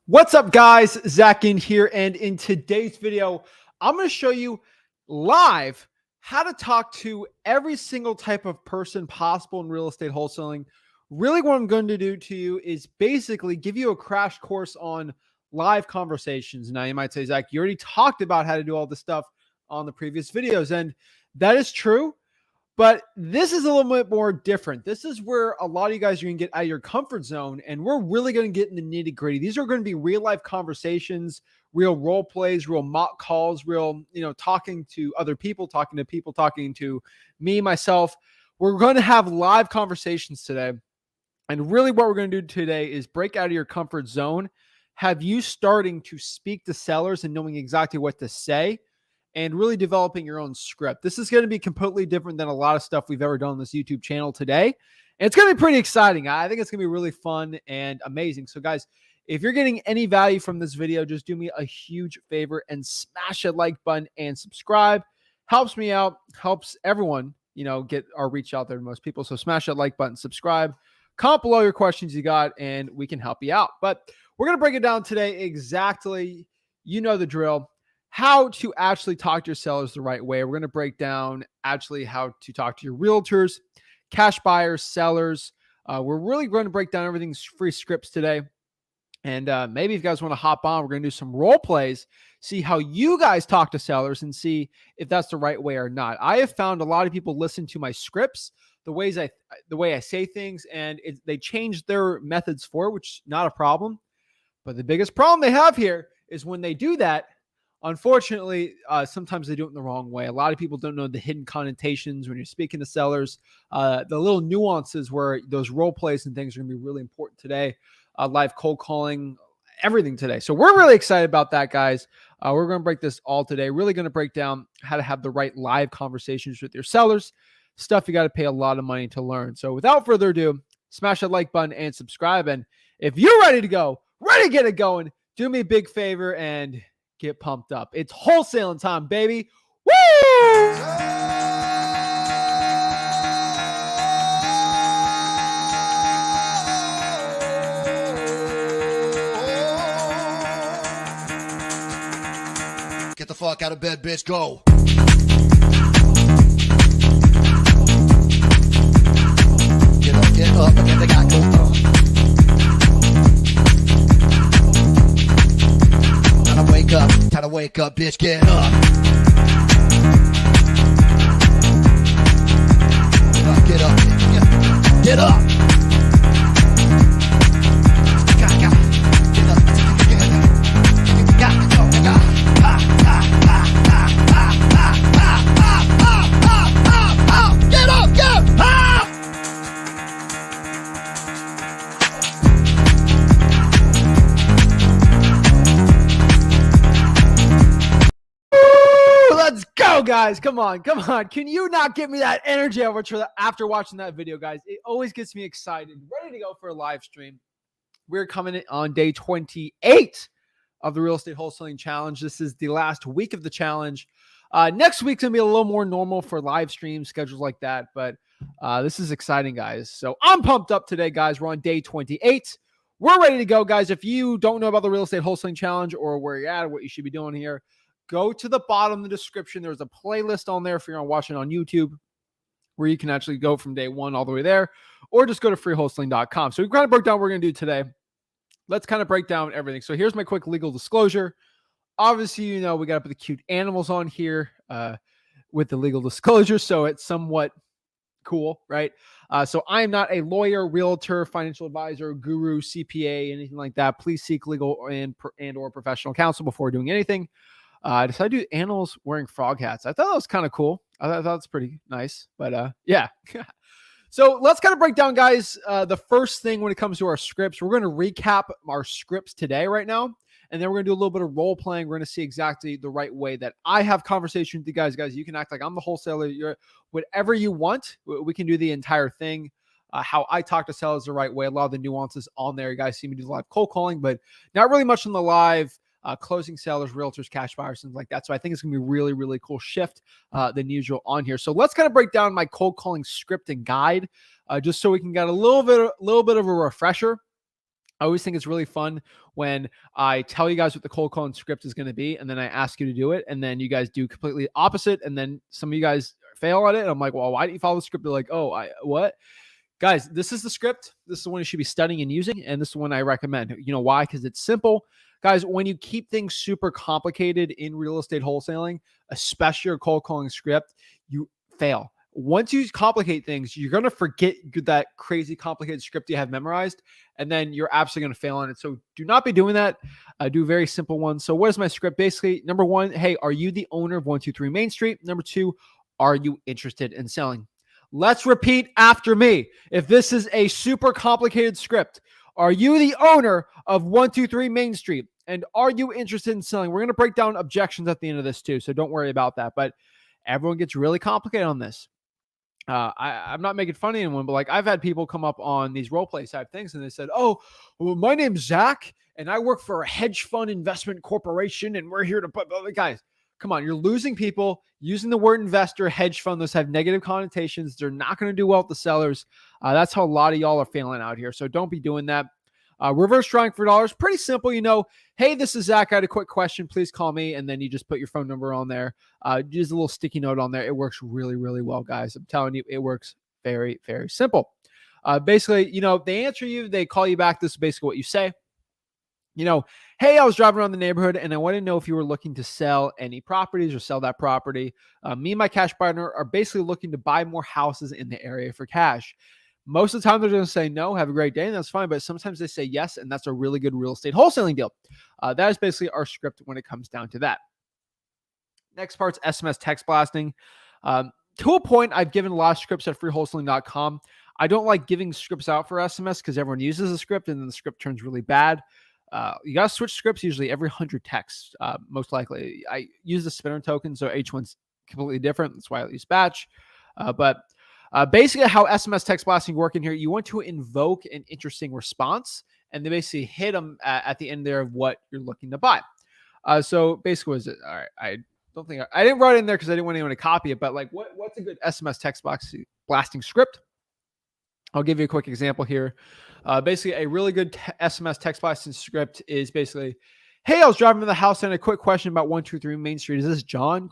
What's up, guys? Zach Ginn here, and in today's video, I'm going to show you live how to talk to every single type of person possible in real estate wholesaling. Really, what I'm going to do to you is basically give you a crash course on live conversations. Now, you might say, Zach, you already talked about how to do all this stuff on the previous videos, and that is true. But this is a little bit more different. This is where a lot of you guys are going to get out of your comfort zone, and we're really going to get in the nitty gritty. These are going to be real life conversations, real role plays, real mock calls, real, talking to other people, talking to me, myself. We're going to have live conversations today. And really what we're going to do today is break out of your comfort zone, have you starting to speak to sellers and knowing exactly what to say, and really developing your own script. This is going to be completely different than a lot of stuff we've ever done on this YouTube channel today. And it's going to be pretty exciting. I think it's going to be really fun and amazing. So guys, if you're getting any value from this video, just do me a huge favor and smash that like button and subscribe. Helps me out, helps everyone, get our reach out there to most people. So smash that like button, subscribe, comment below your questions you got, and we can help you out. But we're going to break it down today exactly. You know the drill. How to actually talk to your sellers the right way. We're going to break down actually how to talk to your realtors, cash buyers, sellers. We're really going to break down everything's free scripts today. And maybe if you guys want to hop on, we're going to do some role plays, see how you guys talk to sellers and see if that's the right way or not. I have found a lot of people listen to my scripts, the way I say things, and they change their methods for it, which is not a problem. But the biggest problem they have here is when they do that, unfortunately, sometimes they do it in the wrong way. A lot of people don't know the hidden connotations when you're speaking to sellers, the little nuances where those role plays and things are going to be really important today. Live cold calling, everything today. So we're really excited about that, guys. We're going to break this all today. Really going to break down how to have the right live conversations with your sellers, stuff you got to pay a lot of money to learn. So without further ado, smash that like button and subscribe. And if you're ready to go, ready to get it going, do me a big favor and get pumped up. It's wholesaling time, baby. Woo! Get the fuck out of bed, bitch. Go. Get up, again, they got go. Time to wake up, bitch, get up. Get up. Get up. Guys, come on. Can you not give me that energy after watching that video, guys? It always gets me excited, ready to go for a live stream. We're coming in on day 28 of the Real Estate Wholesaling Challenge. This is the last week of the challenge. Next week's going to be a little more normal for live stream schedules like that, but this is exciting, guys. So I'm pumped up today, guys. We're on day 28. We're ready to go, guys. If you don't know about the Real Estate Wholesaling Challenge or where you're at or what you should be doing here, go to the bottom of the description. There's a playlist on there if you're watching on YouTube where you can actually go from day one all the way there, or just go to freewholesaling.com. So we kind of broke down what we're going to do today. Let's kind of break down everything. So here's my quick legal disclosure. Obviously, we got to put the cute animals on here with the legal disclosure, so it's somewhat cool, right? So I am not a lawyer, realtor, financial advisor, guru, CPA, anything like that. Please seek legal and or professional counsel before doing anything. I decided to do animals wearing frog hats. I thought that was kind of cool. I thought that's pretty nice, but yeah. So let's kind of break down, guys. The first thing when it comes to our scripts, we're going to recap our scripts today right now. And then we're going to do a little bit of role playing. We're going to see exactly the right way that I have conversation with you guys. You can act like I'm the wholesaler. You're whatever you want. We can do the entire thing. How I talk to sellers the right way. A lot of the nuances on there. You guys see me do live cold calling, but not really much on the live closing sellers, realtors, cash buyers, things like that. So I think it's going to be a really, really cool shift than usual on here. So let's kind of break down my cold calling script and guide just so we can get a little bit of a refresher. I always think it's really fun when I tell you guys what the cold calling script is going to be, and then I ask you to do it, and then you guys do completely opposite, and then some of you guys fail at it. And I'm like, well, why didn't you follow the script? They're like, oh, what? Guys, this is the script. This is the one you should be studying and using, and this is the one I recommend. You know why? Because it's simple. Guys, when you keep things super complicated in real estate wholesaling, especially your cold calling script, you fail. Once you complicate things, you're going to forget that crazy complicated script you have memorized, and then you're absolutely going to fail on it. So do not be doing that. Do very simple ones. So what is my script? Basically, number one, hey, are you the owner of 123 Main Street? Number two, are you interested in selling? Let's repeat after me. If this is a super complicated script, are you the owner of 123 Main Street? And are you interested in selling? We're going to break down objections at the end of this too, so don't worry about that. But everyone gets really complicated on this. I'm not making fun of anyone, but like I've had people come up on these role play type things and they said, oh, well, my name's Zach and I work for a hedge fund investment corporation and we're here to put, guys, come on, you're losing people using the word investor, hedge fund. Those have negative connotations. They're not going to do well with the sellers. That's how a lot of y'all are failing out here. So don't be doing that. Reverse drawing for dollars, pretty simple. Hey, this is Zach. I had a quick question. Please call me. And then you just put your phone number on there. Just a little sticky note on there. It works really, really well, guys. I'm telling you, it works very, very simple. Basically, they answer you, they call you back. This is basically what you say. Hey, I was driving around the neighborhood and I want to know if you were looking to sell any properties or sell that property. Me and my cash partner are basically looking to buy more houses in the area for cash. Most of the time, they're going to say no, have a great day, and that's fine. But sometimes they say yes, and that's a really good real estate wholesaling deal. That is basically our script when it comes down to that. Next part's SMS text blasting. To a point, I've given a lot of scripts at freewholesaling.com. I don't like giving scripts out for SMS because everyone uses a script, and then the script turns really bad. You got to switch scripts usually every 100 texts, most likely. I use the spinner token, so each one's completely different. That's why I use batch. Basically how SMS text blasting work in here, you want to invoke an interesting response and they basically hit them at the end there of what you're looking to buy. So basically was it, all right, I didn't write it in there because I didn't want anyone to copy it, but like what's a good SMS text blasting script? I'll give you a quick example here. Basically a really good SMS text blasting script is basically, hey, I was driving to the house and a quick question about 123 Main Street. Is this John? ?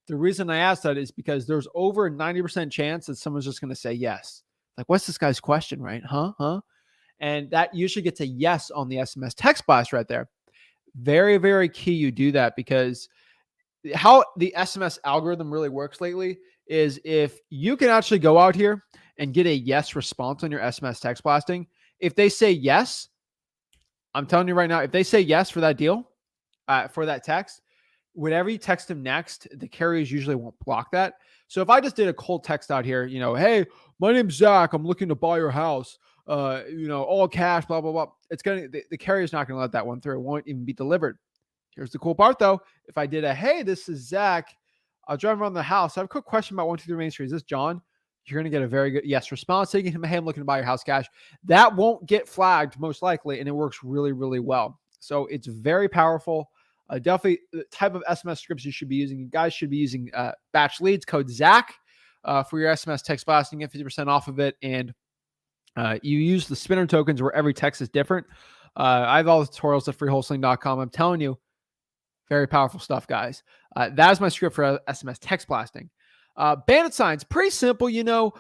The reason I asked that is because there's over a 90% chance that someone's just going to say yes. Like, what's this guy's question, right? Huh? And that usually gets a yes on the SMS text blast right there. Very, very key you do that because how the SMS algorithm really works lately is if you can actually go out here and get a yes response on your SMS text blasting, if they say yes, I'm telling you right now, if they say yes for that deal, for that text, whenever you text them next, the carriers usually won't block that. So if I just did a cold text out here, hey, my name's Zach, I'm looking to buy your house, all cash, blah, blah, blah. The carrier's not going to let that one through. It won't even be delivered. Here's the cool part though. If I did hey, this is Zach, I'll drive around the house. I have a quick question about 123 Main Street. Is this John? You're going to get a very good yes response. Saying to him, hey, I'm looking to buy your house cash. That won't get flagged most likely. And it works really, really well. So it's very powerful. Definitely the type of SMS scripts you should be using. You guys should be using batch leads, code Zach for your SMS text blasting, get 50% off of it. And you use the spinner tokens where every text is different. I have all the tutorials at freewholesaling.com. I'm telling you, very powerful stuff, guys. That is my script for SMS text blasting. Bandit signs, pretty simple. You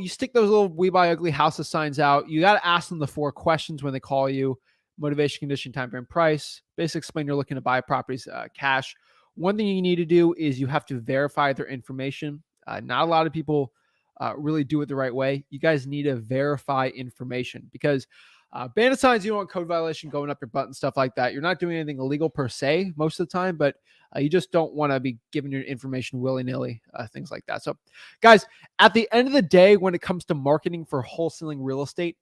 stick those little We Buy Ugly Houses signs out. You got to ask them the 4 questions when they call you. Motivation, condition, time frame, price. Basically explain you're looking to buy properties cash. One thing you need to do is you have to verify their information. Not a lot of people really do it the right way. You guys need to verify information because bandit signs, you don't want code violation going up your butt and stuff like that. You're not doing anything illegal per se most of the time, but you just don't want to be giving your information willy-nilly, things like that. So guys, at the end of the day, when it comes to marketing for wholesaling real estate,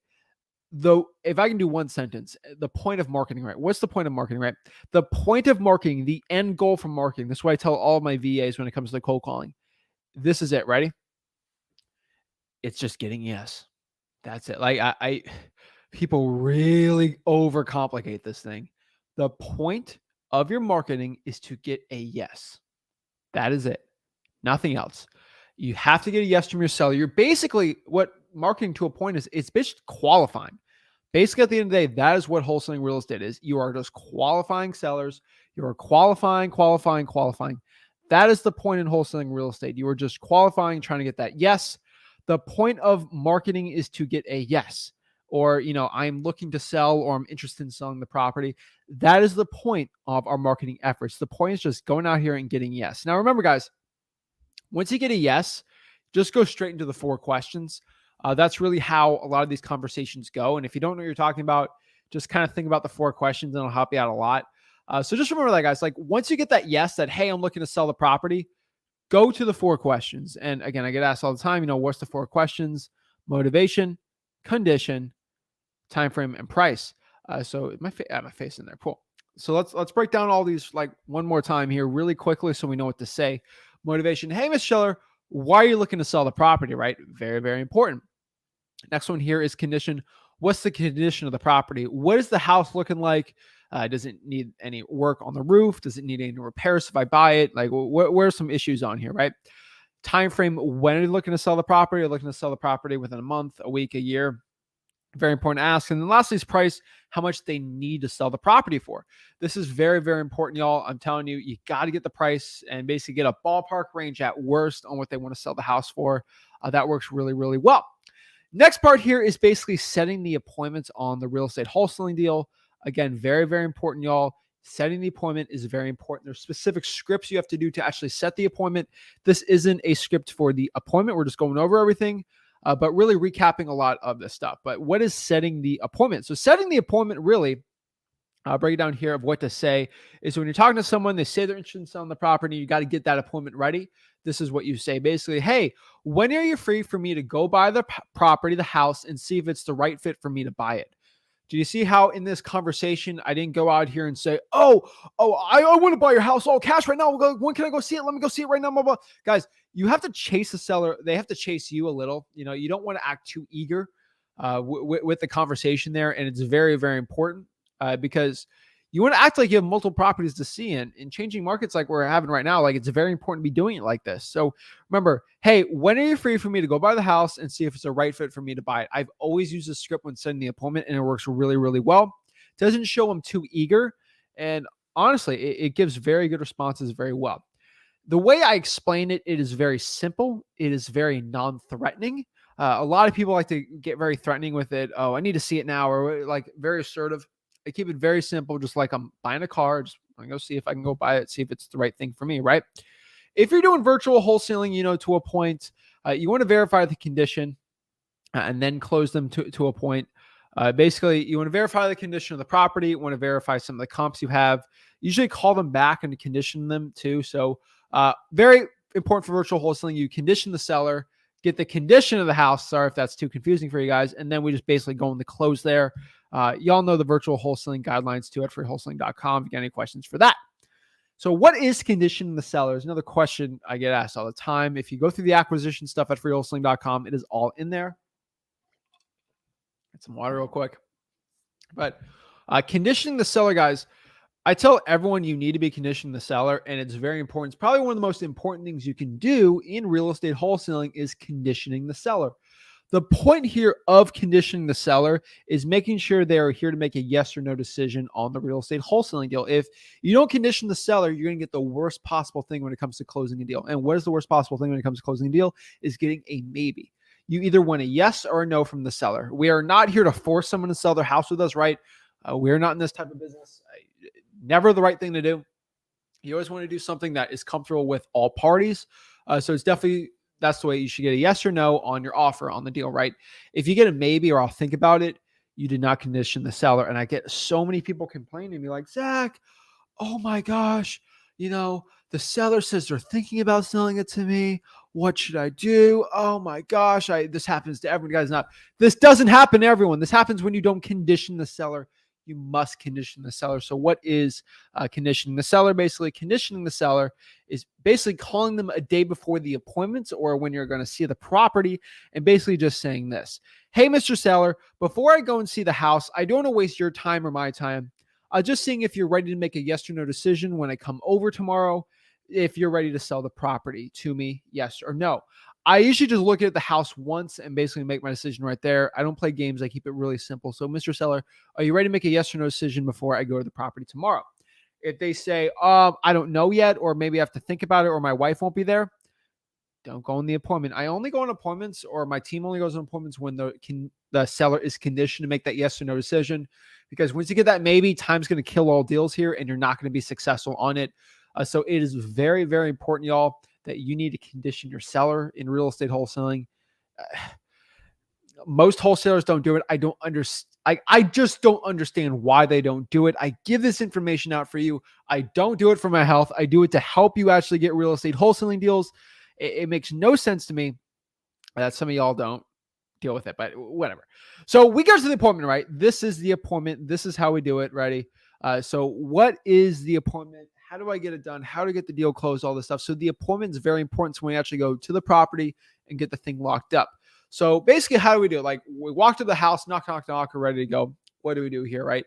though, if I can do one sentence, the point of marketing, right? What's the point of marketing, right? The point of marketing, the end goal from marketing. This is what I tell all of my VAs when it comes to cold calling. This is it. Ready? It's just getting yes. That's it. Like people really overcomplicate this thing. The point of your marketing is to get a yes. That is it. Nothing else. You have to get a yes from your seller. You're basically what marketing to a point is, it's basically qualifying. Basically, at the end of the day, that is what wholesaling real estate is. You are just qualifying sellers. You are qualifying. That is the point in wholesaling real estate. You are just qualifying, trying to get that yes. The point of marketing is to get a yes, or, I'm looking to sell, or I'm interested in selling the property. That is the point of our marketing efforts. The point is just going out here and getting yes. Now, remember, guys, once you get a yes, just go straight into the 4 questions. That's really how a lot of these conversations go. And if you don't know what you're talking about, just kind of think about the 4 questions and it'll help you out a lot. So just remember that, guys. Like, once you get that yes, that, hey, I'm looking to sell the property, go to the 4 questions. And again, I get asked all the time, what's the 4 questions? Motivation, condition, time frame, and price. So my face in there. Cool. So let's break down all these like one more time here really quickly so we know what to say. Motivation. Hey, Miss Scheller, why are you looking to sell the property, right? Very, very important. Next one here is condition. What's the condition of the property? What is the house looking like? Does it need any work on the roof? Does it need any repairs if I buy it? Like, where are some issues on here, right? Time frame. When are you looking to sell the property? Are you looking to sell the property within a month, a week, a year? Very important to ask. And then lastly is price, how much they need to sell the property for. This is very, very important, y'all. I'm telling you, you got to get the price and basically get a ballpark range at worst on what they want to sell the house for. That works really, really well. Next part here is basically setting the appointments on the real estate wholesaling deal. Again, very, very important, y'all. Setting the appointment is very important. There's specific scripts you have to do to actually set the appointment. This isn't a script for the appointment. We're just going over everything. But really recapping a lot of this stuff. But what is setting the appointment? So setting the appointment, really, I'll break it down here of what to say, is when you're talking to someone, they say they're interested in selling the property, you got to get that appointment ready. This is what you say. Basically, hey, when are you free for me to go buy the property, the house, and see if it's the right fit for me to buy it? Do you see how in this conversation, I didn't go out here and say, I want to buy your house all cash right now. When can I go see it? Let me go see it right now. Blah, blah. Guys, you have to chase the seller. They have to chase you a little. You don't want to act too eager with the conversation there. And it's very, very important because you want to act like you have multiple properties to see in changing markets like we're having right now. Like, it's very important to be doing it like this. So remember, hey, when are you free for me to go buy the house and see if it's a right fit for me to buy it? I've always used this script when setting the appointment, and it works really, really well. Doesn't show I'm too eager. And honestly, it gives very good responses very well. The way I explain it, it is very simple. It is very non-threatening. A lot of people like to get very threatening with it. Oh, I need to see it now, or like very assertive. I keep it very simple, just like I'm buying a car. Just I'm gonna go see if I can go buy it, see if it's the right thing for me, right? If you're doing virtual wholesaling, to a point, you want to verify the condition and then close them to a point. Basically, you want to verify the condition of the property. You want to verify some of the comps you have. Usually call them back and condition them too. So very important for virtual wholesaling. You condition the seller, get the condition of the house. Sorry if that's too confusing for you guys. And then we just basically go in the close there. Y'all know the virtual wholesaling guidelines too at freewholesaling.com if you got any questions for that. So what is conditioning the seller is another question I get asked all the time. If you go through the acquisition stuff at freewholesaling.com, it is all in there. Get some water real quick. But conditioning the seller, guys, I tell everyone you need to be conditioning the seller, and it's very important. It's probably one of the most important things you can do in real estate wholesaling is conditioning the seller. The point here of conditioning the seller is making sure they are here to make a yes or no decision on the real estate wholesaling deal. If you don't condition the seller, you're going to get the worst possible thing when it comes to closing a deal. And what is the worst possible thing when it comes to closing a deal? Is getting a maybe. You either want a yes or a no from the seller. We are not here to force someone to sell their house with us, right? We're not in this type of business. Never the right thing to do. You always want to do something that is comfortable with all parties. So it's definitely, that's the way you should get a yes or no on your offer on the deal, right? If you get a maybe or I'll think about it, you did not condition the seller. And I get so many people complaining to me like, Zach, oh my gosh, the seller says they're thinking about selling it to me. What should I do? Oh my gosh, this happens to everyone. Guys, this doesn't happen to everyone. This happens when you don't condition the seller. You must condition the seller. So what is conditioning the seller? Basically, conditioning the seller is basically calling them a day before the appointments or when you're going to see the property and basically just saying this. Hey, Mr. Seller, before I go and see the house, I don't want to waste your time or my time. Just seeing if you're ready to make a yes or no decision when I come over tomorrow, if you're ready to sell the property to me, yes or no. I usually just look at the house once and basically make my decision right there. I don't play games. I keep it really simple. So, Mr. Seller, are you ready to make a yes or no decision before I go to the property tomorrow? If they say, I don't know yet, or maybe I have to think about it, or my wife won't be there, don't go on the appointment. I only go on appointments, or my team only goes on appointments when the seller is conditioned to make that yes or no decision. Because once you get that maybe, time's going to kill all deals here, and you're not going to be successful on it. So it is very, very important, y'all, that you need to condition your seller in real estate wholesaling. Most wholesalers don't do it. I don't understand. I just don't understand why they don't do it. I give this information out for you. I don't do it for my health. I do it to help you actually get real estate wholesaling deals. It makes no sense to me that some of y'all don't deal with it, but whatever. So we go to the appointment, right? This is the appointment. This is how we do it. Ready? So what is the appointment? How do I get it done? How to get the deal closed? All this stuff. So the appointment is very important. So when we actually go to the property and get the thing locked up. So basically, how do we do it? Like, we walk to the house, knock, knock, knock, we're ready to go. What do we do here, right?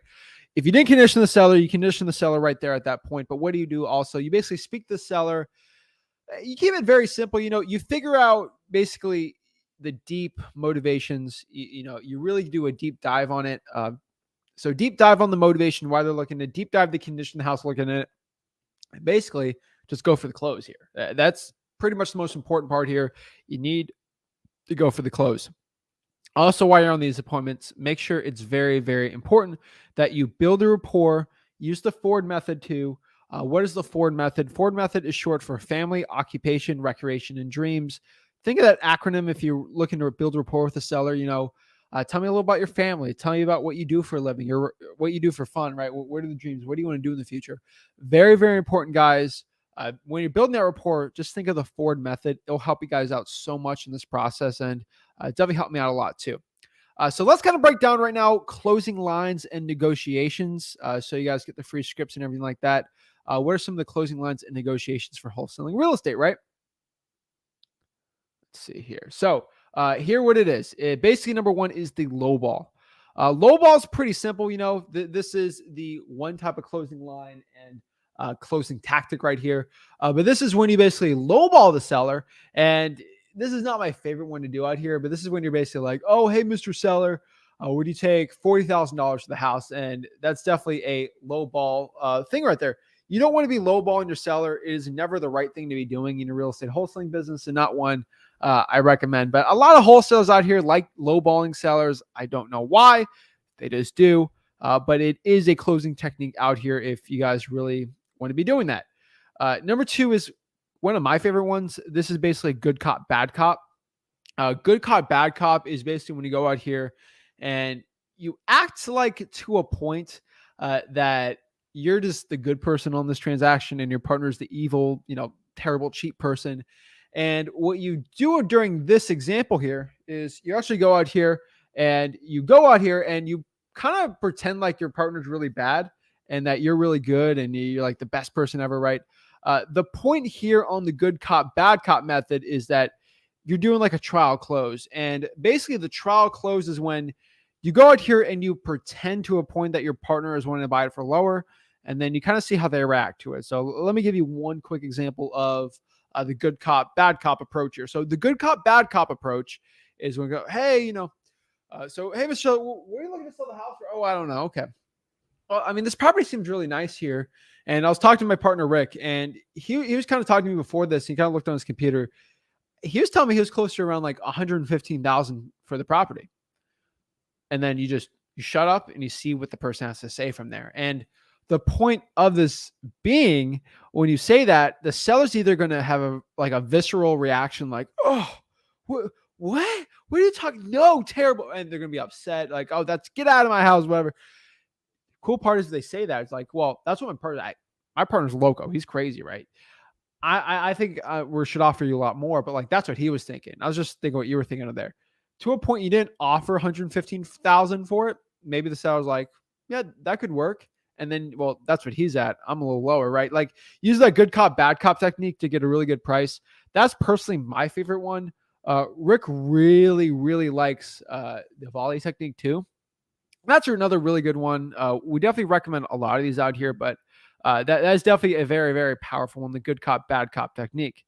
If you didn't condition the seller, you condition the seller right there at that point. But what do you do also? You basically speak to the seller. You keep it very simple. You figure out basically the deep motivations. You really do a deep dive on it. So deep dive on the motivation, why they're looking to deep dive the condition of the house, looking at it. And basically, just go for the close here. That's pretty much the most important part here. You need to go for the close. Also, while you're on these appointments, make sure it's very, very important that you build a rapport. Use the Ford method too. What is the Ford method? Ford method is short for family, occupation, recreation, and dreams. Think of that acronym if you're looking to build rapport with the seller. Tell me a little about your family. Tell me about what you do for a living, or what you do for fun, right? What are the dreams? What do you want to do in the future? Very, very important, guys. When you're building that rapport, just think of the Ford method. It'll help you guys out so much in this process, and definitely helped me out a lot too. So let's kind of break down right now closing lines and negotiations. So you guys get the free scripts and everything like that. What are some of the closing lines and negotiations for wholesaling real estate, right? Let's see here. So here what it is. Basically, number one is the low ball. Low ball is pretty simple. This is the one type of closing line and closing tactic right here. But this is when you basically lowball the seller. And this is not my favorite one to do out here, but this is when you're basically like, oh, hey, Mr. Seller, would you take $40,000 for the house? And that's definitely a lowball thing right there. You don't want to be lowballing your seller. It is never the right thing to be doing in a real estate wholesaling business, and not one I recommend. But a lot of wholesalers out here like lowballing sellers. I don't know why. They just do. But it is a closing technique out here if you guys really want to be doing that. Number two is one of my favorite ones. This is basically good cop, bad cop. Good cop, bad cop is basically when you go out here and you act like, to a point, that you're just the good person on this transaction and your partner's the evil, terrible, cheap person. And what you do during this example here is you actually go out here and you kind of pretend like your partner's really bad and that you're really good and you're like the best person ever, right? The point here on the good cop, bad cop method is that you're doing like a trial close. And basically the trial close is when you go out here and you pretend to a point that your partner is wanting to buy it for lower, and then you kind of see how they react to it. So let me give you one quick example of the good cop, bad cop approach here. So the good cop, bad cop approach is when we go, hey, hey, Mr. What are you looking to sell the house for? Oh, I don't know. Okay. Well, I mean, this property seems really nice here. And I was talking to my partner, Rick, and he was kind of talking to me before this. He kind of looked on his computer. He was telling me he was close to around like 115,000 for the property. And then you shut up and you see what the person has to say from there. And the point of this being, when you say that, the seller's either going to have a visceral reaction like, oh, what? What are you talking? No, terrible. And they're going to be upset. Like, oh, get out of my house, whatever. Cool part is they say that. It's like, well, that's what my partner's loco. He's crazy, right? I think we should offer you a lot more, but like, that's what he was thinking. I was just thinking what you were thinking of there. To a point, you didn't offer 115,000 for it. Maybe the seller's like, yeah, that could work. And then, well, that's what he's at. I'm a little lower, right? Like, use that good cop, bad cop technique to get a really good price. That's personally my favorite one. Rick really, really likes the volley technique too. That's another really good one. We definitely recommend a lot of these out here, but that is definitely a very, very powerful one, the good cop, bad cop technique.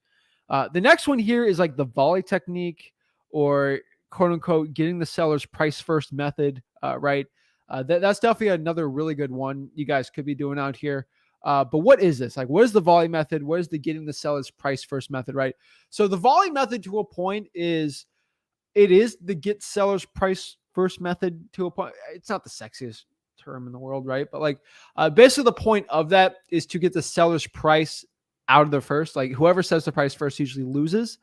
The next one here is like the volley technique, or quote unquote getting the seller's price first method, right? That's definitely another really good one you guys could be doing out here. But what is this? Like, what is the volley method? What is the getting the seller's price first method, right? So the volley method to a point is, it is the get seller's price first method to a point. It's not the sexiest term in the world, right? But like, basically the point of that is to get the seller's price out of the first. Like, whoever says the price first usually loses.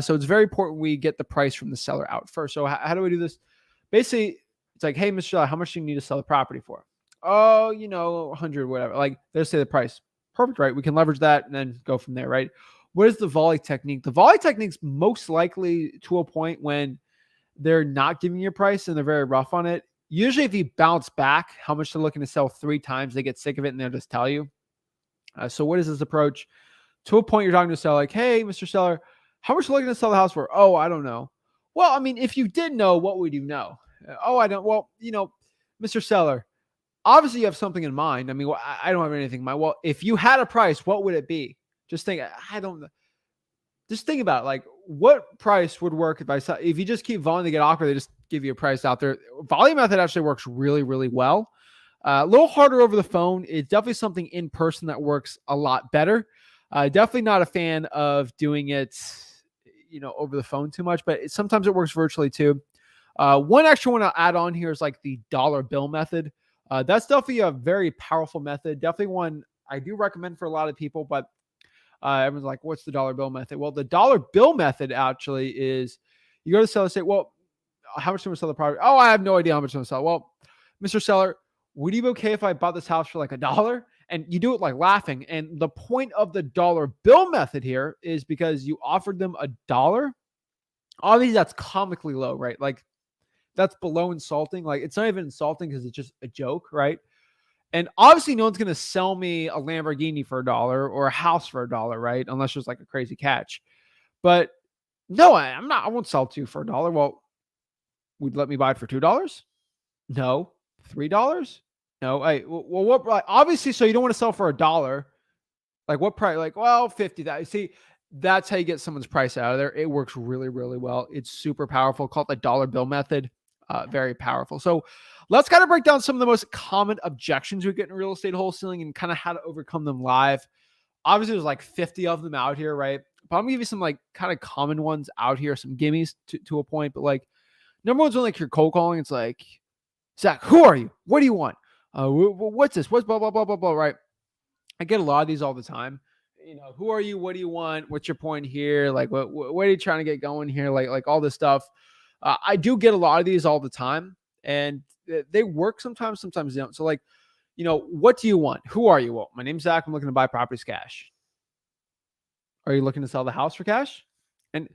So it's very important we get the price from the seller out first. So how do we do this? Basically, it's like, hey, Mr. Seller, how much do you need to sell the property for? Oh, 100, whatever. Like, they say the price. Perfect, right? We can leverage that and then go from there, right? What is the volley technique? The volley technique's most likely to a point when they're not giving you a price and they're very rough on it. Usually, if you bounce back how much they're looking to sell 3 times, they get sick of it and they'll just tell you. So what is this approach? To a point, you're talking to a seller like, hey, Mr. Seller, how much are you looking to sell the house for? Oh, I don't know. Well, I mean, if you did know, what would you know? Oh, I don't. Well, Mr. Seller, obviously you have something in mind. I mean, I don't have anything in mind. Well, if you had a price, what would it be? Just think, I don't know. Just think about it, like, what price would work if you just keep volleying to get awkward, they just give you a price out there. Volley method actually works really, really well. A little harder over the phone. It's definitely something in person that works a lot better. Definitely not a fan of doing it, over the phone too much, but sometimes it works virtually too. One extra one I'll add on here is like the dollar bill method. That's definitely a very powerful method. Definitely one I do recommend for a lot of people, but everyone's like, what's the dollar bill method? Well, the dollar bill method actually is, you go to the seller and say, well, how much do we sell the property? Oh, I have no idea how much I'm going to sell. Well, Mr. Seller, would you be okay if I bought this house for like $1? And you do it like laughing. And the point of the dollar bill method here is because you offered them $1. Obviously, that's comically low, right? Like, that's below insulting. Like, it's not even insulting because it's just a joke, right? And obviously, no one's going to sell me a Lamborghini for $1 or a house for $1, right? Unless there's like a crazy catch. But no, I'm not. I won't sell to you for $1. Well, would you let me buy it for $2? No. $3? No. Hey, well, what? Like, obviously, so you don't want to sell for $1. Like, what price? Like, well, 50. That, see, that's how you get someone's price out of there. It works really, really well. It's super powerful. Called the dollar bill method. Very powerful. So let's kind of break down some of the most common objections we get in real estate wholesaling and kind of how to overcome them live. Obviously, there's like 50 of them out here, right? But I'm gonna give you some like kind of common ones out here, some gimmies to a point. But like, number one's when like you're cold calling. It's like, Zach, who are you? What do you want? What's this? What's blah blah blah blah blah? Right? I get a lot of these all the time. Who are you? What do you want? What's your point here? Like, what are you trying to get going here? Like all this stuff. I do get a lot of these all the time, and they work sometimes they don't. So like, what do you want? Who are you? Well, my name's Zach. I'm looking to buy properties cash. Are you looking to sell the house for cash? And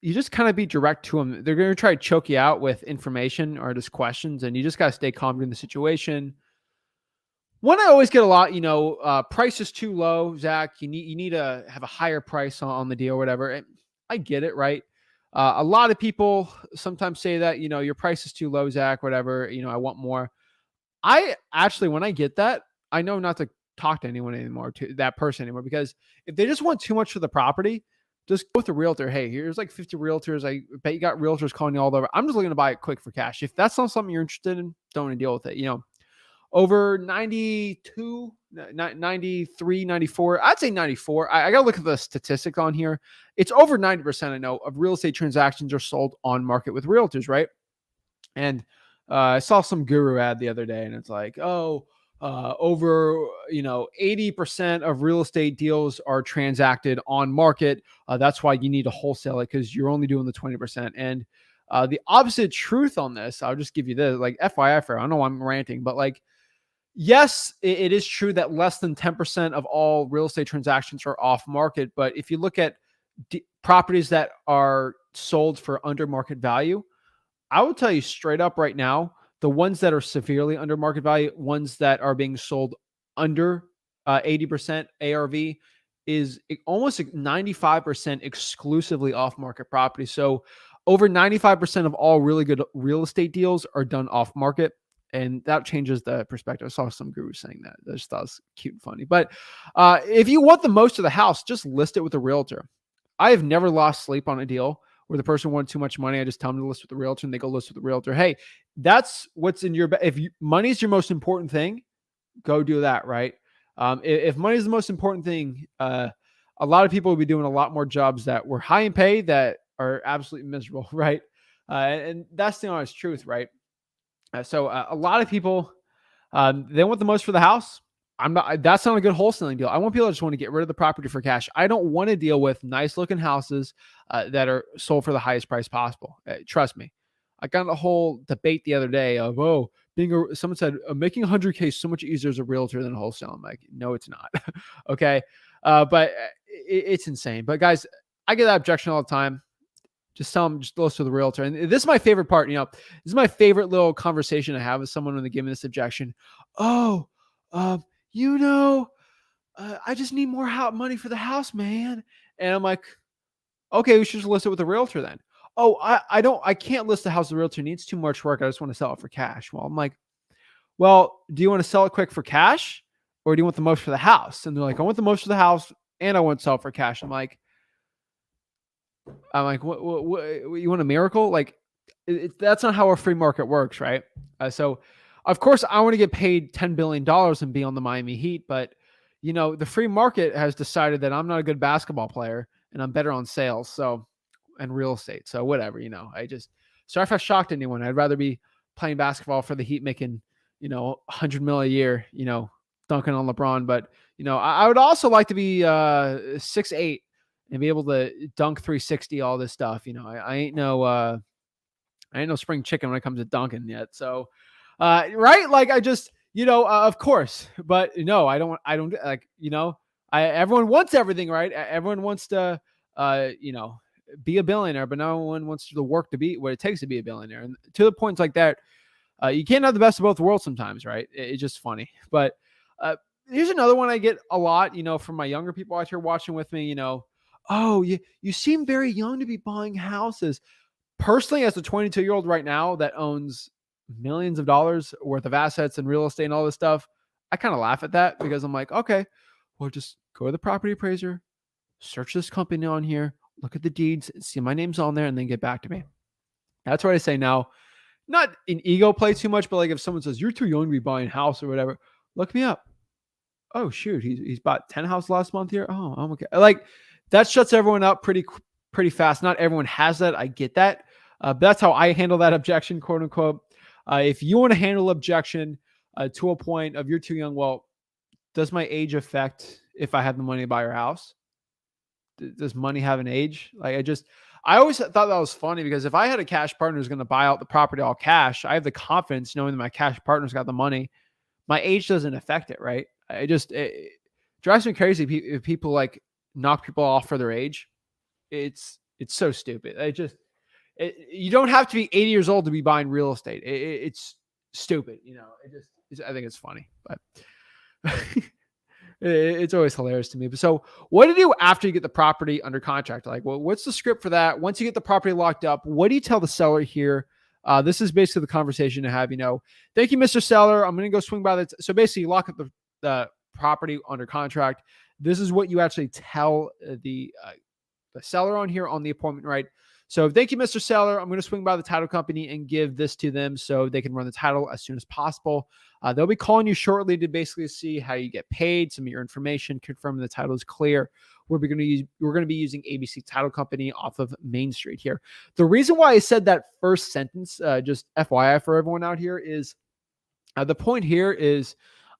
you just kind of be direct to them. They're going to try to choke you out with information or just questions, and you just got to stay calm in the situation. One I always get a lot, price is too low, Zach. You need to have a higher price on the deal or whatever. And I get it, right? A lot of people sometimes say that, your price is too low, Zach, whatever, I want more. I actually, when I get that, I know not to talk to anyone anymore, to that person anymore, because if they just want too much for the property, just go with the realtor. Hey, here's like 50 realtors. I bet you got realtors calling you all over. I'm just looking to buy it quick for cash. If that's not something you're interested in, don't want to deal with it. Over 92, 93, 94. I'd say 94. I got to look at the statistics on here. It's over 90%, I know, of real estate transactions are sold on market with realtors, right? And I saw some guru ad the other day, and it's like, over 80% of real estate deals are transacted on market. That's why you need to wholesale it, because you're only doing the 20%. And the opposite truth on this, I'll just give you this, like FYI for, I don't know why I'm ranting, but like, yes, it is true that less than 10% of all real estate transactions are off market. But if you look at properties that are sold for under market value, I will tell you straight up right now, the ones that are severely under market value, ones that are being sold under 80% ARV, is almost 95% exclusively off market property. So over 95% of all really good real estate deals are done off market. And that changes the perspective. I saw some gurus saying that. I just thought it was cute and funny. But if you want the most of the house, just list it with a realtor. I have never lost sleep on a deal where the person wanted too much money. I just tell them to list with the realtor and they go list with the realtor. Hey, that's what's in your, if money is your most important thing, go do that. Right. If money is the most important thing, a lot of people will be doing a lot more jobs that were high in pay that are absolutely miserable. Right. And that's the honest truth. Right. So a lot of people, they want the most for the house. That's not a good wholesaling deal. I want people that just want to get rid of the property for cash. I don't want to deal with nice looking houses that are sold for the highest price possible. Trust me. I got in a whole debate the other day of, someone said making 100K is so much easier as a realtor than a wholesale. I'm like, no, it's not. Okay. But it's insane. But guys, I get that objection all the time. Just tell them, just listen to the realtor. And this is my favorite part. This is my favorite little conversation I have with someone when they give me this objection. Oh, um, I just need more money for the house, man. And I'm like, okay, we should just list it with the realtor then. Oh, I can't list the house the realtor needs too much work. I just want to sell it for cash. Well, I'm like, well, do you want to sell it quick for cash or do you want the most for the house? And they're like, I want the most for the house and I want to sell it for cash. I'm like, what you want a miracle? Like that's not how a free market works. Right. So of course I want to get paid $10 billion and be on the Miami Heat, but the free market has decided that I'm not a good basketball player and I'm better on sales. So, and real estate. So whatever, sorry if I shocked anyone. I'd rather be playing basketball for the Heat, making, 100 million a year, dunking on LeBron. But, I would also like to be 6'8" and be able to dunk 360, all this stuff. I ain't no spring chicken when it comes to dunking yet. So, right. Like I just, of course, but no, I don't like, everyone wants everything, right? Everyone wants to, be a billionaire, but no one wants to work to be what it takes to be a billionaire. And to the points like that, you can't have the best of both worlds sometimes, right? It's just funny. But here's another one I get a lot, from my younger people out here watching with me, oh, you seem very young to be buying houses. Personally, as a 22-year-old right now that owns millions of dollars worth of assets and real estate and all this stuff, I kind of laugh at that because I'm like, okay, well, just go to the property appraiser, search this company on here, look at the deeds, see my name's on there, and then get back to me. That's what I say now. Not an ego play too much, but like if someone says, you're too young to be buying a house or whatever, look me up. Oh, shoot, he's bought 10 houses last month here. Oh, I'm okay. Like that shuts everyone up pretty fast. Not everyone has that. I get that. But that's how I handle that objection, quote unquote. If you want to handle objection to a point of you're too young, well, does my age affect if I have the money to buy your house? Does money have an age? Like I always thought that was funny because if I had a cash partner who's going to buy out the property all cash, I have the confidence knowing that my cash partner's got the money. My age doesn't affect it, right? It drives me crazy if people like knock people off for their age. It's so stupid. You don't have to be 80 years old to be buying real estate. It's stupid. I think it's funny, but it's always hilarious to me. But so what do you do after you get the property under contract? Like, well, what's the script for that? Once you get the property locked up, what do you tell the seller here? This is basically the conversation to have, thank you, Mr. Seller. I'm going to go swing by that. So basically you lock up the property under contract. This is what you actually tell the seller on here on the appointment, right? So thank you, Mr. Seller. I'm going to swing by the title company and give this to them so they can run the title as soon as possible. They'll be calling you shortly to basically see how you get paid, some of your information, confirming the title is clear. We're going to be using ABC Title Company off of Main Street here. The reason why I said that first sentence, just FYI for everyone out here, is the point here is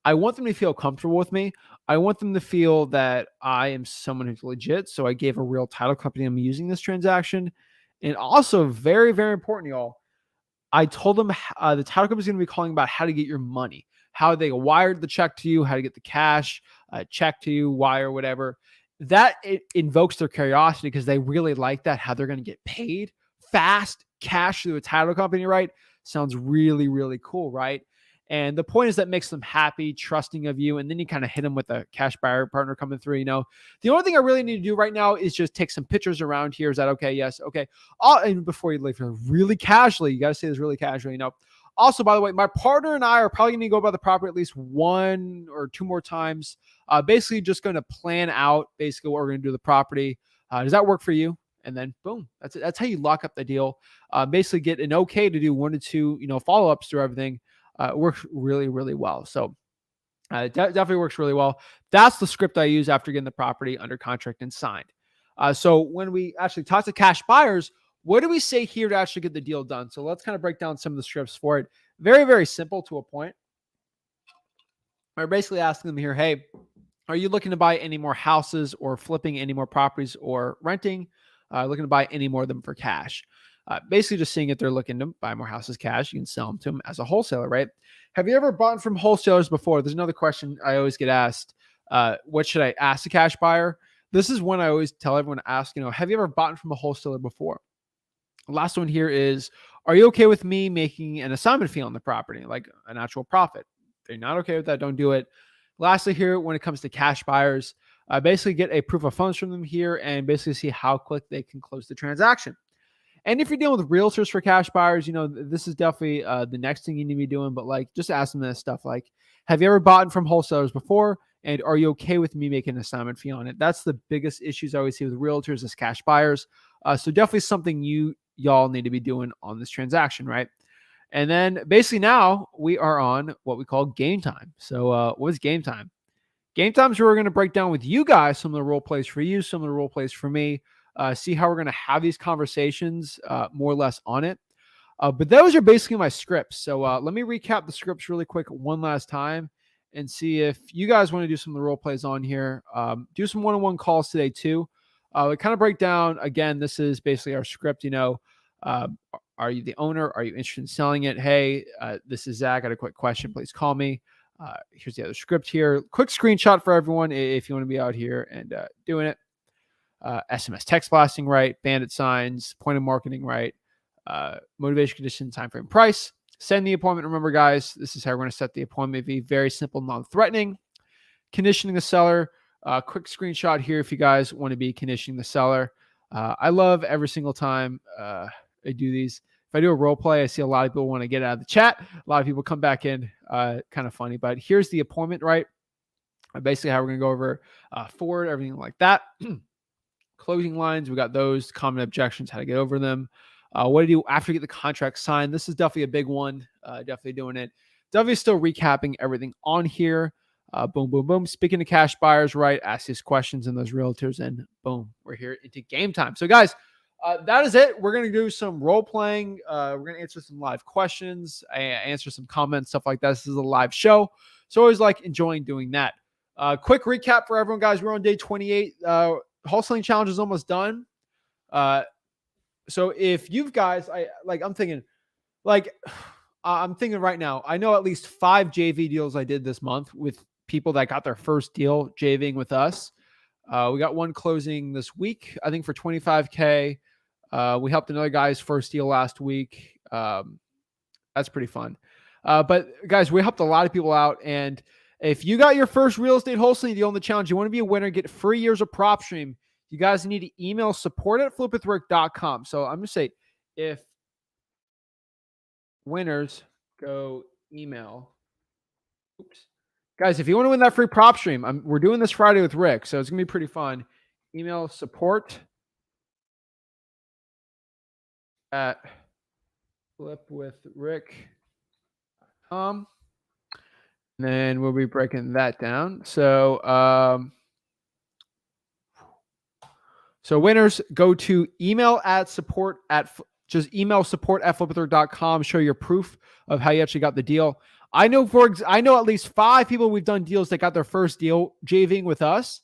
I want them to feel comfortable with me. I want them to feel that I am someone who's legit. So I gave a real title company I'm using this transaction. And also very, very important, y'all, I told them the title company is going to be calling about how to get your money, how they wired the check to you, how to get the cash check to you, wire, whatever. That it invokes their curiosity because they really like that, how they're going to get paid fast, cash through a title company, right? Sounds really, really cool, right? And the point is that makes them happy, trusting of you. And then you kind of hit them with a cash buyer partner coming through. The only thing I really need to do right now is just take some pictures around here. Is that okay? Yes. Okay. And before you leave, really casually, you got to say this really casually. Also, by the way, my partner and I are probably going to go by the property at least 1 or 2 more times. Basically just going to plan out basically what we're going to do with the property. Does that work for you? And then boom, that's it. That's how you lock up the deal. Basically get an okay to do 1 to 2, follow-ups through everything. It works really, really well. So definitely works really well. That's the script I use after getting the property under contract and signed. So when we actually talk to cash buyers, what do we say here to actually get the deal done? So let's kind of break down some of the scripts for it. Very, very simple to a point. We're basically asking them here, hey, are you looking to buy any more houses or flipping any more properties or renting? Looking to buy any more of them for cash? Basically just seeing if they're looking to buy more houses cash, you can sell them to them as a wholesaler, right? Have you ever bought from wholesalers before? There's another question I always get asked. What should I ask a cash buyer? This is one I always tell everyone to ask, have you ever bought from a wholesaler before? The last one here is, are you okay with me making an assignment fee on the property, like an actual profit? If you're not okay with that, don't do it. Lastly here, when it comes to cash buyers, basically get a proof of funds from them here and basically see how quick they can close the transaction. And if you're dealing with realtors for cash buyers, this is definitely the next thing you need to be doing. But like, just ask them this stuff like, have you ever bought from wholesalers before? And are you okay with me making an assignment fee on it? That's the biggest issues I always see with realtors as cash buyers. So definitely something y'all need to be doing on this transaction, right? And then basically now we are on what we call game time. So what is game time? Game time is where we're going to break down with you guys some of the role plays for you, some of the role plays for me, see how we're going to have these conversations more or less on it. But those are basically my scripts. So let me recap the scripts really quick one last time and see if you guys want to do some of the role plays on here. Do some one-on-one calls today too. We kind of break down, again, this is basically our script, are you the owner? Are you interested in selling it? Hey, this is Zach. I got a quick question. Please call me. Here's the other script here. Quick screenshot for everyone if you want to be out here and doing it. SMS text blasting right, bandit signs, point of marketing right, motivation, condition, time frame, price. Send the appointment. Remember, guys, this is how we're going to set the appointment. Be very simple, non-threatening. Conditioning the seller. Quick screenshot here if you guys want to be conditioning the seller. I love every single time I do these. If I do a role play, I see a lot of people want to get out of the chat. A lot of people come back in. Kind of funny, but here's the appointment, right? Basically how we're going to go over forward, everything like that. Closing lines, we got those. Common objections, how to get over them. What to do after you get the contract signed. This is definitely a big one. Definitely doing it. Definitely still recapping everything on here. Boom, boom, boom. Speaking to cash buyers, right? Ask these questions and those realtors, and boom, we're here into game time. So, guys, that is it. We're going to do some role playing. We're going to answer some live questions, answer some comments, stuff like that. This is a live show. So, always like enjoying doing that. Quick recap for everyone, guys. We're on day 28. Wholesaling challenge is almost done. So if you guys, I'm thinking right now, I know at least 5 JV deals I did this month with people that got their first deal JVing with us. We got one closing this week, I think for $25K. We helped another guy's first deal last week. That's pretty fun. But guys, we helped a lot of people out. And if you got your first real estate wholesaling deal in the challenge, you want to be a winner, get 3 years of PropStream, you guys need to email support@flipwithrick.com. So I'm going to say, if winners go email, guys, if you want to win that free PropStream, we're doing this Friday with Rick, so it's going to be pretty fun. Email support@flipwithrick.com. And then we'll be breaking that down. So winners, go to email support@flipwithrick.com. Show your proof of how you actually got the deal. I know at least 5 people we've done deals that got their first deal JVing with us.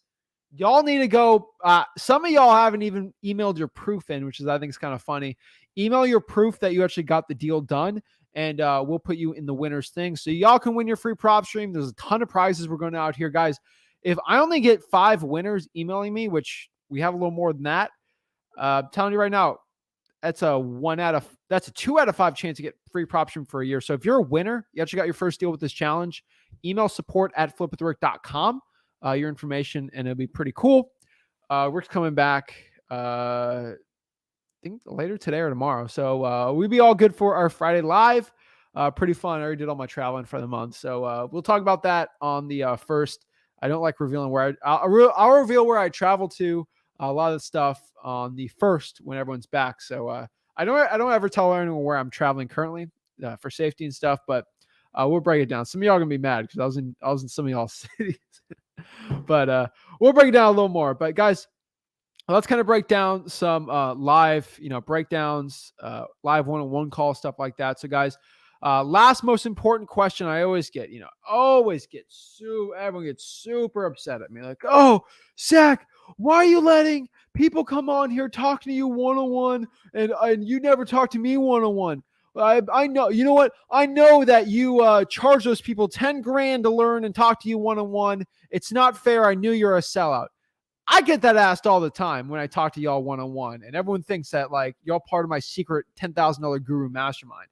Y'all need to go. Some of y'all haven't even emailed your proof in, which I think is kind of funny. Email your proof that you actually got the deal done, and we'll put you in the winners thing. So y'all can win your free PropStream. There's a ton of prizes we're going out here, guys. If I only get 5 winners emailing me, which we have a little more than that, I'm telling you right now, that's a 2 out of 5 chance to get free PropStream for a year. So if you're a winner, you actually got your first deal with this challenge, email support@flipwithrick.com. Your information, and it'll be pretty cool. Rick's coming back, I think later today or tomorrow. So we'll be all good for our Friday live. Pretty fun. I already did all my traveling for the month. So we'll talk about that on the first. I don't like revealing where I'll reveal where I travel to a lot of the stuff on the first when everyone's back. So I don't ever tell anyone where I'm traveling currently for safety and stuff, but we'll break it down. Some of y'all are gonna be mad because I was in some of y'all's cities, but we'll break it down a little more. But guys, let's kind of break down some live, breakdowns, live one-on-one call, stuff like that. So guys, last most important question I always get, everyone gets super upset at me. Like, oh, Zach, why are you letting people come on here talking to you one-on-one and you never talk to me one-on-one? I know, you know what? I know that you charge those people 10 grand to learn and talk to you one-on-one. It's not fair. I knew you're a sellout. I get that asked all the time when I talk to y'all one-on-one, and everyone thinks that like y'all part of my secret $10,000 guru mastermind.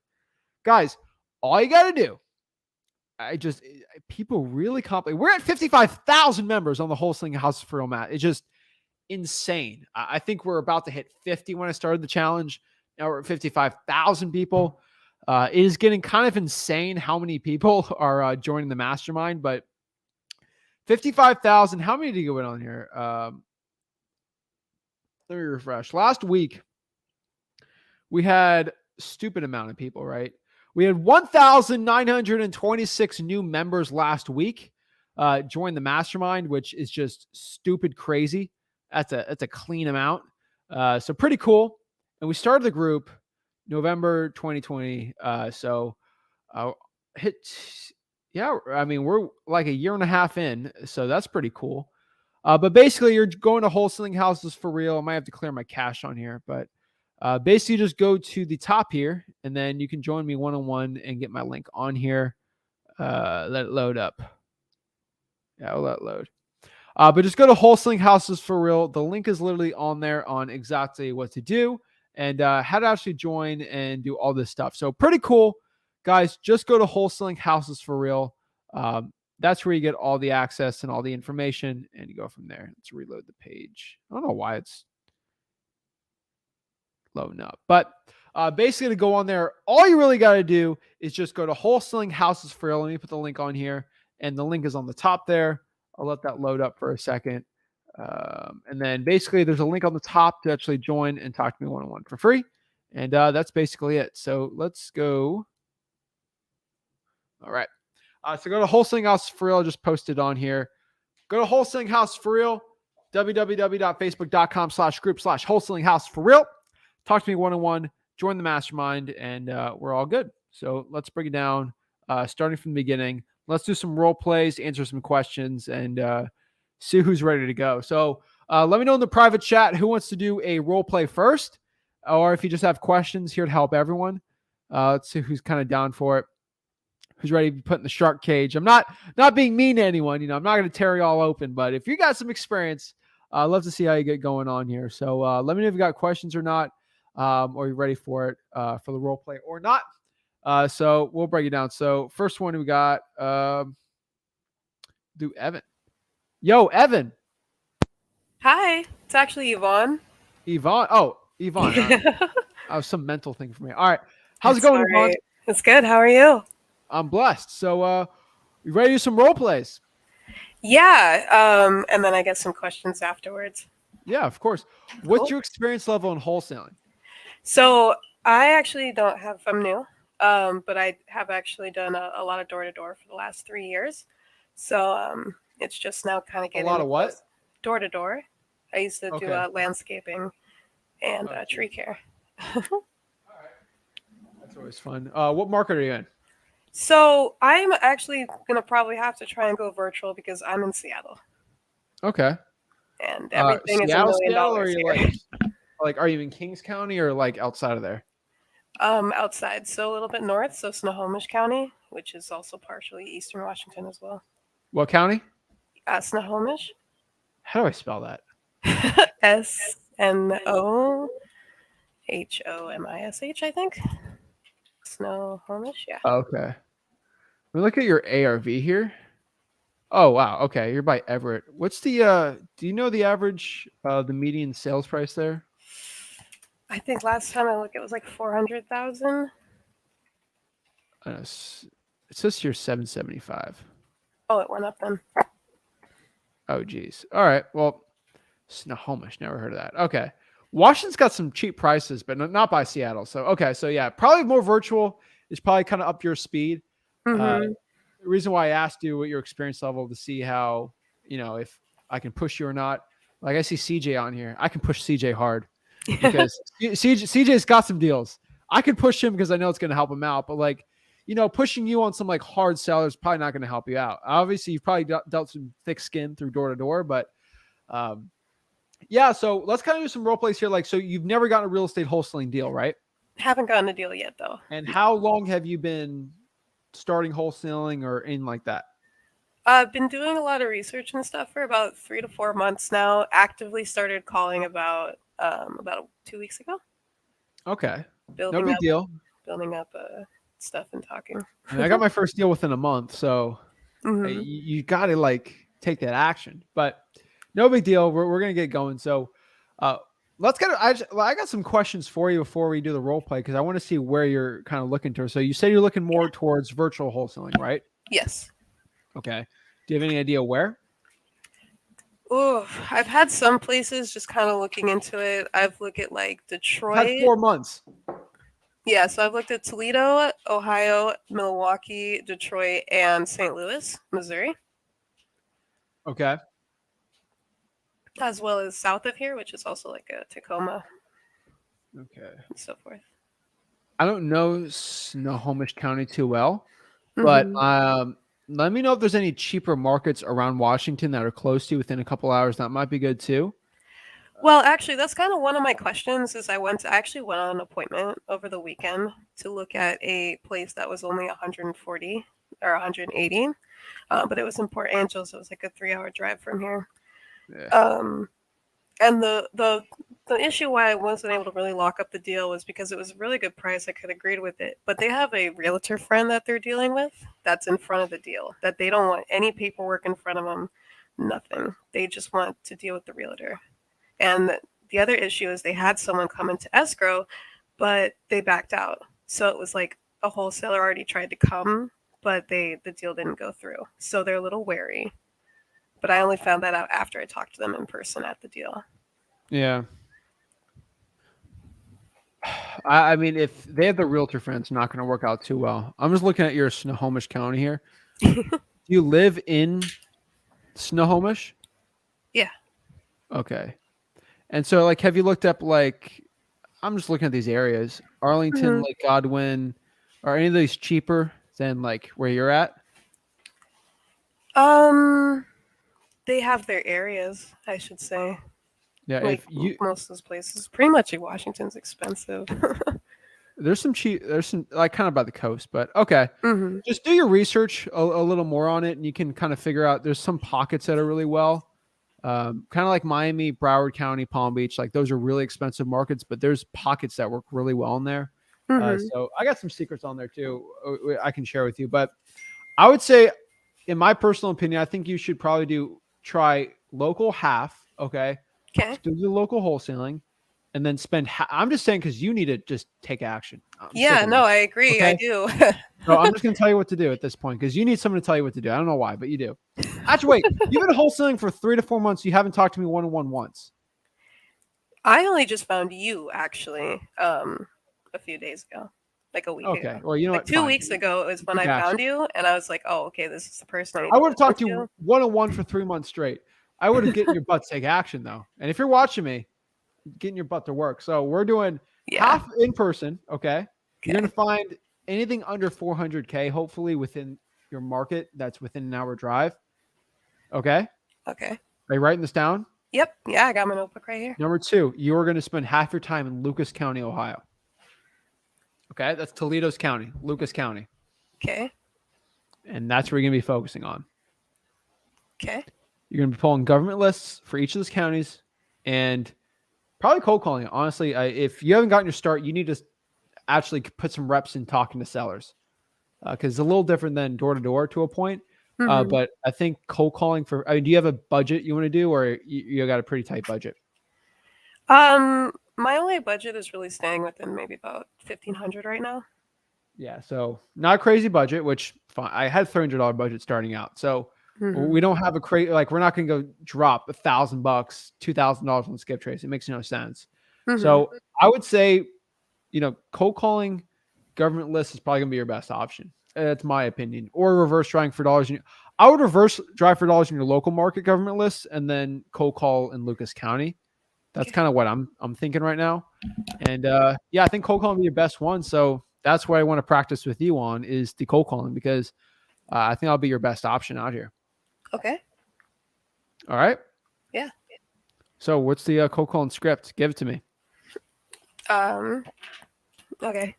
Guys, all you got to do, people really complicate. We're at 55,000 members on the Wholesaling House for Real, Matt. It's just insane. I think we're about to hit 50 when I started the challenge. Now we're at 55,000 people. It is getting kind of insane how many people are joining the mastermind, but 55,000. How many did you go in on here? Let me refresh. Last week, we had stupid amount of people, right? We had 1,926 new members last week join the mastermind, which is just stupid crazy. That's a clean amount. So pretty cool. And we started the group November 2020. I mean, we're like a year and a half in, so that's pretty cool. But basically, you're going to wholesaling houses for real. I might have to clear my cache on here, but basically, just go to the top here, and then you can join me one-on-one and get my link on here. Let it load up. Yeah, I'll let it load. But just go to Wholesaling Houses for Real. The link is literally on there on exactly what to do and how to actually join and do all this stuff. So pretty cool. Guys, just go to Wholesaling Houses for Real. That's where you get all the access and all the information, and you go from there. Let's reload the page. I don't know why it's loading up, but basically to go on there, all you really got to do is just go to Wholesaling Houses for Real. Let me put the link on here, and the link is on the top there. I'll let that load up for a second. And then basically there's a link on the top to actually join and talk to me one-on-one for free. And that's basically it. So let's go. All right. So go to Wholesaling House for Real. Just posted on here. Go to Wholesaling House for Real, www.facebook.com/group/Wholesaling House for Real. Talk to me one-on-one, join the mastermind, and we're all good. So let's break it down, starting from the beginning. Let's do some role plays, answer some questions, and see who's ready to go. So let me know in the private chat who wants to do a role play first, or if you just have questions, here to help everyone. Let's see who's kind of down for it. Who's ready to be put in the shark cage? I'm not being mean to anyone. I'm not going to tear you all open, but if you got some experience, I'd love to see how you get going on here. So let me know if you got questions or not, or you're ready for it for the role play or not. So we'll break it down. So first one we got, do Evan. Yo, Evan. Hi, it's actually Yvonne. Yvonne. Oh, Yvonne. Some mental thing for me. All right. How's it going, Yvonne? It's good. How are you? I'm blessed. So you ready to do some role plays? Yeah. And then I get some questions afterwards. Yeah, of course. What's your experience level in wholesaling? So I actually I'm new, but I have actually done a lot of door-to-door for the last 3 years. So it's just now kind of getting a lot of what? Door-to-door. I used to do landscaping and tree care. All right. That's always fun. What market are you in? So I'm actually going to probably have to try and go virtual because I'm in Seattle. Okay. And everything is $1 million or here. Like, are you in Kings County or like outside of there? Outside, so a little bit north, so Snohomish County, which is also partially eastern Washington as well. What county? Snohomish. How do I spell that? Snohomish, I think. Snohomish, yeah. Okay. Let me look at your ARV here. Oh, wow. Okay. You're by Everett. What's the, do you know the average, the median sales price there? I think last time I looked, it was like 400,000. It says here 775. Oh, it went up then. Oh, geez. All right. Well, Snohomish, never heard of that. Okay. Washington's got some cheap prices, but not by Seattle. So, okay. So, yeah, probably more virtual is probably kind of up your speed. Mm-hmm. The reason why I asked you what your experience level to see how, if I can push you or not. Like I see CJ on here. I can push CJ hard because CJ's got some deals. I could push him because I know it's going to help him out. But like, pushing you on some like hard sellers is probably not going to help you out. Obviously, you've probably dealt some thick skin through door to door, but yeah. So let's kind of do some role plays here. Like, so you've never gotten a real estate wholesaling deal, right? Haven't gotten a deal yet though. And how long have you been starting wholesaling or in like that? I've been doing a lot of research and stuff for about 3 to 4 months now. Actively started calling about 2 weeks ago. Okay. Building No big deal. Building up stuff and talking. I mean, I got my first deal within a month, so Mm-hmm. you got to like take that action. But no big deal. We're gonna get going. So let's get. I got some questions for you before we do the role play because I want to see where you're kind of looking to. So you said you're looking more towards virtual wholesaling, right? Yes. Okay. Do you have any idea where? Oh, I've had some places just kind of looking into it. I've looked at like Detroit. Had 4 months. Yeah, so I've looked at Toledo, Ohio, Milwaukee, Detroit, and St. Louis, Missouri, Okay. as well as south of here, which is also like a Tacoma Okay. and so forth. I don't know Snohomish County too well, but let me know if there's any cheaper markets around Washington that are close to you within a couple hours. That might be good too. Well, actually, that's kind of one of my questions. Is I actually went on an appointment over the weekend to look at a place that was only 140 or 180, but it was in Port Angels. It was like a 3-hour drive from here. Yeah. And the issue why I wasn't able to really lock up the deal was because it was a really good price. I could agree with it, but they have a realtor friend that they're dealing with that's in front of the deal. That they don't want any paperwork in front of them, nothing. They just want to deal with the realtor. And the other issue is they had someone come into escrow, but they backed out. So it was like a wholesaler already tried to come, but the deal didn't go through. So they're a little wary. But I only found that out after I talked to them in person at the deal. Yeah. I mean, if they have the realtor friend, it's not going to work out too well. I'm just looking at your Snohomish County here. Do you live in Snohomish? Yeah. Okay. And so, like, have you looked up, like, I'm just looking at these areas, Arlington, Lake Godwin, are any of these cheaper than, like, where you're at? They have their areas, I should say. Yeah, like if you most of those places, pretty much in Washington's expensive. there's some like kind of by the coast, but okay. Just do your research a little more on it, and you can kind of figure out there's some pockets that are really well. Kind of like Miami, Broward County, Palm Beach, like those are really expensive markets, but there's pockets that work really well in there. So I got some secrets on there too. I can share with you, but I would say, in my personal opinion, I think you should probably try local half. Okay. Okay. Do the local wholesaling and then spend. I'm just saying, cause you need to just take action. Yeah, no, I agree. Okay? I do. No, I'm just going to tell you what to do at this point, because you need someone to tell you what to do. I don't know why, but you do. Actually, wait, you've been wholesaling for 3 to 4 months. You haven't talked to me one-on-one once. I only just found you actually a few days ago, like a week ago. Okay, well, you know like what? 2 weeks ago is when I found you, and I was like, oh, okay, this is the person I would have talked to you one-on-one for 3 months straight. I would have gotten your butt to take action, though. And if you're watching me, getting your butt to work. So we're doing half in person, okay? You're going to find anything under 400K, hopefully within your market that's within an hour drive. Okay? Okay. Are you writing this down? Yep. Yeah, I got my notebook right here. Number 2, you're going to spend half your time in Lucas County, Ohio. Okay? That's Toledo's county, Lucas County. Okay. And that's where you're going to be focusing on. Okay. You're going to be pulling government lists for each of those counties and probably cold calling. Honestly, if you haven't gotten your start, you need to actually put some reps in talking to sellers, because it's a little different than door to door to a point. But I think cold calling do you have a budget you want to do, or you got a pretty tight budget? My only budget is really staying within maybe about $1,500 right now. Yeah, so not a crazy budget, which fine. I had $300 budget starting out. So We don't have a crate. Like we're not going to go drop $1,000, $2,000 on skip trace. It makes no sense. So I would say, cold calling government lists is probably going to be your best option. That's my opinion. Or reverse driving for dollars. I would reverse drive for dollars in your local market government lists and then cold call in Lucas County. That's kind of what I'm thinking right now. And yeah, I think cold calling would be your best one. So that's what I want to practice with you on is the cold calling because I think I'll be your best option out here. Okay. All right. Yeah. So what's the cold calling script? Give it to me. Okay.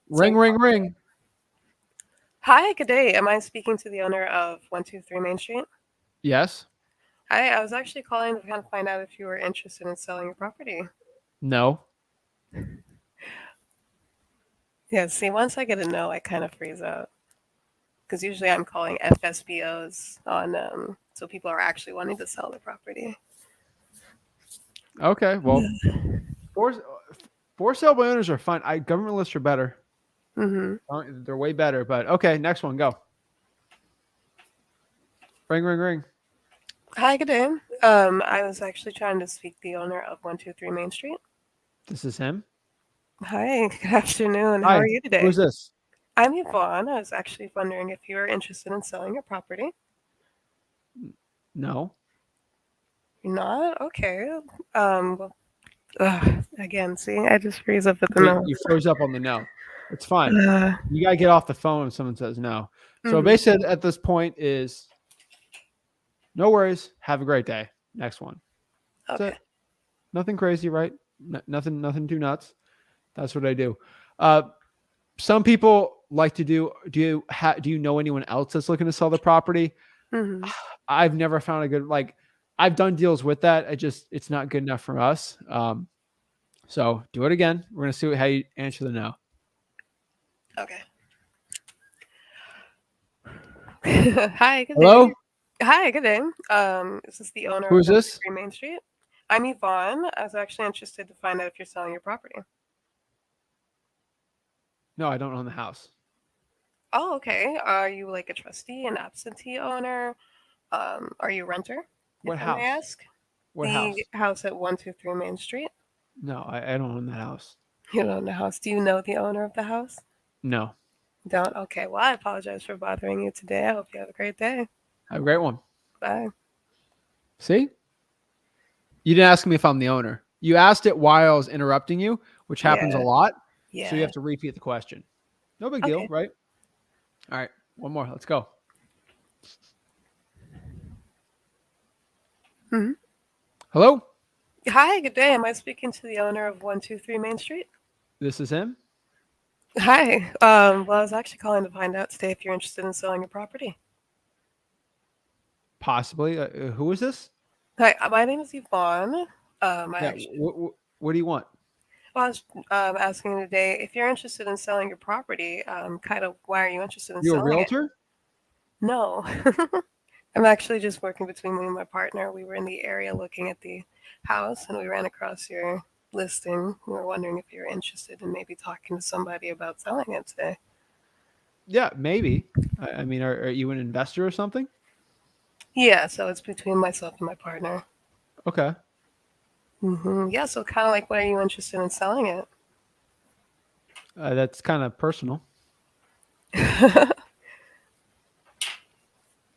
Ring, ring, ring. Hi, good day. Am I speaking to the owner of 123 Main Street? Yes. Hi, I was actually calling to kind of find out if you were interested in selling your property. No. Yeah, see, once I get a no, I kind of freeze out. Because usually I'm calling FSBOs on, so people are actually wanting to sell their property. Okay. Well, for sale by owners are fine. Government lists are better. They're way better. But okay, next one, go. Ring, ring, ring. Hi, good day. I was actually trying to speak to the owner of 123 Main Street. This is him. Hi, good afternoon. Hi. How are you today? Who's this? I'm Yvonne. I was actually wondering if you were interested in selling your property. No. You're not? Okay. Well, again, see, I just freeze up at the no. You froze up on the no. It's fine. You gotta get off the phone when someone says no. So basically, at this point, is no worries. Have a great day. Next one. That's Okay. it. Nothing crazy, right? Nothing too nuts. That's what I do. Some people like to do. Do you know anyone else that's looking to sell the property? I've never found a good I've done deals with that. It's not good enough for us. So do it again. We're gonna see how you answer the no. Okay. Hi, good Hello? day. Hi, good day. Is this the owner Who is of this? 123 Main Street? I'm Yvonne. I was actually interested to find out if you're selling your property. No, I don't own the house. Oh, okay. Are you like a trustee, an absentee owner? Are you a renter? What if I house? may ask? What the house? house at 123 Main Street. No, I don't own that house. You don't own the house. Do you know the owner of the house? No. Don't? Okay. Well, I apologize for bothering you today. I hope you have a great day. Have a great one. Bye. See? You didn't ask me if I'm the owner. You asked it while I was interrupting you, which happens a lot. Yeah. So you have to repeat the question. No big deal, right? All right. One more. Let's go. Hello? Hi, good day. Am I speaking to the owner of 123 Main Street? This is him? Hi. Well, I was actually calling to find out today if you're interested in selling your property. Possibly. Who is this? Hi, my name is Yvonne. What do you want? Well, I was asking today if you're interested in selling your property. Kind of why are you interested in You a selling it? realtor? No. I'm actually just working between me and my partner. We were in the area looking at the house and we ran across your listing. We were wondering if you're interested in maybe talking to somebody about selling it today. Yeah, maybe. I mean, are you an investor or something? Yeah, so it's between myself and my partner. Okay. Yeah, so kind of like, why are you interested in selling it? That's kind of personal.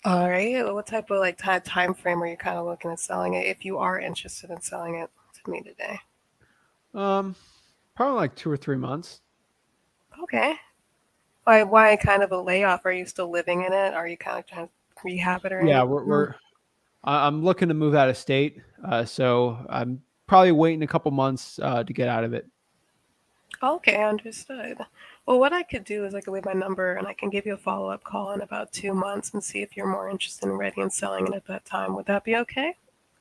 All right. Well, what type of time frame are you kind of looking at selling it if you are interested in selling it to me today? Probably like 2 or 3 months. Okay. Why kind of a layoff? Are you still living in it? Are you kind of trying to rehab it or Yeah, anything? I'm looking to move out of state, so I'm probably waiting a couple months to get out of it. Okay, understood. Well, what I could do is I could leave my number and I can give you a follow-up call in about 2 months and see if you're more interested and ready in selling it at that time. Would that be okay?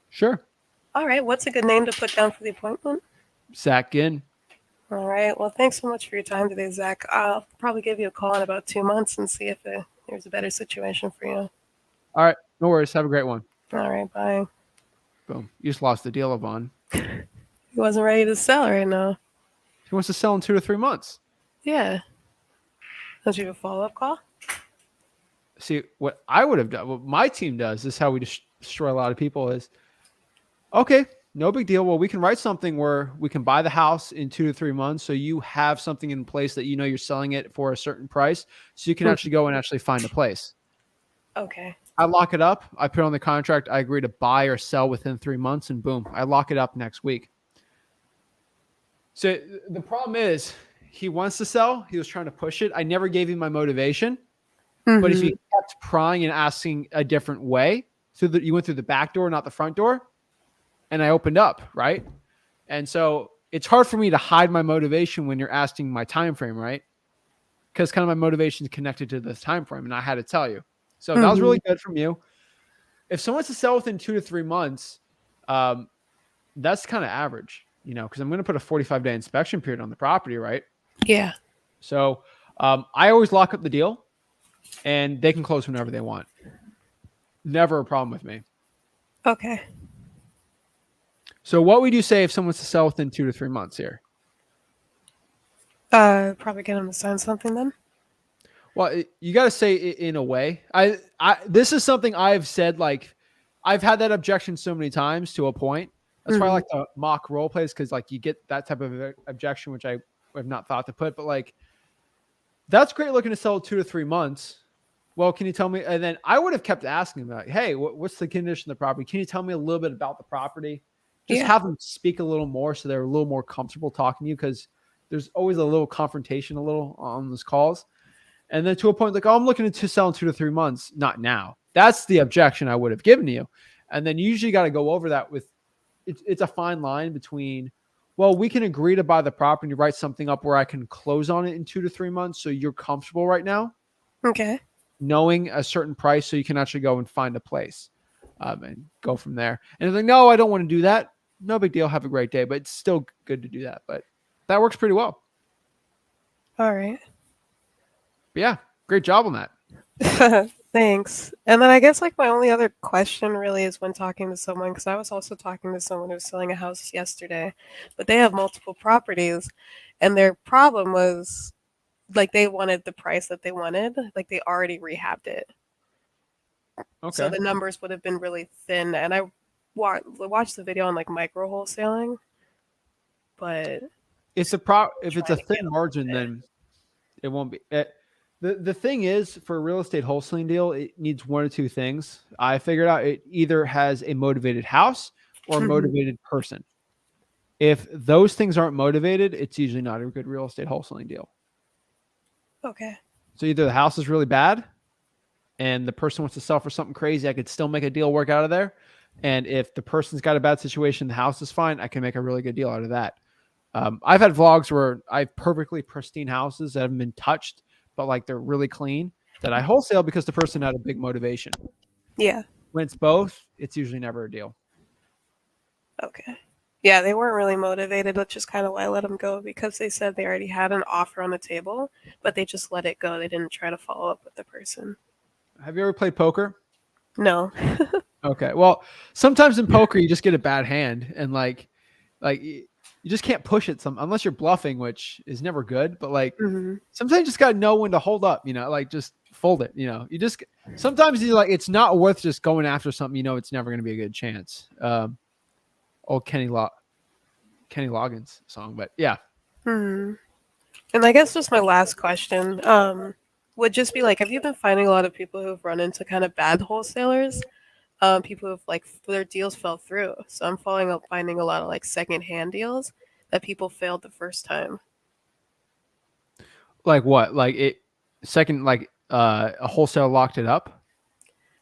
Sure. All right. What's a good name to put down for the appointment? Zach Ginn. All right. Well, thanks so much for your time today, Zach. I'll probably give you a call in about 2 months and see if there's a better situation for you. All right. No worries. Have a great one. All right. Bye. Boom. You just lost the deal, Yvonne. He wasn't ready to sell right now. He wants to sell in 2 to 3 months. Yeah. Don't you have a follow-up call? see what I would have done, what my team does, this is how we destroy a lot of people is, okay, no big deal. Well, we can write something where we can buy the house in 2 to 3 months. So you have something in place that you're selling it for a certain price. So you can actually go and actually find a place. Okay. I lock it up. I put on the contract. I agree to buy or sell within 3 months, and boom, I lock it up next week. So the problem is he wants to sell. He was trying to push it. I never gave him my motivation. But if you kept prying and asking a different way, so that you went through the back door, not the front door, and I opened up, right? And so it's hard for me to hide my motivation when you're asking my time frame, right? Because kind of my motivation is connected to this time frame, and I had to tell you. So that was really good from you. If someone wants to sell within 2 to 3 months, that's kind of average, because I'm going to put a 45-day inspection period on the property, right? Yeah. So I always lock up the deal, and they can close whenever they want. Never a problem with me. Okay. So what would you say if someone wants to sell within 2 to 3 months here? Probably get them to sign something then. Well, you got to say it in a way. This is something I've said, like, I've had that objection so many times to a point. That's why I like to mock role plays, because like you get that type of objection, which I have not thought to put. But like, that's great looking to sell 2 to 3 months. Well, can you tell me? And then I would have kept asking about, hey, what's the condition of the property? Can you tell me a little bit about the property? Just have them speak a little more so they're a little more comfortable talking to you, because there's always a little confrontation on those calls. And then to a point like, oh, I'm looking to sell in 2 to 3 months. Not now. That's the objection I would have given to you. And then you usually got to go over that with, it's a fine line between, well, we can agree to buy the property and write something up where I can close on it in 2 to 3 months. So you're comfortable right now. Okay. Knowing a certain price so you can actually go and find a place and go from there. And they're like, no, I don't want to do that. No big deal. Have a great day. But it's still good to do that. But that works pretty well. All right. But yeah, great job on that. Thanks. And then I guess like my only other question really is when talking to someone, because I was also talking to someone who was selling a house yesterday, but they have multiple properties, and their problem was like they wanted the price that they wanted, like they already rehabbed it. Okay. So the numbers would have been really thin, and I watched the video on like micro wholesaling, but if it's a thin margin, then it won't be. The thing is, for a real estate wholesaling deal, it needs one or two things. I figured out it either has a motivated house or a motivated person. If those things aren't motivated, it's usually not a good real estate wholesaling deal. Okay. So either the house is really bad and the person wants to sell for something crazy, I could still make a deal work out of there. And if the person's got a bad situation, the house is fine, I can make a really good deal out of that. I've had vlogs where I have perfectly pristine houses that haven't been touched, but like they're really clean, that I wholesale because the person had a big motivation. Yeah. When it's both, it's usually never a deal. Okay. Yeah, they weren't really motivated, which is kind of why I let them go, because they said they already had an offer on the table, but they just let it go. They didn't try to follow up with the person. Have you ever played poker? No. Okay. Well, sometimes in poker, you just get a bad hand, and like you just can't push it unless you're bluffing, which is never good. But like sometimes you just got to know when to hold up, like just fold it. Sometimes you're like, it's not worth just going after something, it's never going to be a good chance. Old Kenny Loggins song, but yeah. And I guess just my last question would just be like, have you been finding a lot of people who've run into kind of bad wholesalers? People who've like their deals fell through. So I'm finding a lot of like secondhand deals that people failed the first time. Like what? Like a wholesale locked it up?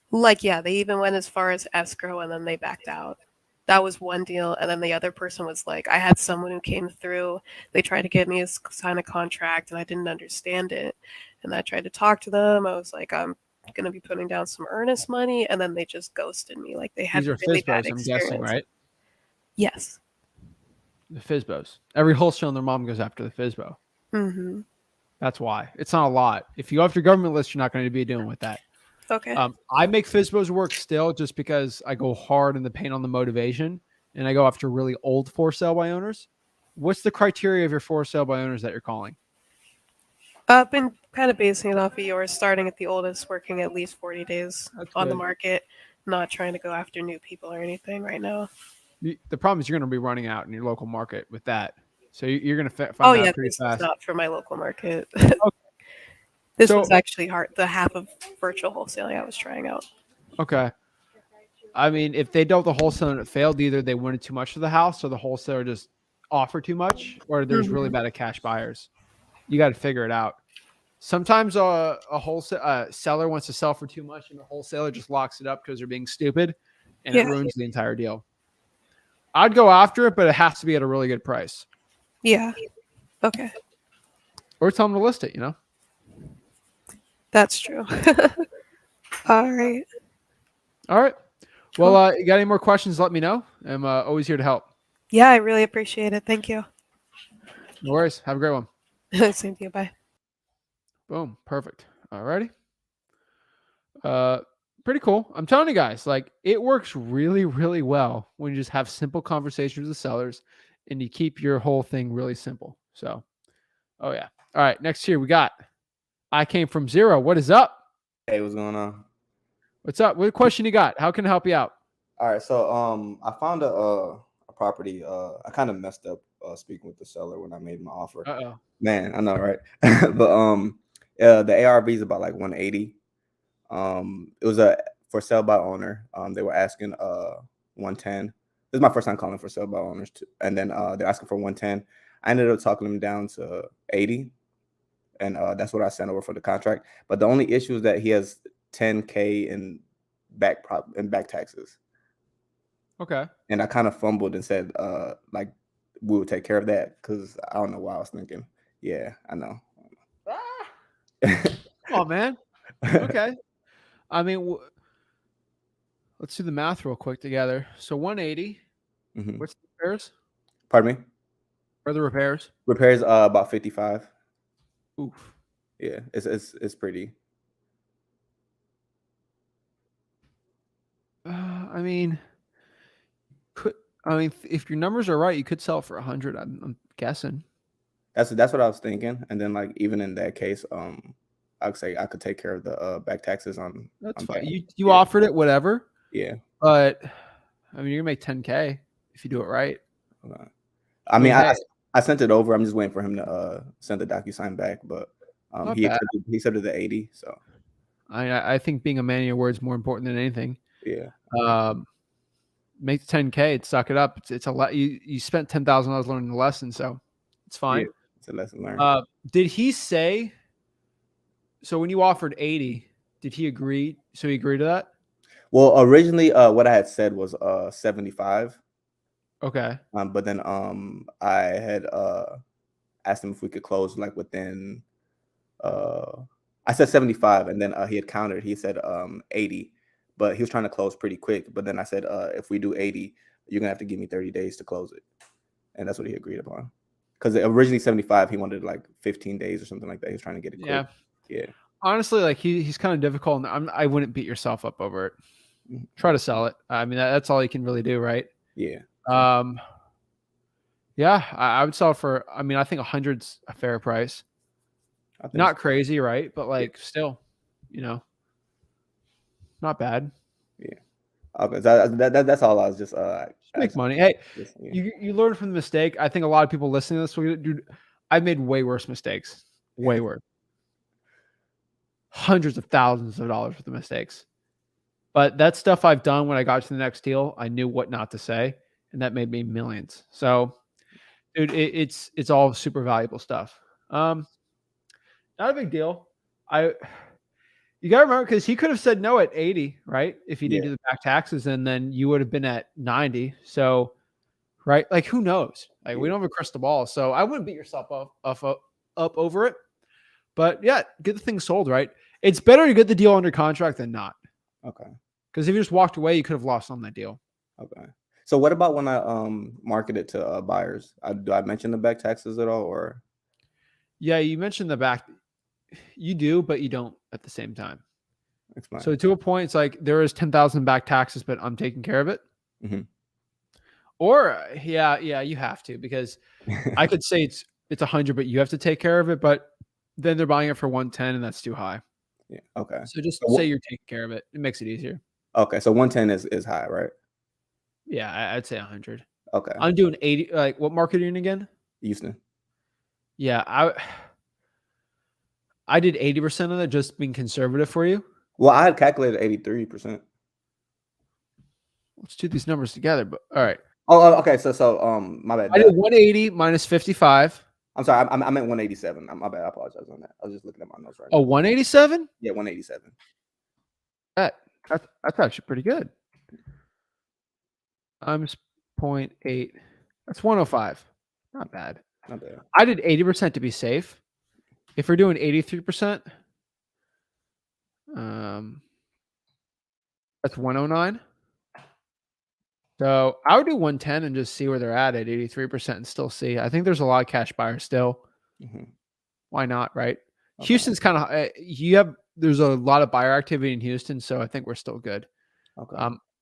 Like, yeah, they even went as far as escrow and then they backed out. That was one deal. And then the other person was like, I had someone who came through. They tried to get me to sign a contract and I didn't understand it. And I tried to talk to them. I was like, I'm going to be putting down some earnest money. And then they just ghosted me. Like they had These are really FSBOs, bad I'm experience. guessing, right? Yes. The FSBOs. Every wholesale and their mom goes after the FSBO. That's why. It's not a lot. If you go after your government list, you're not going to be dealing with that. Okay. I make FSBOs work still just because I go hard in the paint on the motivation, and I go after really old for sale by owners. What's the criteria of your for sale by owners that you're calling? I've been kind of basing it off of yours, starting at the oldest, working at least 40 days That's on the good. market, not trying to go after new people or anything right now. The problem is you're going to be running out in your local market with that. So you're going to Oh find yeah, that pretty this is fast. not for my local market. Okay. This was So, actually hard. The half of virtual wholesaling I was trying out. okay. I mean, if they dealt the wholesale and it failed, either they wanted too much for the house or the wholesaler just offered too much or there's really Mhm. bad at cash buyers. You got to figure it out. Sometimes a wholesale seller wants to sell for too much and the wholesaler just locks it up because they're being stupid and it Yeah, ruins the entire deal. I'd go after it, but it has to be at a really good price. yeah. Okay, Or tell them to list it, you know? that's true. All right, All right. cool. Well, you got any more questions? Let me know. I'm always here to help. Yeah, I really appreciate it. Thank you. No worries. Have a great one. Same to you. Bye. Boom. Perfect. All righty. Pretty cool. I'm telling you guys, like it works really, really well when you just have simple conversations with the sellers and you keep your whole thing really simple. So, oh yeah. All right. Next here we got I came from zero. What is up? Hey, what's going on? What's up? What question you got? How can I help you out? All right, so I found a property. I kind of messed up speaking with the seller when I made my offer. Uh-oh. Man, I know, right? But the ARV is about like 180. It was a for sale by owner. They were asking 110. This is my first time calling for sale by owners too. And then they're asking for 110. I ended up talking them down to 80, and that's what I sent over for the contract. But the only issue is that he has 10K in back taxes. Okay. And I kind of fumbled and said, like, we would take care of that because I don't know why I was thinking. Yeah, I know. Come on, man. Okay. I mean, let's do the math real quick together. So 180. Mhm. What's the repairs? Pardon me? What are the repairs? Repairs about 55. Oof. Yeah, it's pretty. I mean, if your numbers are right, you could sell it for 100. I'm guessing. That's what I was thinking. And then like even in that case, I'd say I could take care of the back taxes on That's on fine. that. You Yeah. offered it, whatever. Yeah. But I mean, you're gonna make 10K if you do it right. I mean, hey, I sent it over. I'm just waiting for him to send the DocuSign back, but not he bad. accepted the 80. So I think being a man of your word is more important than anything. yeah. Make 10K, suck it up. It's a lot. You spent $10,000 learning the lesson, so it's fine. Yeah, it's a lesson learned. Did he say? So when you offered 80, did he agree? So he agreed to that? Well, originally, what I had said was 75. Okay. But then I had asked him if we could close like within I said 75, and then he had countered. He said 80, but he was trying to close pretty quick. But then I said if we do 80, you're gonna have to give me 30 days to close it, and that's what he agreed upon. Because originally 75, he wanted like 15 days or something like that. He was trying to get it quick. Yeah. Honestly, like he's kind of difficult, and I wouldn't beat yourself up over it. Mhm. Try to sell it. I mean, that's all you can really do, right? Yeah. Yeah, I would sell for. I mean, I think 100's a fair price. I think Not so. crazy, right? But like, still, not bad. Yeah. Okay. That's all I was just Make money. Hey, just, yeah. you learn from the mistake. I think a lot of people listening to this will dude. I've made way worse mistakes. Way worse. Hundreds of thousands of dollars worth of mistakes. But that stuff I've done when I got to the next deal, I knew what not to say, and that made me millions. So, dude, it's all super valuable stuff. Not a big deal. You gotta remember because he could have said no at 80, right? If he didn't do the back taxes, and then you would have been at 90. So, right? Like, who knows? Like, we don't have a crystal ball, so I wouldn't beat yourself up over it. But yeah, get the thing sold, right? It's better to get the deal under contract than not. Okay. Because if you just walked away, you could have lost on that deal. Okay. So what about when I market it to buyers? Do I mention the back taxes at all, or? Yeah, you mentioned the back. You do, but you don't at the same time. Explain. So to a point, it's like there is 10,000 back taxes, but I'm taking care of it. Mm-hmm. Or yeah, you have to, because I could say it's 100, but you have to take care of it. But then they're buying it for 110, and that's too high. Yeah. Okay. So just So say you're taking care of it. It makes it easier. okay. So 110 is high, right? Yeah, I'd say 100. Okay. I'm doing 80. Like, what market are you in again? Houston. Yeah, I did 80% of that, just being conservative for you. Well, I had calculated 83%. Let's do these numbers together. But all right, Okay. So my bad. I did 180 minus 55. I'm sorry. I meant 187. My bad. I apologize on that. I was just looking at my notes right Oh, now. 187? Yeah, 187. That's actually pretty good. Times 0.8. That's 105. Not bad. Not bad. I did 80% to be safe. If we're doing 83%, that's 109. So I would do 110 and just see where they're at 83% and still see. I think there's a lot of cash buyers still. Mm-hmm. Why not, right? Okay. Houston's kind of there's a lot of buyer activity in Houston, so I think we're still good. Okay.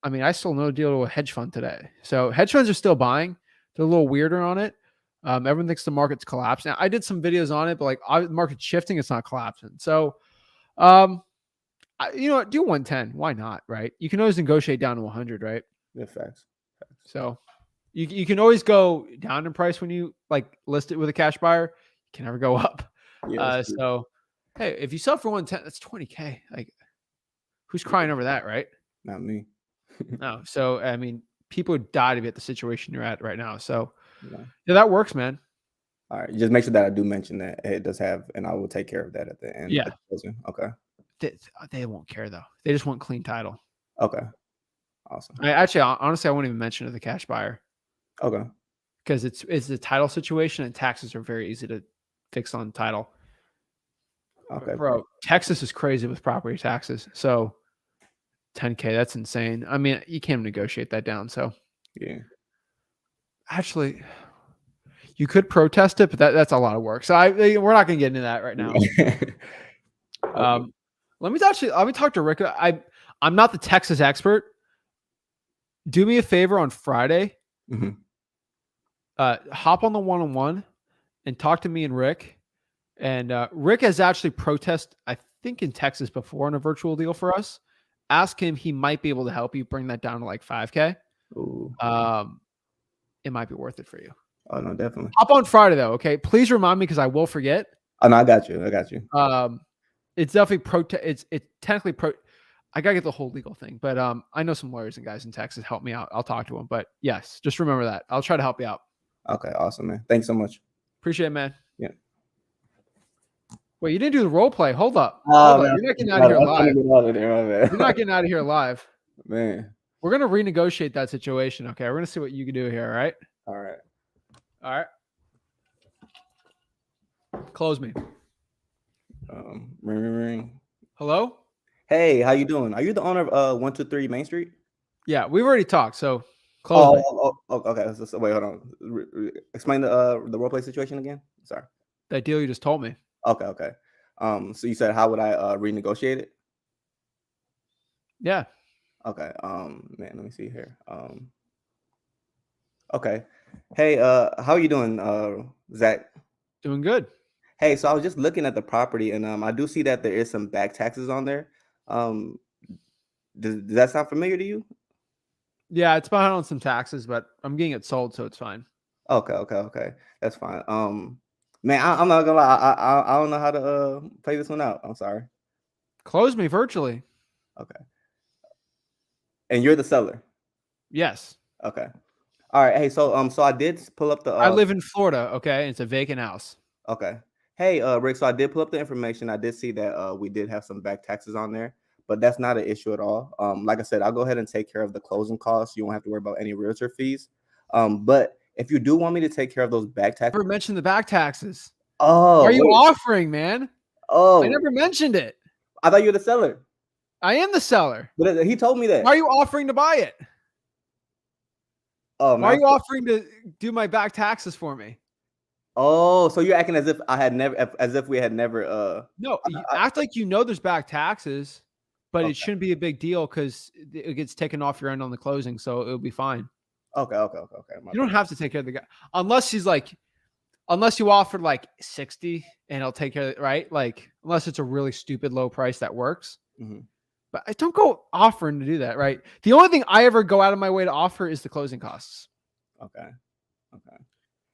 I mean, I still know a deal with a hedge fund today. So hedge funds are still buying. They're a little weirder on it. Everyone thinks the market's collapsed. Now, I did some videos on it, but like the market's shifting, it's not collapsing. So, you know what? Do 110. Why not, right? You can always negotiate down to 100, right? Yeah, facts. So you can always go down in price when you like list it with a cash buyer. You can never go up. Yeah, So, hey, if you sell for 110, that's 20K. Like, who's crying over that, right? not me. No. So, I mean, people would die to be at the situation you're at right now. So, Yeah. yeah, that works, man. All right. Just make sure that I do mention that it does have, and I will take care of that at the end. Yeah. Okay. They won't care though. They just want clean title. Okay. Awesome. Honestly, I won't even mention it to the cash buyer Okay. because it's the title situation, and taxes are very easy to fix on title. Okay. Bro, Texas is crazy with property taxes. So 10K, that's insane. I mean, you can't negotiate that down. So Yeah. actually, you could protest it, but that's a lot of work. So we're not going to get into that right now. Okay. Let me talk to Rick. I'm not the Texas expert. Do me a favor on Friday. Mm-hmm. Hop on the one-on-one and talk to me and Rick. And Rick has actually protested, I think, in Texas before on a virtual deal for us. Ask him; he might be able to help you bring that down to like 5K. Ooh. It might be worth it for you. Oh no, definitely. Hop on Friday though, okay? Please remind me because I will forget. Oh no, I got you. It's definitely it's technically I gotta get the whole legal thing, but I know some lawyers and guys in Texas. Help me out. I'll talk to them. But yes, just remember that. I'll try to help you out. Okay, awesome, man. Thanks so much. Appreciate it, man. Yeah. Wait, you didn't do the role play. Hold up. Oh, You're not getting out of here live. You're not getting out of here live. Man. We're gonna renegotiate that situation. Okay, we're gonna see what you can do here. All right. All right. All right. Close me. Ring. Hello. Hey, how you doing? Are you the owner of 123 Main Street? Yeah, we've already talked. So close me. Okay. So wait, hold on. Explain the role play situation again. Sorry. That deal you just told me. Okay. So you said how would I renegotiate it? Yeah. Okay. Man, let me see here. Okay. Hey, how are you doing, Zach? Doing good. Hey, so I was just looking at the property, and I do see that there is some back taxes on there. Does that sound familiar to you? Yeah, it's behind on some taxes, but I'm getting it sold, so it's fine. Okay. That's fine. Man, I'm not gonna lie. I don't know how to play this one out. I'm sorry. Close me virtually. Okay. And you're the seller. Yes. Okay. All right. Hey, so I did pull up the. I live in Florida. Okay, it's a vacant house. Okay. Hey, Rick. So I did pull up the information. I did see that we did have some back taxes on there, but that's not an issue at all. Like I said, I'll go ahead and take care of the closing costs. You won't have to worry about any realtor fees. But if you do want me to take care of those back taxes, Never mentioned the back taxes. oh, What are you offering, man? Oh, I never mentioned it. I thought you were the seller. I am the seller. But he told me that. Why are you offering to buy it? Oh, Why are you offering to do my back taxes for me? Oh, so you're acting as if we had never. No, you act like you know there's back taxes, but it shouldn't be a big deal because it gets taken off your end on the closing, so it'll be fine. Okay. You don't have to take care of the guy unless he's like, unless you offered like 60 and I'll take care of it, right? Like, unless it's a really stupid low price that works. Mhm. But I don't go offering to do that, right? The only thing I ever go out of my way to offer is the closing costs. Okay. Okay.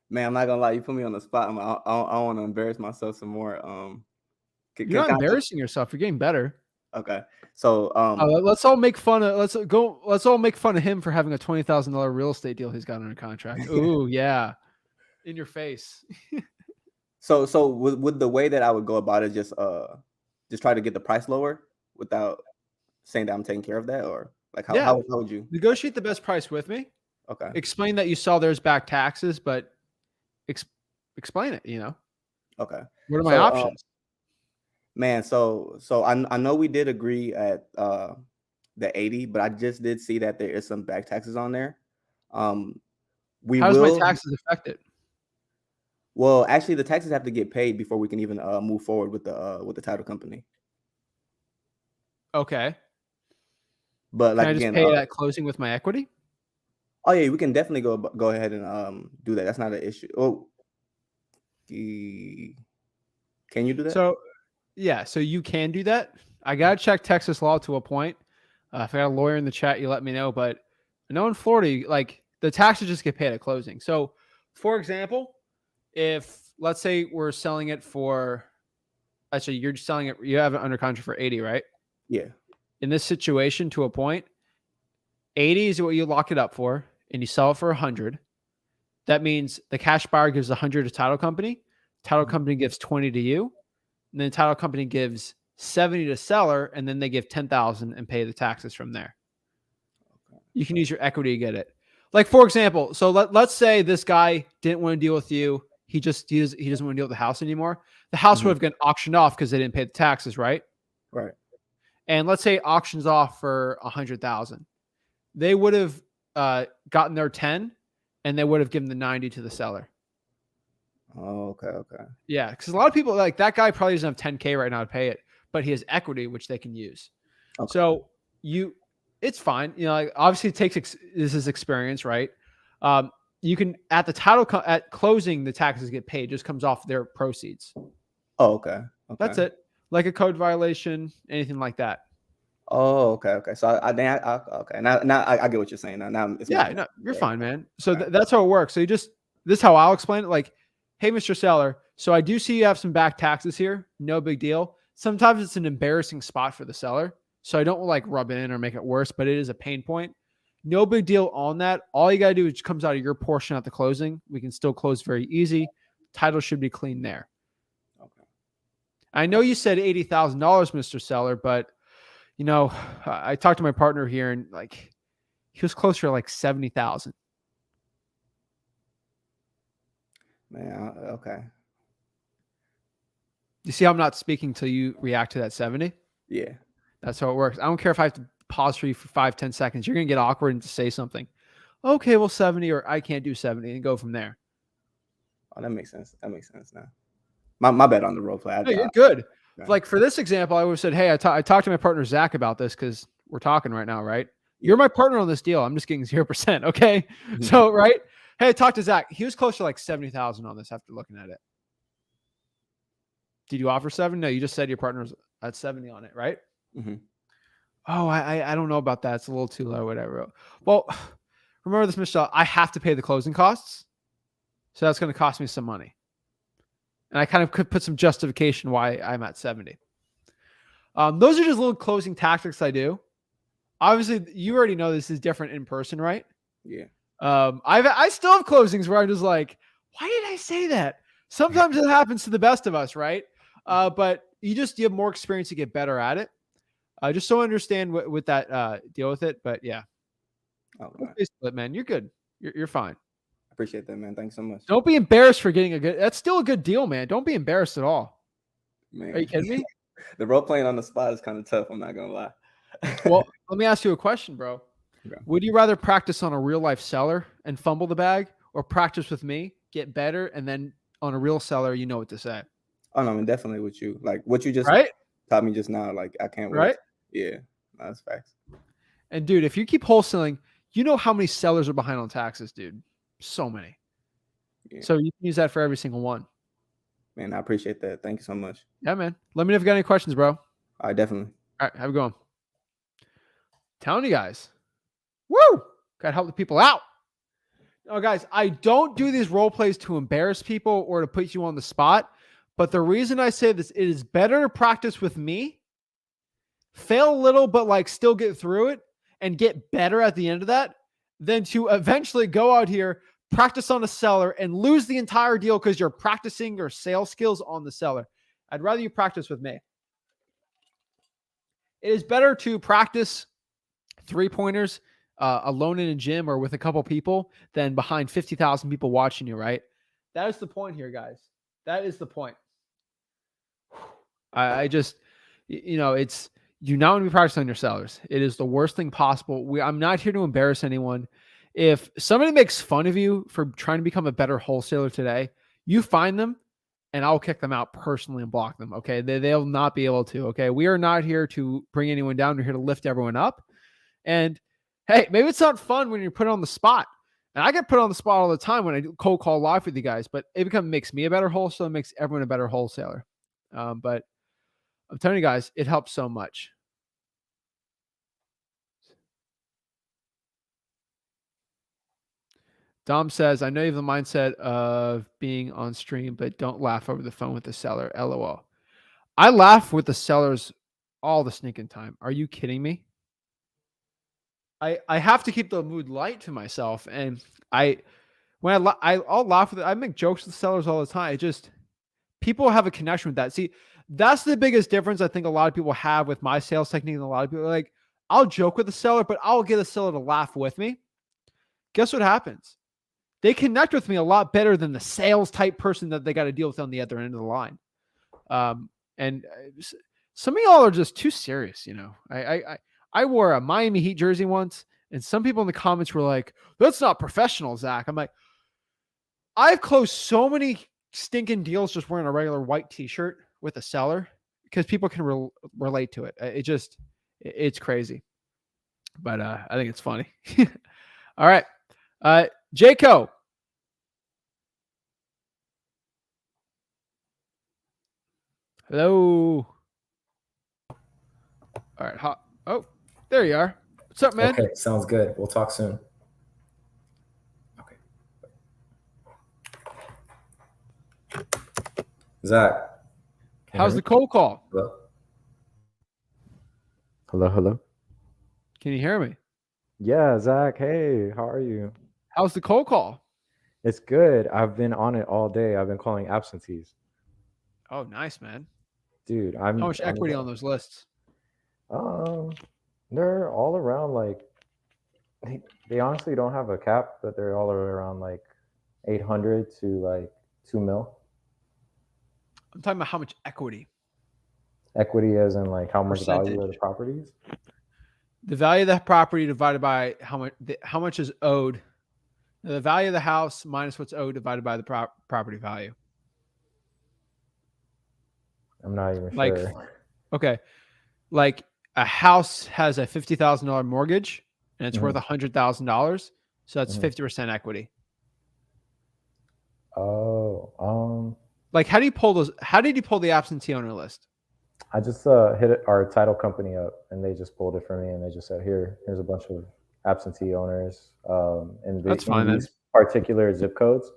Man, I'm not gonna lie. You put me on the spot. I want to embarrass myself some more. You're not can I just, embarrassing yourself. You're getting better. okay. So Let's all make fun of let's all make fun of him for having a $20,000 real estate deal he's got under contract. Ooh, yeah. In your face. so with the way that I would go about it, just try to get the price lower without saying that I'm taking care of that, or like Yeah. how would you? Negotiate the best price with me. Okay. Explain that you saw there's back taxes, but explain it, Okay. What are my So, options? Man, so I know we did agree at the 80, but I just did see that there is some back taxes on there. We How does my will taxes affect it? Well, actually the taxes have to get paid before we can even move forward with the title company. Okay. But Can like I just again, pay it at closing with my equity? oh yeah, we can definitely go ahead and do that. That's not an issue. Oh, can you do that? So yeah, so you can do that. I gotta check Texas law to a point. If I got a lawyer in the chat, you let me know. But I know in Florida, like the taxes just get paid at closing. So, for example, if let's say we're selling it for, actually, you're selling it, you have it under contract for 80, right? Yeah. In this situation, to a point, 80 is what you lock it up for, and you sell it for 100. That means the cash buyer gives 100 to title company. Title company gives 20 to you. And then title company gives 70 to seller, and then they give 10,000 and pay the taxes from there. You can use your equity to get it. Like, for example, so let's say this guy didn't want to deal with you. He doesn't want to deal with the house anymore. The house would have gotten auctioned off because they didn't pay the taxes, right? Right. And let's say auctions off for 100,000. They would have gotten their 10, and they would have given the 90 to the seller. Oh, okay. Yeah, because a lot of people, like that guy probably doesn't have 10K right now to pay it, but he has equity which they can use. Okay. So it's fine. Like obviously it takes this is experience, right? You can at the title at closing the taxes get paid, just comes off their proceeds. Oh, okay. That's it. Like a code violation, anything like that. Oh, okay. So okay. Now I get what you're saying. Now it's No, you're fine, man. So that's how it works. So this is how I'll explain it. Like, hey, Mr. Seller, so I do see you have some back taxes here. No big deal. Sometimes it's an embarrassing spot for the seller. So I don't like rub it in or make it worse, but it is a pain point. No big deal on that. All you got to do is it comes out of your portion at the closing. We can still close very easy. Title should be clean there. Okay. I know you said $80,000, Mr. Seller, but I talked to my partner here and like he was closer to like 70,000. Man, okay. You see how I'm not speaking till you react to that 70? Yeah. That's how it works. I don't care if I have to pause for you for 5-10 seconds. You're going to get awkward and to say something. Okay, well, 70 or I can't do 70 and go from there. Oh, that makes sense. Now. My bad on the role play. No, you're good. Yeah. Like for this example, I would have said, hey, I talked to my partner, Zach, about this because we're talking right now, right? You're my partner on this deal. I'm just getting 0%. Okay. So, right. Hey, I talked to Zach. He was close to like 70,000 on this after looking at it. Did you offer 7? No, you just said your partner's at 70 on it, right? Mm-hmm. Oh, I don't know about that. It's a little too low, whatever. Well, remember this, Michelle, I have to pay the closing costs. So that's going to cost me some money. And I kind of could put some justification why I'm at 70. Those are just little closing tactics I do. Obviously, you already know this is different in person, right? Yeah. I still have closings where I'm just like, why did I say that? Sometimes it happens to the best of us, right? But you have more experience to get better at it. I just don't understand with that deal with it, but yeah. Okay. Man, you're good. You're fine. Appreciate that, man. Thanks so much. Don't be embarrassed for getting that's still a good deal, man. Don't be embarrassed at all. Man. Are you kidding me? The role playing on the spot is kind of tough. I'm not gonna lie. Well, let me ask you a question, bro. Okay. Would you rather practice on a real life seller and fumble the bag, or practice with me, get better, and then on a real seller, you know what to say? Oh no, I mean definitely with you. Like what you just taught me just now. Like I can't wait. Right? Yeah, that's facts. And dude, if you keep wholesaling, you know how many sellers are behind on taxes, dude. So many. Yeah. So you can use that for every single one. Man, I appreciate that. Thank you so much. Yeah, man. Let me know if you got any questions, bro. All All right, definitely. right, have a good one. Telling you guys. Woo! Gotta help the people out. Oh, guys, I don't do these role plays to embarrass people or to put you on the spot. But the reason I say this, it is better to practice with me, fail a little, but like still get through it and get better at the end of that than to eventually go out here, practice on a seller and lose the entire deal because you're practicing your sales skills on the seller. I'd rather you practice with me. It is better to practice 3-pointers alone in a gym or with a couple people than behind 50,000 people watching you, right? That is the point here, guys. That is the point. I just, it's, you not want to be practicing on your sellers. It is the worst thing possible. I'm not here to embarrass anyone. If somebody makes fun of you for trying to become a better wholesaler today, you find them and I'll kick them out personally and block them. Okay. They'll not be able to. Okay. We are not here to bring anyone down. We're here to lift everyone up. And hey, maybe it's not fun when you're put on the spot. And I get put on the spot all the time when I do cold call live with you guys, but it makes me a better wholesaler, makes everyone a better wholesaler. But I'm telling you guys, it helps so much. Dom says, I know you have the mindset of being on stream, but don't laugh over the phone with the seller. LOL. I laugh with the sellers all the sneaking time. Are you kidding me? I have to keep the mood light to myself. And I'll laugh with it. I make jokes with the sellers all the time. It just, people have a connection with that. See, that's the biggest difference I think a lot of people have with my sales technique. And a lot of people are like, I'll joke with the seller, but I'll get a seller to laugh with me. Guess what happens? They connect with me a lot better than the sales type person that they got to deal with on the other end of the line. And some of y'all are just too serious. I wore a Miami Heat jersey once, and some people in the comments were like, that's not professional, Zach. I'm like, I've closed so many stinking deals just wearing a regular white t-shirt with a seller because people can relate to it. It's crazy. But I think it's funny. All right. Jayco. Hello. All right. Oh, there you are. What's up, man? Okay, sounds good. We'll talk soon. Okay. Zach. How's the cold call? Hello? Hello, hello. Can you hear me? Yeah, Zach. Hey, how are you? How's the cold call? It's good. I've been on it all day. I've been calling absentees. Oh, nice, man. Dude, how much equity on those lists? They're all around like they honestly don't have a cap, but they're all around like 800 to like 2 mil. I'm talking about how much equity. Equity as in like how much Percentage. value are the properties? The value of that property divided by how much is owed. The value of the house minus what's owed divided by the property value. I'm not even like, sure. Okay. Like a house has a $50,000 mortgage and it's worth $100,000. So that's 50% equity. Oh, like how do you pull those? How did you pull the absentee owner list? I just hit our title company up and they just pulled it for me and they just said, here's a bunch of absentee owners in these particular zip codes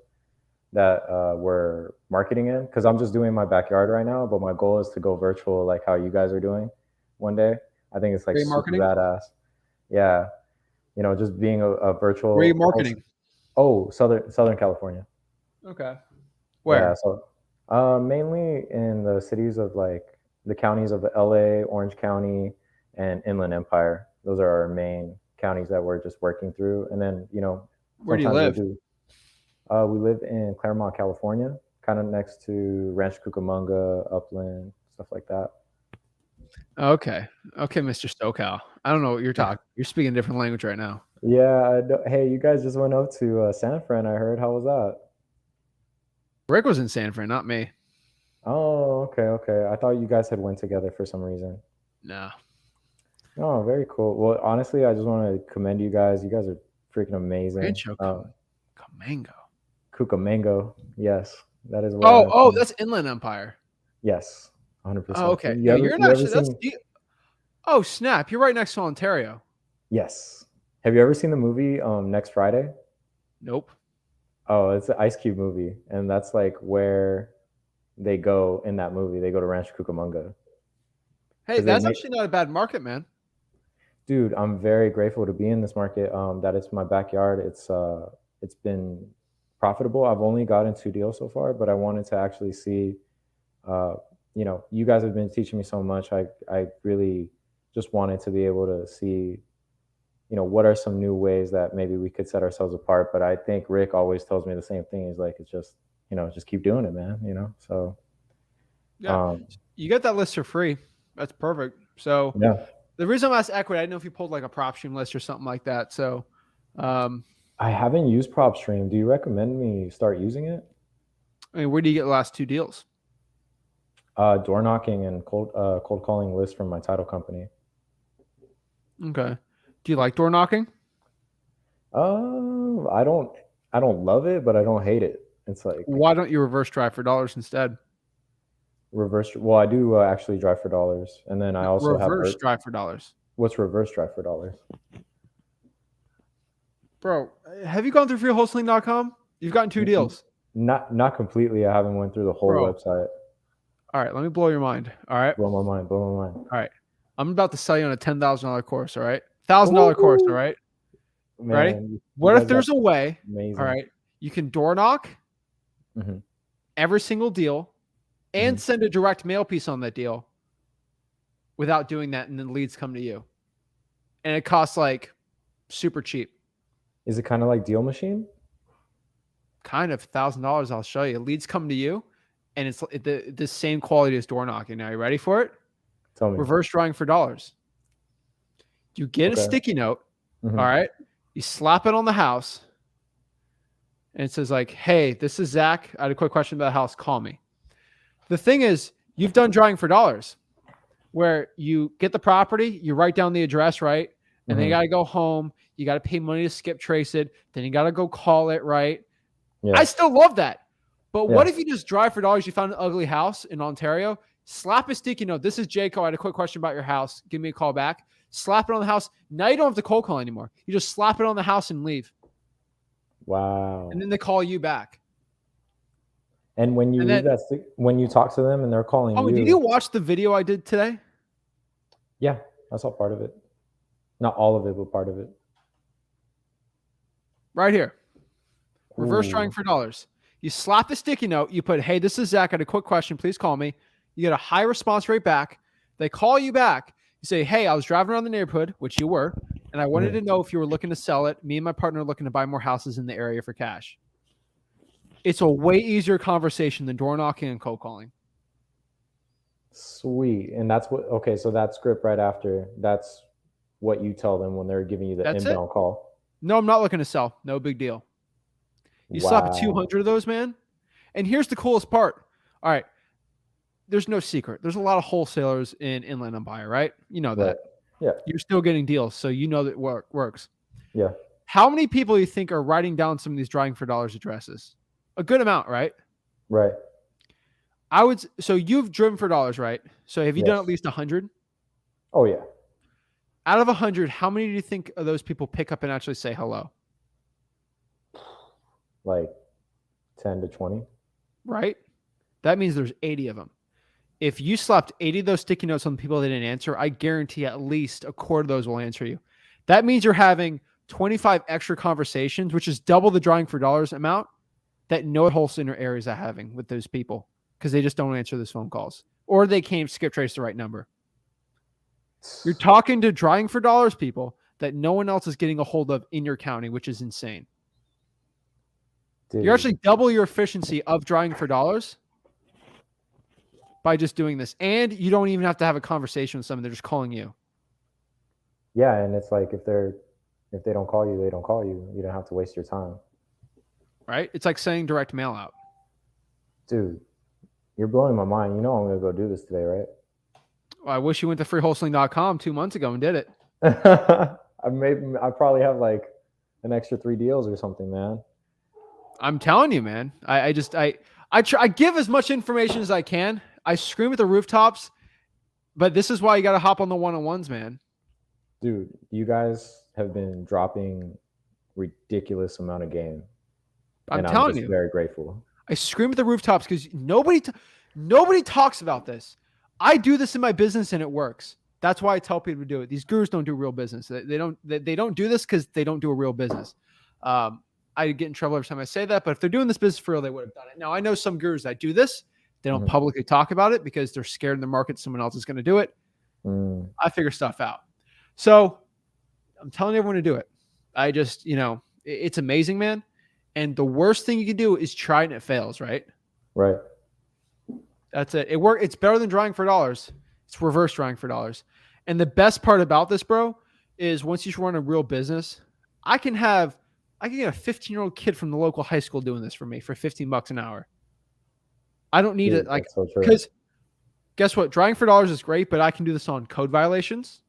that we're marketing in, because I'm just doing my backyard right now, but my goal is to go virtual like how you guys are doing one day. I think it's like super badass. Yeah, just being a virtual. Where are you marketing? Southern California. Okay. Where? Yeah, so mainly in the cities of like the counties of the LA, Orange County, and Inland Empire. Those are our main counties that we're just working through. And then, where do you live? We live in Claremont, California, kind of next to Rancho Cucamonga, Upland, stuff like that. Okay, Mr. SoCal. I don't know what you're talking. You're speaking a different language right now. Yeah. Hey, you guys just went up to San Fran, I heard. How was that? Rick was in San Fran, not me. Oh, okay. I thought you guys had went together for some reason. No. Oh, very cool. Well, honestly, I just want to commend you guys. You guys are freaking amazing. Rancho Cucamonga. Cucamonga. Yes, that is where. Oh, that's Inland Empire. Yes, 100%. Oh, okay. You ever, You're you not ever actually. seen? Oh, snap! You're right next to Ontario. Yes. Have you ever seen the movie Next Friday? Nope. Oh, it's an Ice Cube movie, and that's like where they go in that movie. They go to Rancho Cucamonga. Hey, that's actually not a bad market, man. Dude, I'm very grateful to be in this market. That it's my backyard. It's been profitable. I've only gotten 2 deals so far, but I wanted to actually see. You guys have been teaching me so much. I really just wanted to be able to see, what are some new ways that maybe we could set ourselves apart. But I think Rick always tells me the same thing. He's like, it's just, just keep doing it, man. So yeah, you get that list for free. That's perfect. So yeah. The reason I'm asking equity, I didn't know if you pulled like a PropStream list or something like that. So I haven't used PropStream. Do you recommend me start using it? I mean, where do you get the last 2 deals? Door knocking and cold calling lists from my title company. Okay. Do you like door knocking? I don't love it, but I don't hate it. It's like, why don't you reverse drive for dollars instead? Well, I do actually drive for dollars, and then I also reverse drive for dollars. What's reverse drive for dollars? Bro, have you gone through freewholesaling.com? You've gotten 2 deals. Not completely. I haven't went through the whole website. All right, let me blow your mind. All right. Blow my mind. All right. I'm about to sell you on a $10,000 course. All right. $1,000 course. All right. Man, ready? What if there's a way? Amazing. All right. You can door knock every single deal and send a direct mail piece on that deal without doing that. And then leads come to you. And it costs like super cheap. Is it kind of like Deal Machine? Kind of $1,000. I'll show you. Leads come to you. And it's the same quality as door knocking. Now, you ready for it? Tell me. Reverse drawing for dollars. You get a sticky note. All right. You slap it on the house. And it says like, hey, this is Zach. I had a quick question about the house. Call me. The thing is, you've done drawing for dollars where you get the property, you write down the address, right? And then you got to go home. You got to pay money to skip trace it. Then you got to go call it, right? Yeah. I still love that. But what if you just drive for dollars? You found an ugly house in Ontario, slap a sticky note. This is Jayco. I had a quick question about your house. Give me a call back. Slap it on the house. Now you don't have to cold call anymore. You just slap it on the house and leave. Wow. And then they call you back. And when you when you talk to them and they're calling you. Did you watch the video I did today? Yeah, I saw part of it. Not all of it, but part of it. Right here. Reverse drawing for dollars. You slap the sticky note. You put, hey, this is Zach. I had a quick question. Please call me. You get a high response rate back. They call you back. You say, hey, I was driving around the neighborhood, which you were, and I wanted to know if you were looking to sell it. Me and my partner are looking to buy more houses in the area for cash. It's a way easier conversation than door knocking and cold calling. Sweet. And that's so that script right after, that's what you tell them when they're giving you the inbound call. No, I'm not looking to sell. No big deal. You slap 200 of those, man. And here's the coolest part. All right. There's no secret. There's a lot of wholesalers in Inland Empire, right? You know that. Right. Yeah. You're still getting deals, so you know that works. Yeah. How many people do you think are writing down some of these drawing for dollars addresses? A good amount, right? Right. So you've driven for dollars, right? So have you done at least 100? Oh, yeah. Out of 100, how many do you think of those people pick up and actually say hello? Like 10 to 20. Right? That means there's 80 of them. If you slapped 80 of those sticky notes on the people that didn't answer, I guarantee at least a quarter of those will answer you. That means you're having 25 extra conversations, which is double the drawing for dollars amount that no wholesaler areas are having with those people because they just don't answer those phone calls or they can't skip trace the right number. You're talking to drawing for dollars people that no one else is getting a hold of in your county, which is insane. Dude. You actually double your efficiency of drawing for dollars by just doing this. And you don't even have to have a conversation with someone. They're just calling you. Yeah. And it's like, if they don't call you, they don't call you. You don't have to waste your time. Right? It's like sending direct mail out. Dude, you're blowing my mind. You know I'm going to go do this today, right? Well, I wish you went to freewholesaling.com 2 months ago and did it. I probably have like an extra 3 deals or something, man. I'm telling you, man. I give as much information as I can. I scream at the rooftops, but this is why you got to hop on the one-on-ones, man. Dude, you guys have been dropping ridiculous amount of game. I'm telling you, very grateful. I scream at the rooftops because nobody talks about this. I do this in my business and it works. That's why I tell people to do it. These gurus don't do real business. They don't do this because they don't do a real business. I get in trouble every time I say that, but if they're doing this business for real, they would have done it. Now I know some gurus that do this. They don't publicly talk about it because they're scared in the market someone else is going to do it. I figure stuff out. So I'm telling everyone to do it. I just, it's amazing, man. And the worst thing you can do is try and it fails, right? Right. That's it. It's better than drawing for dollars. It's reverse drawing for dollars. And the best part about this, bro, is once you run a real business, I can get a 15-year-old kid from the local high school doing this for me for $15 an hour. I don't need it. Because guess what? Drawing for dollars is great, but I can do this on code violations.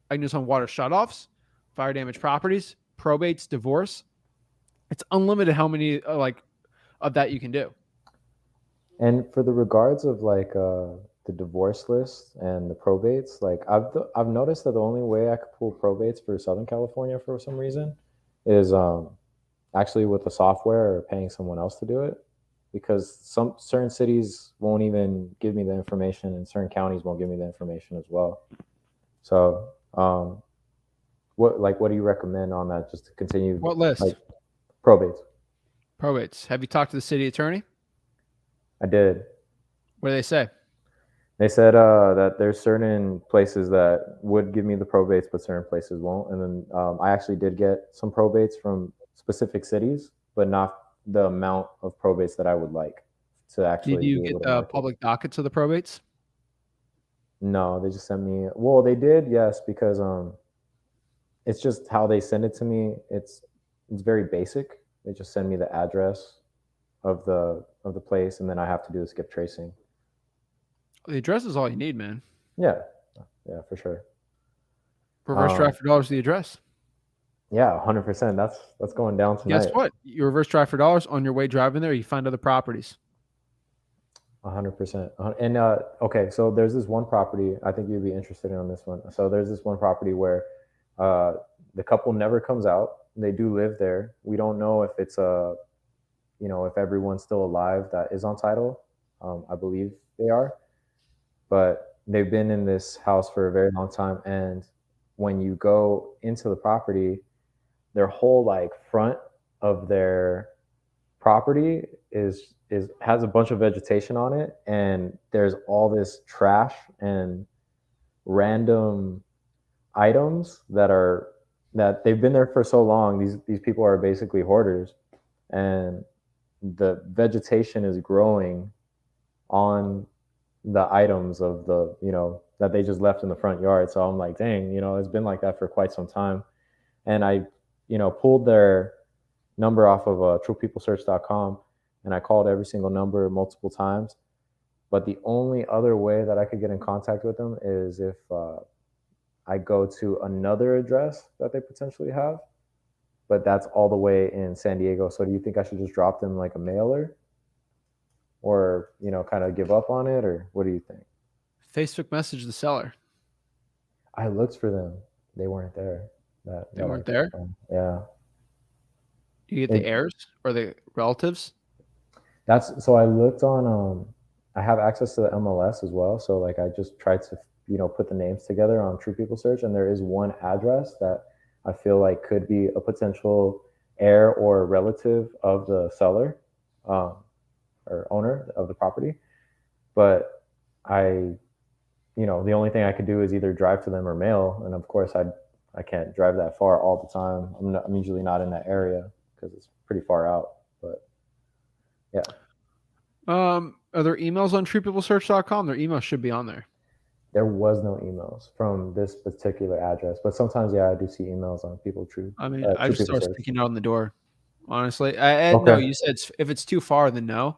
I can do this on water shutoffs, fire damage properties, probates, divorce. It's unlimited how many of that you can do. And for the regards of the divorce list and the probates, I've noticed that the only way I could pull probates for Southern California for some reason is actually with the software or paying someone else to do it, because some certain cities won't even give me the information and certain counties won't give me the information as well. So what do you recommend on that, just to continue? What list? Probates. Have you talked to the city attorney? I did. What do they say? They said that there's certain places that would give me the probates, but certain places won't. And then I actually did get some probates from specific cities, but not the amount of probates that I would like to actually. Did you get the public dockets of the probates? No, they just sent me. Well, they did, yes, because it's just how they send it to me. It's very basic. They just send me the address of the place, and then I have to do the skip tracing. The address is all you need, man. Yeah, for sure. Reverse drive for dollars, the address. Yeah, 100%. That's going down tonight. Guess what? You reverse drive for dollars, on your way driving there, you find other properties. 100%. And okay, so there's this one property, I think you'd be interested in on this one. So there's this one property where the couple never comes out. They do live there. We don't know if it's if everyone's still alive that is on title. I believe they are, but they've been in this house for a very long time. And when you go into the property, their whole front of their property has a bunch of vegetation on it, and there's all this trash and random items that they've been there for so long. These people are basically hoarders, and the vegetation is growing on the items of that they just left in the front yard. So I'm like, dang, it's been like that for quite some time. And I pulled their number off of truepeoplesearch.com, and I called every single number multiple times. But the only other way that I could get in contact with them is if I go to another address that they potentially have, but that's all the way in San Diego. So do you think I should just drop them a mailer, or kind of give up on it, or what do you think? Facebook message the seller. I looked for them. They weren't there. They weren't there? Yeah. Do you get the heirs or the relatives? So I looked on, I have access to the MLS as well. So I just tried to, put the names together on True People Search. And there is one address that I feel like could be a potential heir or relative of the seller or owner of the property. But the only thing I could do is either drive to them or mail. And of course I can't drive that far all the time. I'm usually not in that area because it's pretty far out, but yeah. Are there emails on truepeoplesearch.com? Their email should be on there. There was no emails from this particular address, but sometimes, yeah, I do see emails on people. I just start sticking it on the door, honestly. No, you said if it's too far, then no,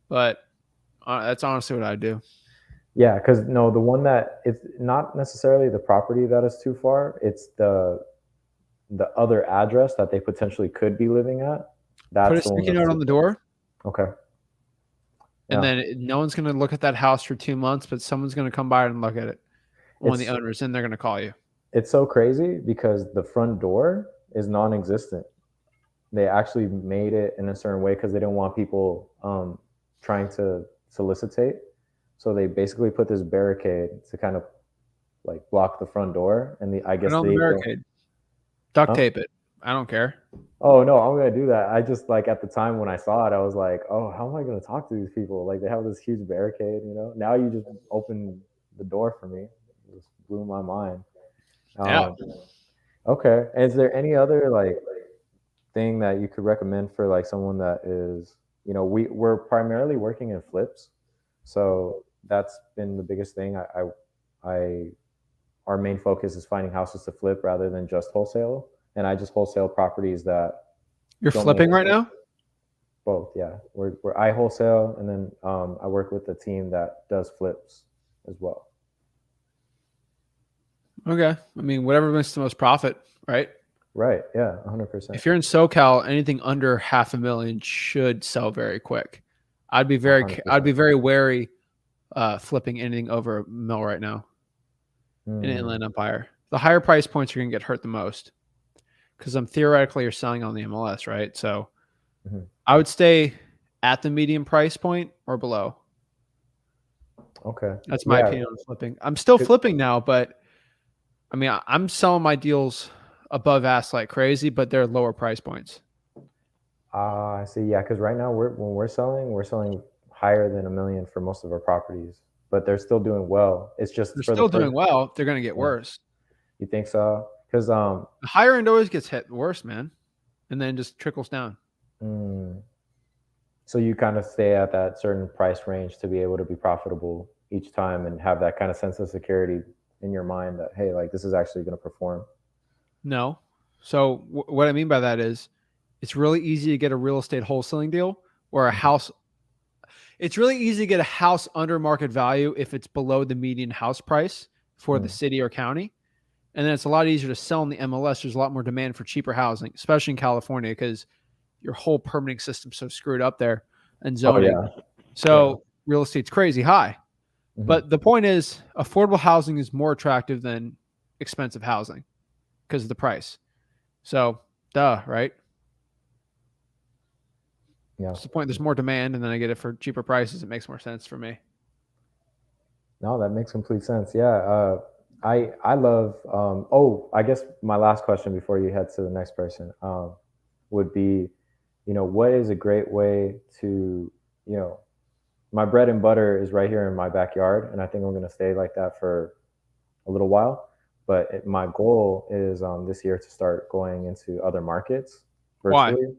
but that's honestly what I do. Yeah, because the one that it's not necessarily the property that is too far. It's the other address that they potentially could be living at. That's Put a the one sticky that's note on the door. Okay. And Yeah. then no one's going to look at that house for 2 months, but someone's going to come by and look at it. One of the owners, and they're going to call you. It's so crazy because the front door is non-existent. They actually made it in a certain way because they didn't want people trying to solicitate. So they basically put this barricade to kind of like block the front door. And I guess the barricade. Duct tape it. I don't care. Oh no, I'm gonna do that. I just like at the time when I saw it, I was like, oh, how am I gonna talk to these people? Like they have this huge barricade, you know. Now you just open the door for me. It just blew my mind. Yeah. Okay. Is there any other like thing that you could recommend for like someone that is, you know, we're primarily working in flips, so that's been the biggest thing. I our main focus is finding houses to flip rather than just wholesale, and I just wholesale properties that you're flipping right now. Both, yeah. I wholesale, and then I work with a team that does flips as well. Okay, I mean whatever makes the most profit, right? Right. Yeah. 100%. If you're in SoCal, anything under $500,000 should sell very quick. I'd be very wary flipping anything over $1 million right now in Inland Empire. The higher price points are going to get hurt the most because theoretically you're selling on the MLS, right? So I would stay at the medium price point or below. Okay. That's my opinion on flipping. I'm still flipping now, but I mean, I'm selling my deals above ask like crazy, but they're lower price points. I see. Yeah, because right now when we're selling higher than $1 million for most of our properties, but they're still doing well. It's just they're still doing well. They're going to get worse. You think so? Because the higher end always gets hit worse, man, and then just trickles down. So you kind of stay at that certain price range to be able to be profitable each time and have that kind of sense of security in your mind that, hey, like this is actually going to perform. No. So what I mean by that is it's really easy to get a real estate wholesaling deal or a house. It's really easy to get a house under market value if it's below the median house price for the city or county. And then it's a lot easier to sell in the MLS. There's a lot more demand for cheaper housing, especially in California, because your whole permitting system's so screwed up there and zoning. Oh, yeah. So real estate's crazy high. But the point is affordable housing is more attractive than expensive housing because of the price. So, right? Yeah. That's the point. There's more demand, and then I get it for cheaper prices. It makes more sense for me. No, that makes complete sense. Yeah. I love, I guess my last question before you head to the next person would be, you know, what is a great way to, you know, my bread and butter is right here in my backyard, and I think I'm going to stay like that for a little while. But my goal is this year to start going into other markets virtually.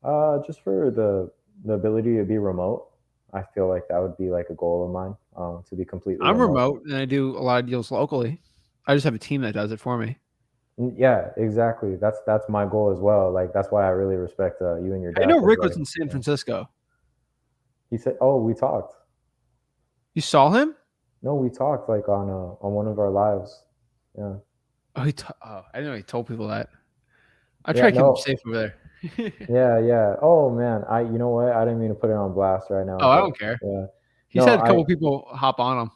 Why? Just for the ability to be remote. I feel like that would be like a goal of mine to be completely I'm remote and I do a lot of deals locally. I just have a team that does it for me. Yeah, exactly. That's my goal as well. Like that's why I really respect you and your dad. I know Rick was in San Francisco. He said, "Oh, we talked." You saw him? No, we talked like on one of our lives. Yeah. Oh, I didn't know he told people that. I try to keep him safe over there. Yeah. Oh man, you know what? I didn't mean to put it on blast right now. Oh, I don't care. Yeah. He's had a couple people hop on him,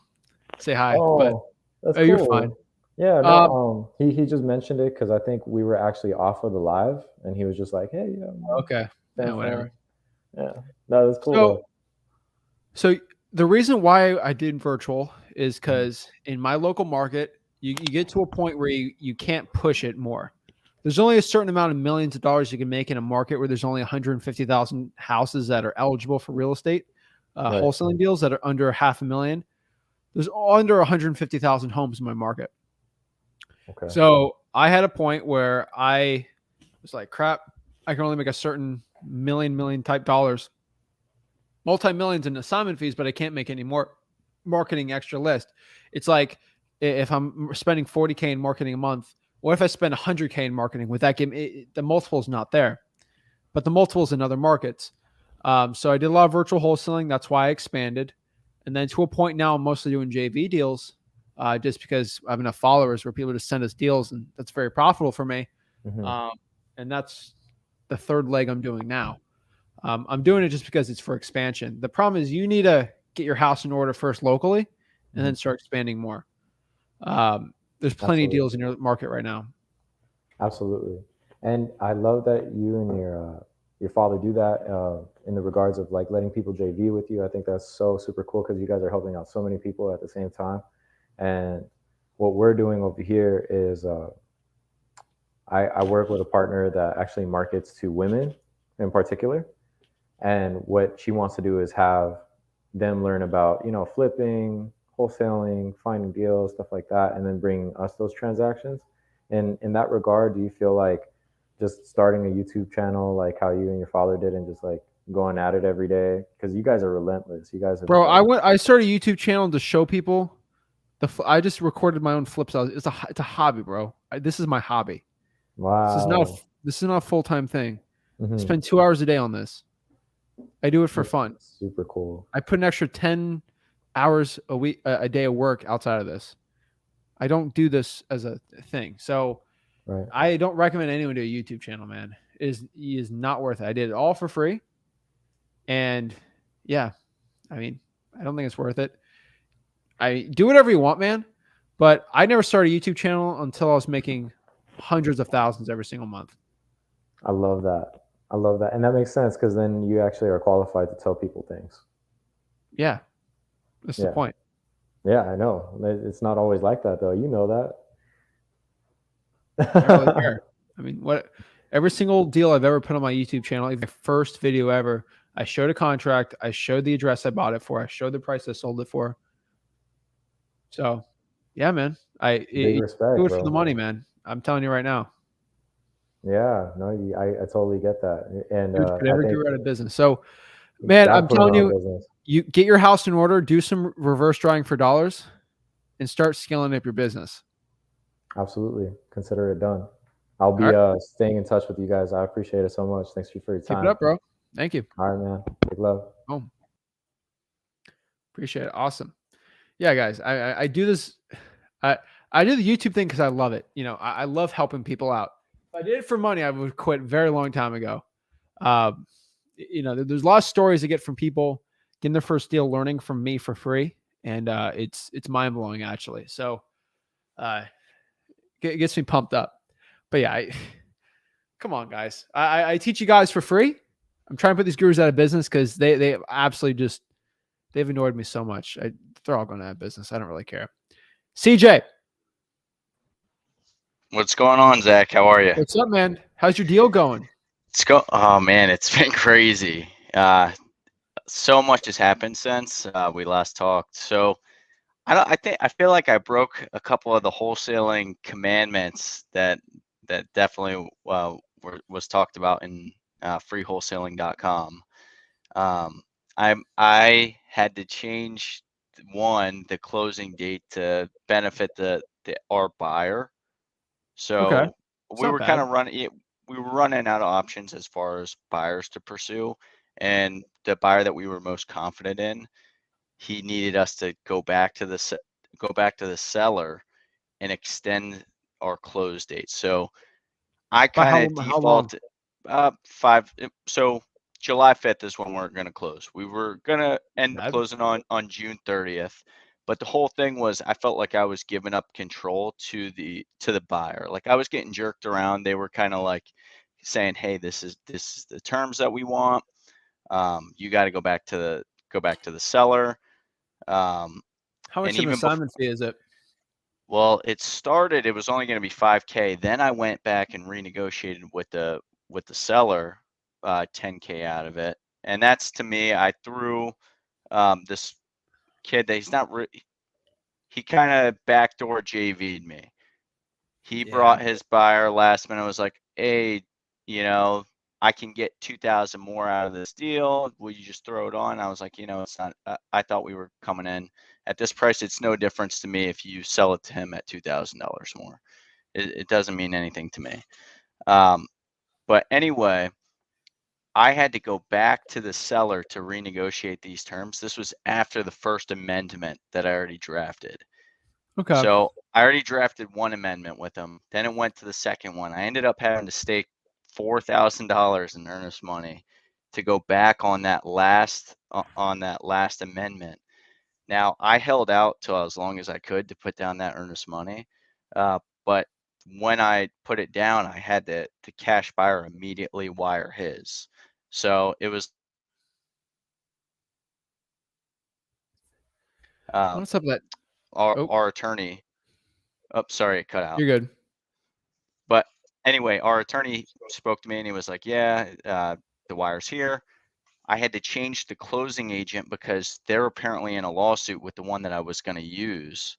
say hi. Oh, that's cool. You're fine. Yeah, no, he just mentioned it because I think we were actually off of the live, and he was just like, "Hey, yeah, okay, yeah, whatever." Yeah, that was cool. So the reason why I did virtual is because in my local market, you get to a point where you can't push it more. There's only a certain amount of millions of dollars you can make in a market where there's only 150,000 houses that are eligible for real estate wholesaling deals that are under $500,000. There's under 150,000 homes in my market. Okay. So I had a point where I was like, crap, I can only make a certain million type dollars, multi-millions in assignment fees, but I can't make any more marketing extra list. It's like if I'm spending $40K in marketing a month, what if I spend $100K in marketing? With that game, the multiple is not there, but the multiple is in other markets. So I did a lot of virtual wholesaling. That's why I expanded. And then to a point now, I'm mostly doing JV deals just because I have enough followers where people just send us deals, and that's very profitable for me. And that's the third leg I'm doing now. I'm doing it just because it's for expansion. The problem is you need to get your house in order first locally and then start expanding more. There's plenty of deals in your market right now. Absolutely. And I love that you and your father do that in the regards of like letting people JV with you. I think that's so super cool because you guys are helping out so many people at the same time. And what we're doing over here is I work with a partner that actually markets to women in particular. And what she wants to do is have them learn about, you know, flipping, wholesaling, finding deals, stuff like that, and then bring us those transactions. And in that regard, do you feel like just starting a YouTube channel, like how you and your father did, and just like going at it every day? Because you guys are relentless. You guys have, bro. I started a YouTube channel to show people I just recorded my own flips. It's a hobby, bro. This is my hobby. Wow. This is not a full-time thing. Mm-hmm. I spend 2 hours a day on this. I do it for fun. Super cool. I put an extra 10 hours a day of work outside of this. I don't do this as a thing. So right. I don't recommend anyone do a YouTube channel, man. It is not worth it. I did it all for free. And yeah, I mean, I don't think it's worth it. I do whatever you want, man. But I never started a YouTube channel until I was making hundreds of thousands every single month. I love that. I love that. And that makes sense because then you actually are qualified to tell people things. Yeah. That's the point. Yeah, I know. It's not always like that, though. You know that. I don't really care. I mean, every single deal I've ever put on my YouTube channel, even my first video ever, I showed a contract. I showed the address I bought it for. I showed the price I sold it for. So, yeah, man. Big respect, do it bro. for the money, man. I'm telling you right now. Yeah, no, I totally get that. And could ever get out of business. So, man, I'm telling you, you get your house in order, do some reverse drawing for dollars, and start scaling up your business. Absolutely. Consider it done. I'll be staying in touch with you guys. I appreciate it so much. Thanks for your time. Keep it up, bro. Thank you. All right, man. Big love. Oh, appreciate it. Awesome. Yeah, guys, I do this. I do the YouTube thing because I love it. You know, I love helping people out. If I did it for money, I would quit a very long time ago. You know, there's a lot of stories I get from people getting their first deal, learning from me for free, and it's mind blowing actually. So, it gets me pumped up. But yeah, come on, guys. I teach you guys for free. I'm trying to put these gurus out of business because they absolutely just they've annoyed me so much. They're all going out of business. I don't really care. CJ. What's going on, Zach? How are you? What's up, man? How's your deal going? Oh man, it's been crazy. So much has happened since we last talked. So I feel like I broke a couple of the wholesaling commandments that definitely was talked about in freewholesaling.com. I had to change the closing date to benefit our buyer. So we were kind of running out of options as far as buyers to pursue, and the buyer that we were most confident in, he needed us to go back to the seller and extend our close date. So I kind of defaulted 5. So July 5th is when we're going to close. We were going to end up closing on June 30th. But the whole thing was I felt like I was giving up control to the buyer. Like I was getting jerked around. They were kind of like saying, "Hey, this is the terms that we want. You got to go back to the seller." How much of an assignment fee is it? Well, it was only going to be $5K. Then I went back and renegotiated with the seller, $10K out of it. And that's, to me, I threw this kid that he kind of backdoor JV'd me. He brought his buyer last minute. I was like, "Hey, you know, I can get 2,000 more out of this deal. Will you just throw it on?" I was like, "You know, it's not, I thought we were coming in at this price. It's no difference to me if you sell it to him at $2,000 more. It doesn't mean anything to me." But anyway, I had to go back to the seller to renegotiate these terms. This was after the first amendment that I already drafted. Okay. So I already drafted one amendment with them. Then it went to the second one. I ended up having to $4,000 in earnest money to go back on that last amendment. Now, I held out till as long as I could to put down that earnest money, but when I put it down, I had the cash buyer immediately wire his. So it was What's up with that? our attorney. Oh, sorry, it cut out. You're good. But anyway, our attorney spoke to me and he was like, yeah, the wire's here. I had to change the closing agent because they're apparently in a lawsuit with the one that I was going to use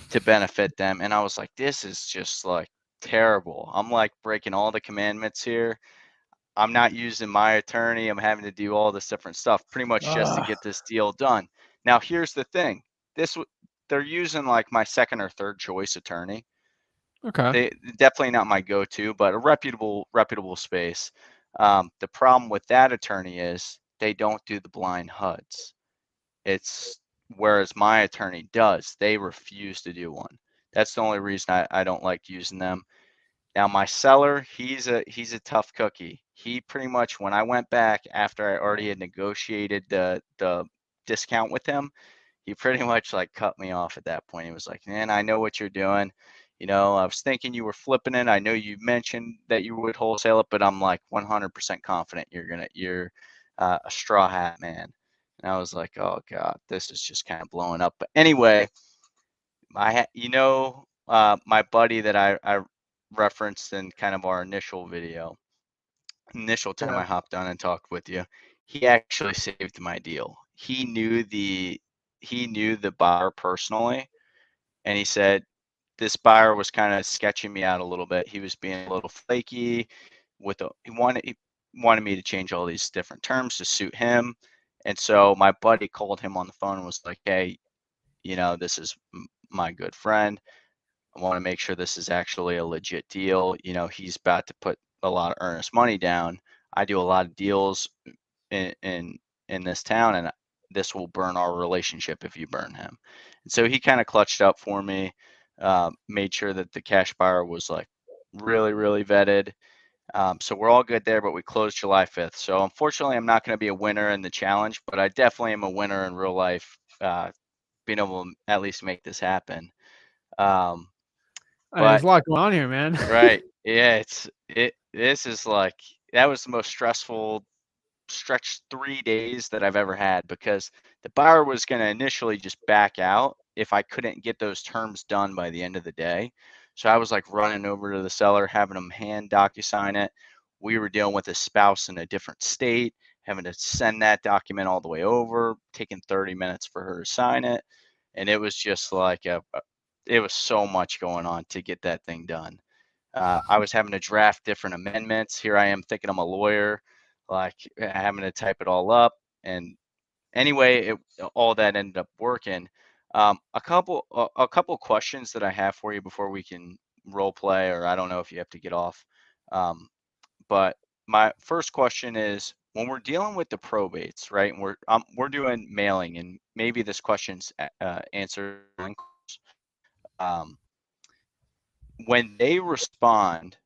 to benefit them. And I was like, this is just like terrible. I'm like breaking all the commandments here. I'm not using my attorney. I'm having to do all this different stuff pretty much just to get this deal done. Now, here's the thing. They're using like my second or third choice attorney. Okay. They definitely not my go-to, but a reputable space. The problem with that attorney is they don't do the blind HUDs. It's whereas my attorney does. They refuse to do one. That's the only reason I don't like using them. Now my seller, he's a tough cookie. He pretty much, when I went back after I already had negotiated the discount with him, he pretty much like cut me off at that point. He was like, man, I know what you're doing. You know, I was thinking you were flipping it. I know you mentioned that you would wholesale it, but I'm like 100% confident you're a straw hat man. And I was like, oh God, this is just kind of blowing up. But anyway, my buddy that I referenced in kind of our initial time I hopped on and talked with you, he actually saved my deal. He knew the buyer personally, and he said this buyer was kind of sketching me out a little bit. He was being a little flaky he wanted me to change all these different terms to suit him. And so my buddy called him on the phone and was like, hey, this is my good friend. I want to make sure this is actually a legit deal. He's about to put a lot of earnest money down. I do a lot of deals in this town, and this will burn our relationship if you burn him. And so he kind of clutched up for me, made sure that the cash buyer was like really, really vetted. So we're all good there, but we closed July 5th. So unfortunately, I'm not going to be a winner in the challenge, but I definitely am a winner in real life, being able to at least make this happen. There's a lot going on here, man. Right. Yeah, this is like, that was the most stressful stretch 3 days that I've ever had, because the buyer was going to initially just back out if I couldn't get those terms done by the end of the day. So I was like running over to the seller, having them hand DocuSign it. We were dealing with a spouse in a different state, having to send that document all the way over, taking 30 minutes for her to sign it. And it was just like it was so much going on to get that thing done. I was having to draft different amendments. Here I am thinking I'm a lawyer, like having to type it all up. And anyway, all that ended up working. A couple questions that I have for you before we can role play, or I don't know if you have to get off. But my first question is, when we're dealing with the probates, right? And we're doing mailing, and maybe this question's answered. When they respond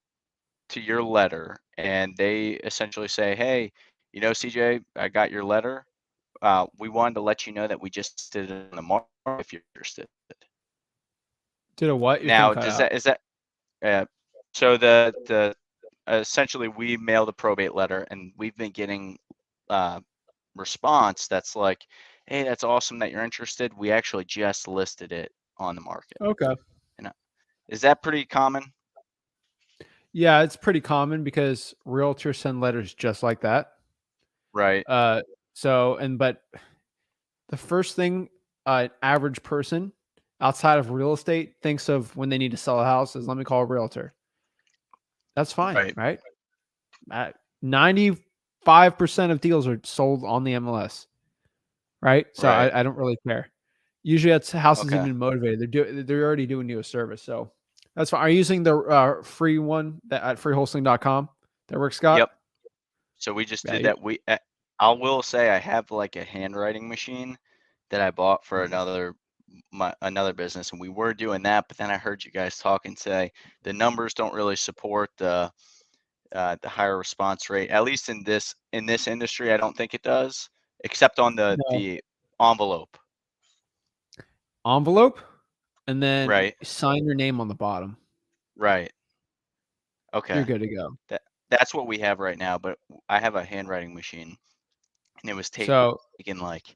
to your letter and they essentially say, hey, CJ, I got your letter. We wanted to let you know that we just did it in the market if you're interested. Did a what? Now, is that so the essentially we mailed a probate letter, and we've been getting response that's like, hey, that's awesome that you're interested. We actually just listed it on the market. Okay. Is that pretty common? Yeah, it's pretty common because realtors send letters just like that. Right. But the first thing an average person outside of real estate thinks of when they need to sell a house is, let me call a realtor. That's fine, right? 95% of deals are sold on the MLS, right? So right. I don't really care. Usually that's houses even motivated. They're already doing you a service. So that's fine. Are you using the free one at freewholesaling.com that works, Scott? Yep. So we just did that. I will say I have like a handwriting machine that I bought for another business, and we were doing that, but then I heard you guys talk and say the numbers don't really support the the higher response rate. At least in this industry, I don't think it does, except on the envelope. Envelope, and then right. sign your name on the bottom. Right. Okay. You're good to go. That's what we have right now, but I have a handwriting machine, and it was taking like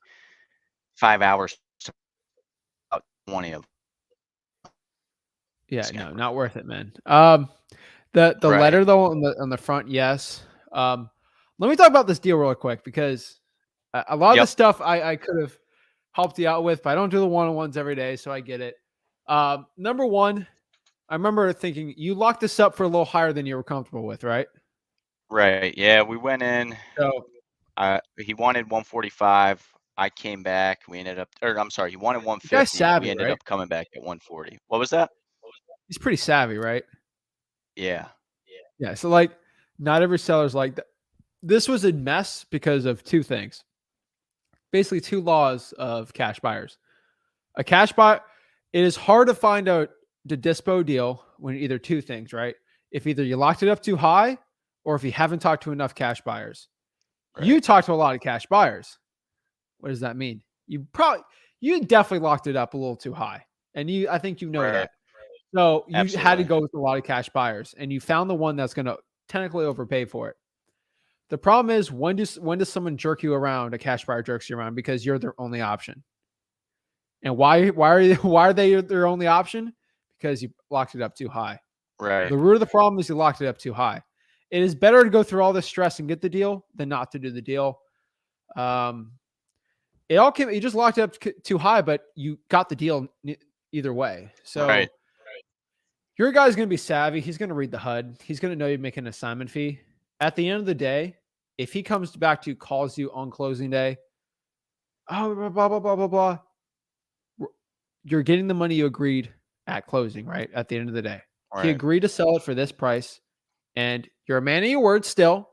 5 hours to about 20 of them. Yeah, no, not worth it, man. The letter though on the front, yes. Let me talk about this deal real quick because a lot of the stuff I could have helped you out with, but I don't do the one-on-ones every day, so I get it. Number one, I remember thinking you locked this up for a little higher than you were comfortable with, right? Right. Yeah, we went in. So he wanted 145. I came back. We ended up, or I'm sorry, he wanted 150. guy's savvy, we ended up coming back at 140. What was that? He's pretty savvy, right? Yeah. Yeah. So like, not every seller's like that. This was a mess because of two things. Basically, two laws of cash buyers. A cash buy, it is hard to find out the dispo deal when either two things, right? If either you locked it up too high or if you haven't talked to enough cash buyers. Right. You talked to a lot of cash buyers. What does that mean? You definitely locked it up a little too high. And I think you know that. So you had to go with a lot of cash buyers and you found the one that's going to technically overpay for it. The problem is when does someone jerk you around? A cash buyer jerks you around because you're their only option. And why are they their only option? Because you locked it up too high. Right. The root of the problem is you locked it up too high. It is better to go through all this stress and get the deal than not to do the deal. It all came. You just locked it up too high, but you got the deal either way. So your guy's going to be savvy. He's going to read the HUD. He's going to know you make an assignment fee. At the end of the day, if he comes back to you, calls you on closing day, oh, blah, blah, blah, blah, blah, you're getting the money you agreed at closing, right? At the end of the day. Right. He agreed to sell it for this price, and you're a man of your word still.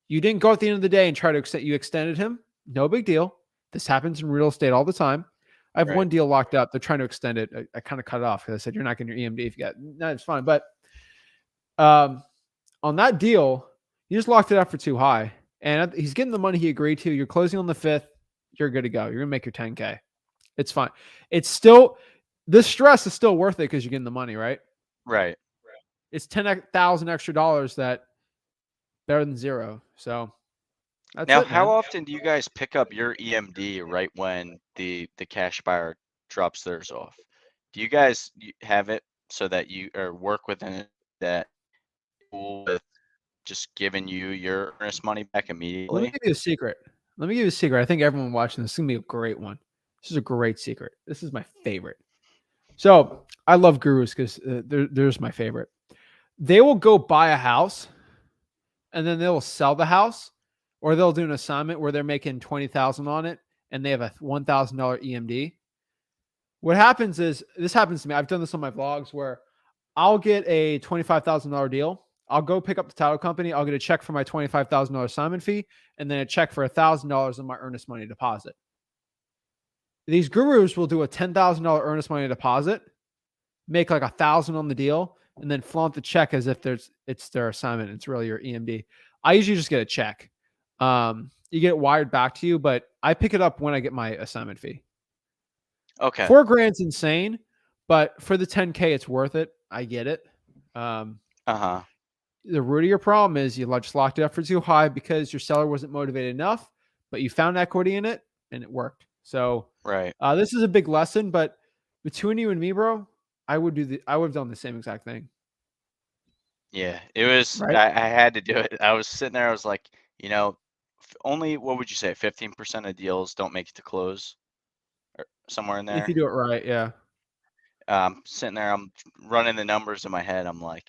You didn't go at the end of the day and try to extend. You extended him. No big deal. This happens in real estate all the time. I have one deal locked up. They're trying to extend it. I kind of cut it off because I said, you're not getting your EMD if you got, no, it's fine. But on that deal, you just locked it up for too high. And he's getting the money he agreed to. You're closing on the 5th. You're good to go. You're going to make your 10K. It's fine. It's still, this stress is still worth it because you're getting the money, right? Right. It's $10,000 extra dollars that better than zero. So that's now, it, how often do you guys pick up your EMD right when the cash buyer drops theirs off? Do you guys have it so that you or work within that with just giving you your earnest money back immediately? Let me give you a secret. I think everyone watching this is going to be a great one. This is a great secret. This is my favorite. So I love gurus because there's my favorite. They will go buy a house and then they'll sell the house, or they'll do an assignment where they're making $20,000 on it and they have a $1,000 EMD. What happens is, this happens to me. I've done this on my vlogs where I'll get a $25,000 deal. I'll go pick up the title company. I'll get a check for my $25,000 assignment fee and then a check for $1,000 in my earnest money deposit. These gurus will do a $10,000 earnest money deposit, make like $1,000 on the deal, and then flaunt the check as if it's their assignment. It's really your EMD. I usually just get a check. You get it wired back to you, but I pick it up when I get my assignment fee. Okay. $4,000's insane, but for the 10K, it's worth it. I get it. The root of your problem is you just locked it up for too high because your seller wasn't motivated enough, but you found equity in it and it worked. So this is a big lesson, but between you and me, bro, I would have done the same exact thing. Yeah, it was, I had to do it. I was sitting there. I was like, only, what would you say? 15% of deals don't make it to close or somewhere in there. If you do it right. Yeah. Sitting there, I'm running the numbers in my head. I'm like,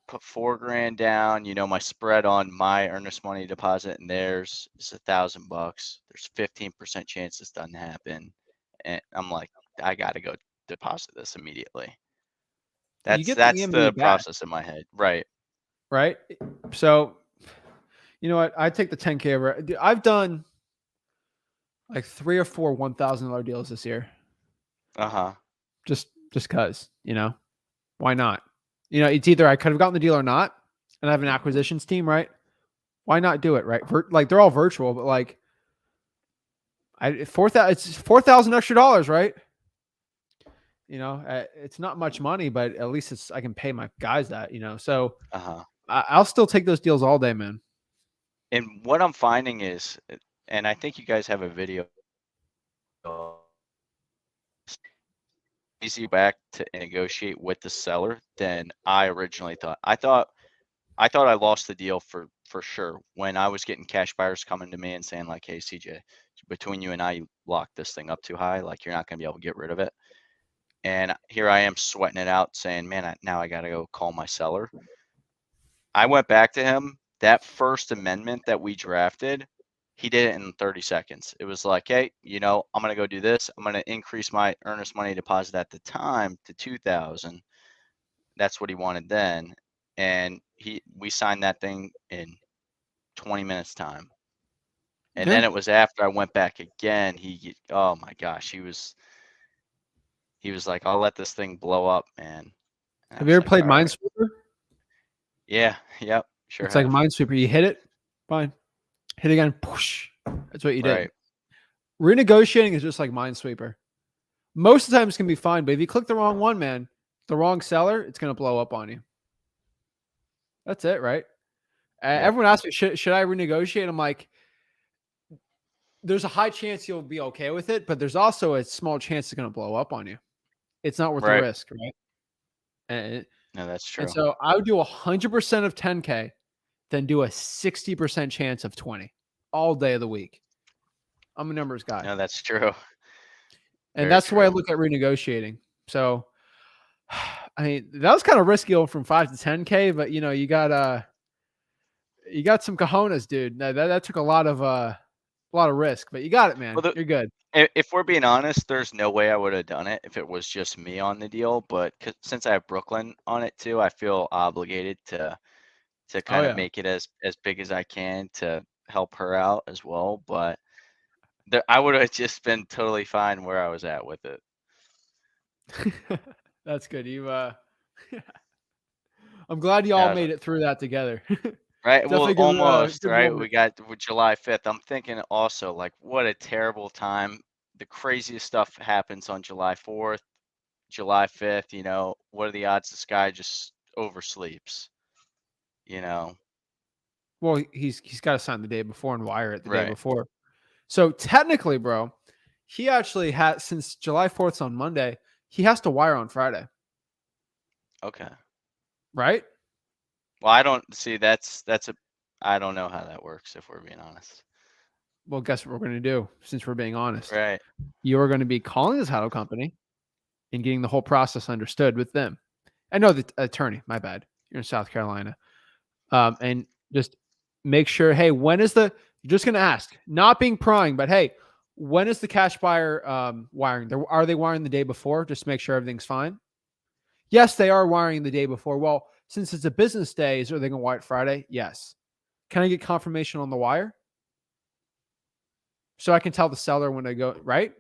put $4,000 down, my spread on my earnest money deposit and theirs is $1,000. There's 15% chance this doesn't happen. And I'm like, I got to go deposit this immediately. That's the process in my head. Right. So, you know what? I take the 10K. I've done like 3 or 4 $1,000 deals this year. Just cause, why not? It's either I could have gotten the deal or not. and I have an acquisitions team, right? Why not do it, right? Like they're all virtual, but like it's $4,000 extra dollars, right? You know, it's not much money, but at least I can pay my guys that, you know. So I'll still take those deals all day, man. And what I'm finding is, and I think you guys have a video, easy back to negotiate with the seller than I originally thought. I thought I lost the deal for sure when I was getting cash buyers coming to me and saying like, "Hey, CJ, between you and I, you locked this thing up too high. Like you're not going to be able to get rid of it." And here I am sweating it out, saying, "Man, now I got to go call my seller." I went back to him. That first amendment that we drafted, he did it in 30 seconds. It was like, "Hey, you know, I'm going to go do this. I'm going to increase my earnest money deposit at the time to 2,000." That's what he wanted then. And we signed that thing in 20 minutes time. And then it was after I went back again, oh my gosh, he was like, "I'll let this thing blow up, man." Have you ever played Minesweeper? Yeah, yep, sure. It's like Minesweeper. You hit it, fine. Hit again, push. That's what you did. Right. Renegotiating is just like Minesweeper. Most of the time it's gonna be fine, but if you click the wrong one, man, the wrong seller, it's gonna blow up on you. That's it, right? Everyone asks me, should I renegotiate? I'm like, there's a high chance you'll be okay with it, but there's also a small chance it's gonna blow up on you. It's not worth the risk, right? And no, that's true. And so I would do 100% of 10K, then do a 60% chance of 20 all day of the week. I'm a numbers guy. No, that's true. And that's the way I look at renegotiating. So, I mean, that was kind of risky going from 5 to 10K, but you know, you got some cojones, dude. That took a lot of risk, but you got it, man. You're good. If we're being honest, there's no way I would have done it if it was just me on the deal. But since I have Brooklyn on it too, I feel obligated to kind of make it as big as I can to help her out as well. But I would have just been totally fine where I was at with it. That's good. I'm glad you all made it through that together. Right. Well, almost, right? We got July 5th. I'm thinking also, like, what a terrible time. The craziest stuff happens on July 4th, July 5th. You know, what are the odds this guy just oversleeps? You know? Well, he's got to sign the day before and wire it the day before. So technically, bro, he actually has, since July 4th's on Monday, he has to wire on Friday. Okay. Right? Well, I don't see I don't know how that works, if we're being honest. Well, guess what we're going to do, since we're being honest. Right. You are going to be calling the title company and getting the whole process understood with them. I know the attorney, my bad. You're in South Carolina. And just make sure, hey, when is you're just going to ask, not being prying, but hey, when is the cash buyer wiring? Are they wiring the day before? Just to make sure everything's fine. Yes, they are wiring the day before. Well, since it's a business day, are they going to wire it Friday? Yes. Can I get confirmation on the wire? So I can tell the seller when I go, right?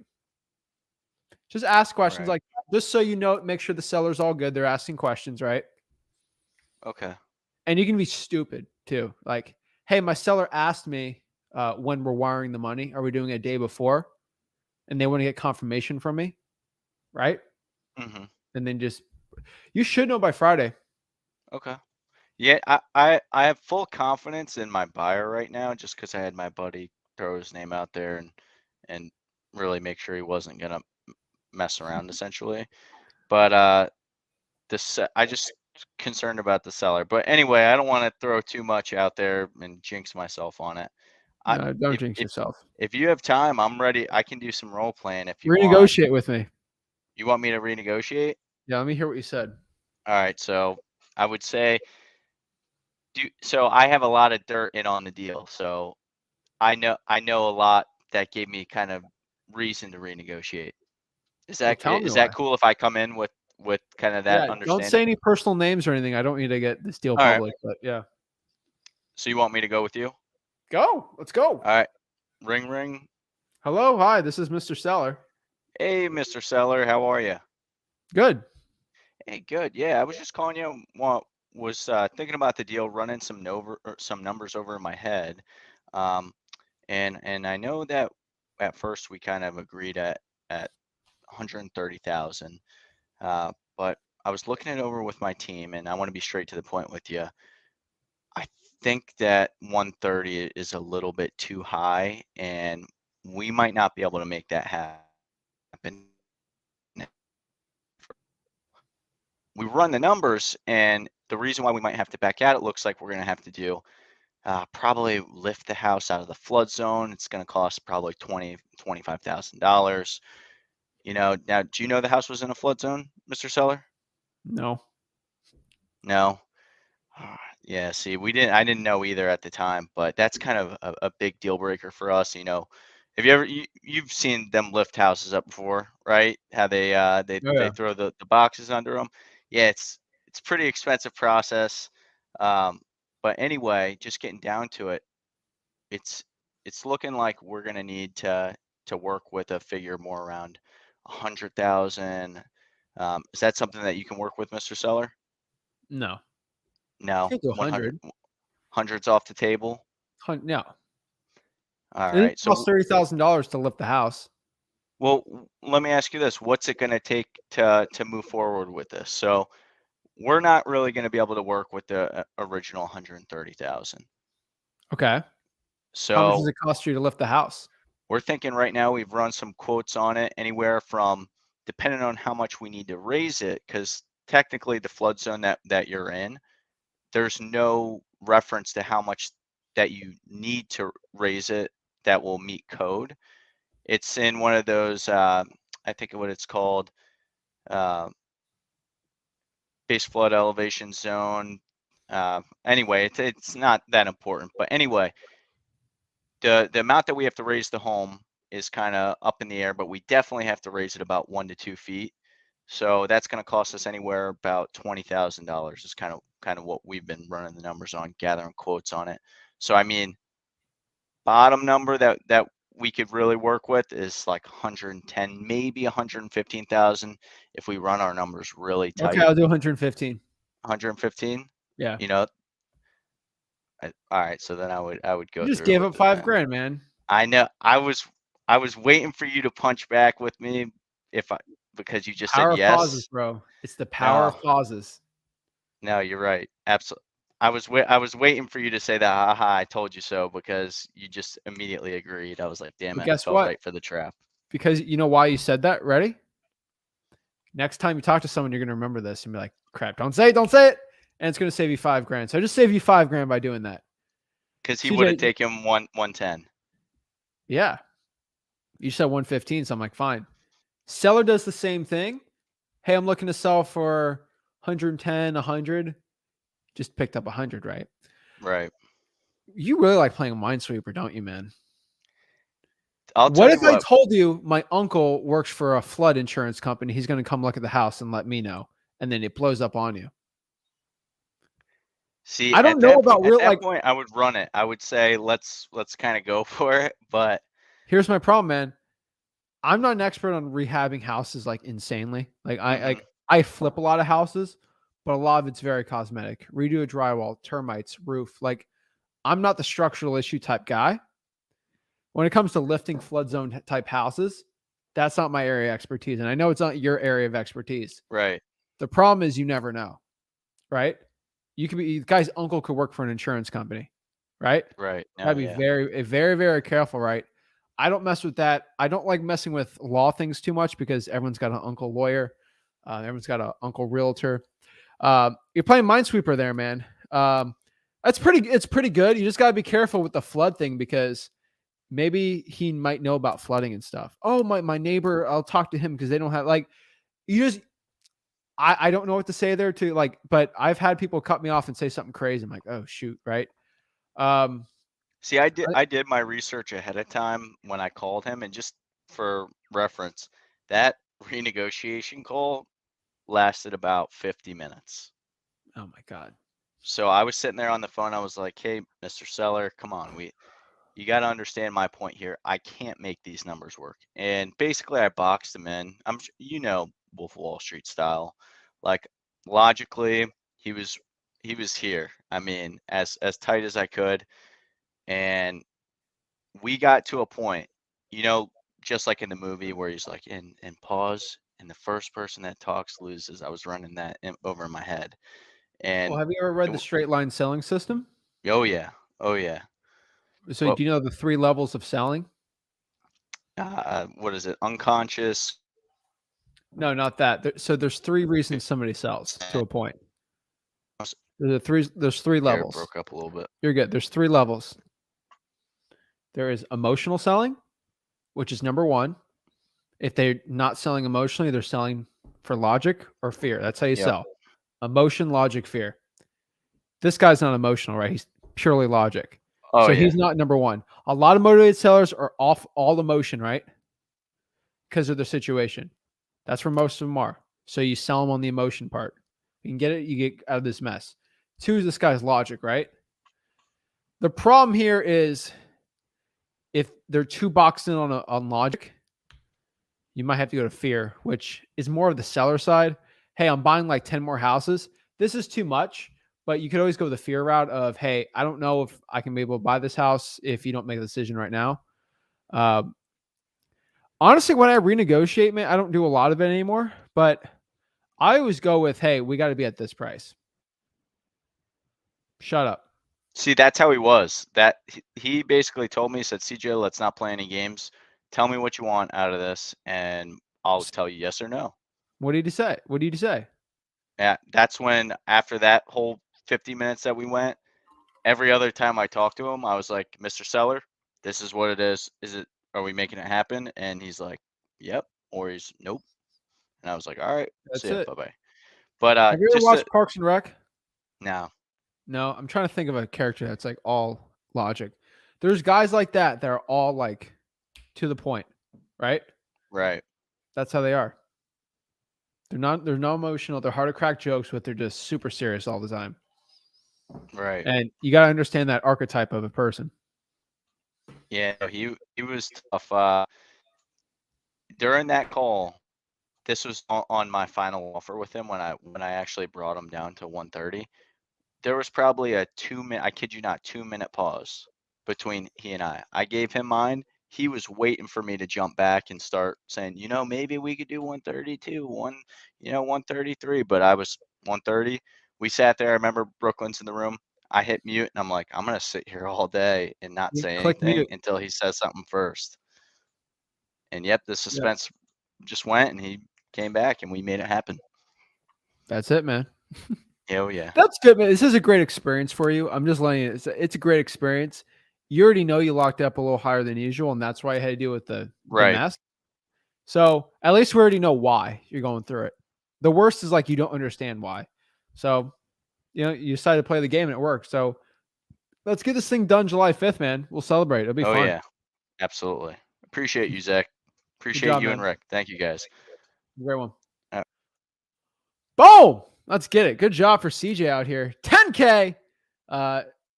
Just ask questions like, just so you know, make sure the seller's all good. They're asking questions, right? Okay. And you can be stupid too. Like, hey, my seller asked me when we're wiring the money. Are we doing it a day before? And they want to get confirmation from me, right? Mm-hmm. And then you should know by Friday. Okay. Yeah, I have full confidence in my buyer right now, just because I had my buddy throw his name out there and really make sure he wasn't gonna mess around essentially. But I just concerned about the seller. But anyway, I don't want to throw too much out there and jinx myself on it. No, don't jinx yourself. If you have time, I'm ready. I can do some role playing if you renegotiate with me. You want me to renegotiate? Yeah, let me hear what you said. All right, so I would say, so I have a lot of dirt in on the deal, so I know a lot that gave me kind of reason to renegotiate. Is that cool if I come in with kind of that understanding? Don't say any personal names or anything. I don't need to get this deal public, but yeah. So you want me to go with you? Go. Let's go. All right. Ring, ring. Hello. Hi. This is Mr. Seller. Hey, Mr. Seller. How are you? Good. Hey, good. Yeah, I was just calling you. Want was thinking about the deal, running some numbers over in my head, and I know that at first we kind of agreed at 130,000, but I was looking it over with my team, and I want to be straight to the point with you. I think that 130 is a little bit too high, and we might not be able to make that happen. We run the numbers, and the reason why we might have to back out, it looks like we're going to have to do probably lift the house out of the flood zone. It's going to cost probably $25,000. Now, do you know the house was in a flood zone, Mr. Seller? No. No. Yeah, see, I didn't know either at the time, but that's kind of a big deal breaker for us. Have you ever, you've seen them lift houses up before, right? How they throw the boxes under them. Yeah, it's pretty expensive process. But anyway, just getting down to it, it's looking like we're gonna need to work with a figure more around 100,000. Is that something that you can work with, Mr. Seller? No. No, Can't do 100, 100. 100's off the table. No. All It right. costs So, $30,000 to lift the house. well, let me ask you this: what's it going to take to move forward with this? So, we're not really going to be able to work with the original 130,000. Okay. How much does So, it cost you to lift the house? we're thinking right now we've run some quotes on it, anywhere from, depending on how much we need to raise it, because technically the flood zone that you're in, there's no reference to how much that you need to raise it that will meet code. It's in one of those, I think what it's called, uh, base flood elevation zone. Anyway, it's not that important, but anyway, the amount that we have to raise the home is kind of up in the air, but we definitely have to raise it about 1 to 2 feet. So that's going to cost us anywhere about $20,000 is kind of what we've been running the numbers on, gathering quotes on it. So I mean, bottom number that we could really work with is like 110, maybe 115,000 if we run our numbers really tight. Okay, I'll do 115. 115. Yeah. All right. So then I would go You just through gave with up it then. $5,000, man. I know. I was waiting for you to punch back with me because you just said Power of yes. pauses, bro. It's the power of pauses. No, you're right. Absolutely. I was waiting for you to say that. Haha, I told you so, because you just immediately agreed. I was like, damn But it, I guess fell what? right for the trap. Because you know why you said that? Ready? Next time you talk to someone, you're gonna remember this and be like, "Crap! Don't say it! Don't say it!" And it's gonna save you $5,000. So I just save you $5,000 by doing that. Because he would have taken 110. Yeah. You said 115, so I'm like, fine. Seller does the same thing. Hey, I'm looking to sell for 110, 100. Just picked up 100, right? Right. You really like playing Minesweeper, don't you, man? What if I told you my uncle works for a flood insurance company? He's going to come look at the house and let me know, and then it blows up on you. See, I don't know about real, at that point, I would run it. I would say let's kind of go for it. But here's my problem, man. I'm not an expert on rehabbing houses like insanely. Like I flip a lot of houses, but a lot of it's very cosmetic. Redo a drywall, termites, roof. Like I'm not the structural issue type guy. When it comes to lifting flood zone type houses, that's not my area of expertise. And I know it's not your area of expertise. right. The problem is you never know, right? You could be, the guy's uncle could work for an insurance company, right? Right. No, Gotta be very, very, very careful, right? I don't mess with that. I don't like messing with law things too much because everyone's got an uncle lawyer. Everyone's got an uncle realtor. You're playing Minesweeper there, man. It's pretty good. You just gotta be careful with the flood thing because maybe he might know about flooding and stuff. Oh, my neighbor, I'll talk to him because they don't have I don't know what to say there too. But I've had people cut me off and say something crazy. I'm like, oh shoot, right? See, I did my research ahead of time when I called him, and just for reference, that renegotiation call lasted about 50 minutes. Oh my God. So I was sitting there on the phone. I was like, hey, Mr. Seller, come on. You got to understand my point here. I can't make these numbers work. And basically I boxed him in. Wolf of Wall Street style. Like logically, he was he was here. I mean, as tight as I could. And we got to a point, you know, just like in the movie where he's like, and pause, and the first person that talks loses. I was running that over in my head. Well, And have you ever read the straight line selling system? oh yeah, oh yeah. So Well, do you know the 3 levels of selling? what is it? Unconscious. No, not that. So there's 3 reasons somebody sells to a point. There's 3 Air levels. broke up a little bit. You're good. There's 3 levels. There is emotional selling, which is number 1. If they're not selling emotionally, they're selling for logic or fear. That's how you sell. Emotion, logic, fear. This guy's not emotional, right? He's purely logic. Oh, so yeah. he's not number 1. A lot of motivated sellers are off all emotion, right? Because of their situation. That's where most of them are. So you sell them on the emotion part. You can get it, you get out of this mess. 2 is this guy's logic, right? The problem here is if they're too boxed in on logic, you might have to go to fear, which is more of the seller side. Hey, I'm buying like 10 more houses. This is too much, but you could always go the fear route of, hey, I don't know if I can be able to buy this house if you don't make a decision right now. Honestly, when I renegotiate, man, I don't do a lot of it anymore, but I always go with, hey, we got to be at this price. Shut up. See, that's how he was. That he basically told me, he said, CJ, let's not play any games. Tell me what you want out of this, and I'll tell you yes or no. What did he say? What did he say? Yeah, that's when, after that whole 50 minutes that we went, every other time I talked to him, I was like, Mr. Seller, this is what it is. Are we making it happen? And he's like, yep. Or he's nope. And I was like, all right, That's see ya, it. bye-bye. But Have you ever watched Parks and Rec? No. No, I'm trying to think of a character that's like all logic. There's guys like that are all like to the point, right? Right. That's how they are. They're no emotional. They're hard to crack jokes, but they're just super serious all the time. Right. And you got to understand that archetype of a person. Yeah, he was tough. During that call, this was on my final offer with him when I actually brought him down to 130. There was probably a 2-minute, I kid you not, 2-minute pause between he and I. I gave him mine. He was waiting for me to jump back and start saying, maybe we could do 132, 133, but I was 130. We sat there. I remember Brooklyn's in the room. I hit mute and I'm like, I'm going to sit here all day and not say Click anything mute. until he says something first. And yep, the suspense just went and he came back and we made it happen. That's it, man. Oh yeah. That's good, man. This is a great experience for you. I'm just letting you, it's a great experience. You already know you locked up a little higher than usual, and that's why you had to deal with the mess. So at least we already know why you're going through it. The worst is like you don't understand why. So, you decided to play the game and it worked. So let's get this thing done July 5th, man. We'll celebrate. It'll be fun. Oh yeah, absolutely. Appreciate you, Zach. Appreciate you and Rick. Thank you, guys. Great one. Boom! Let's get it. Good job for CJ out here. 10K.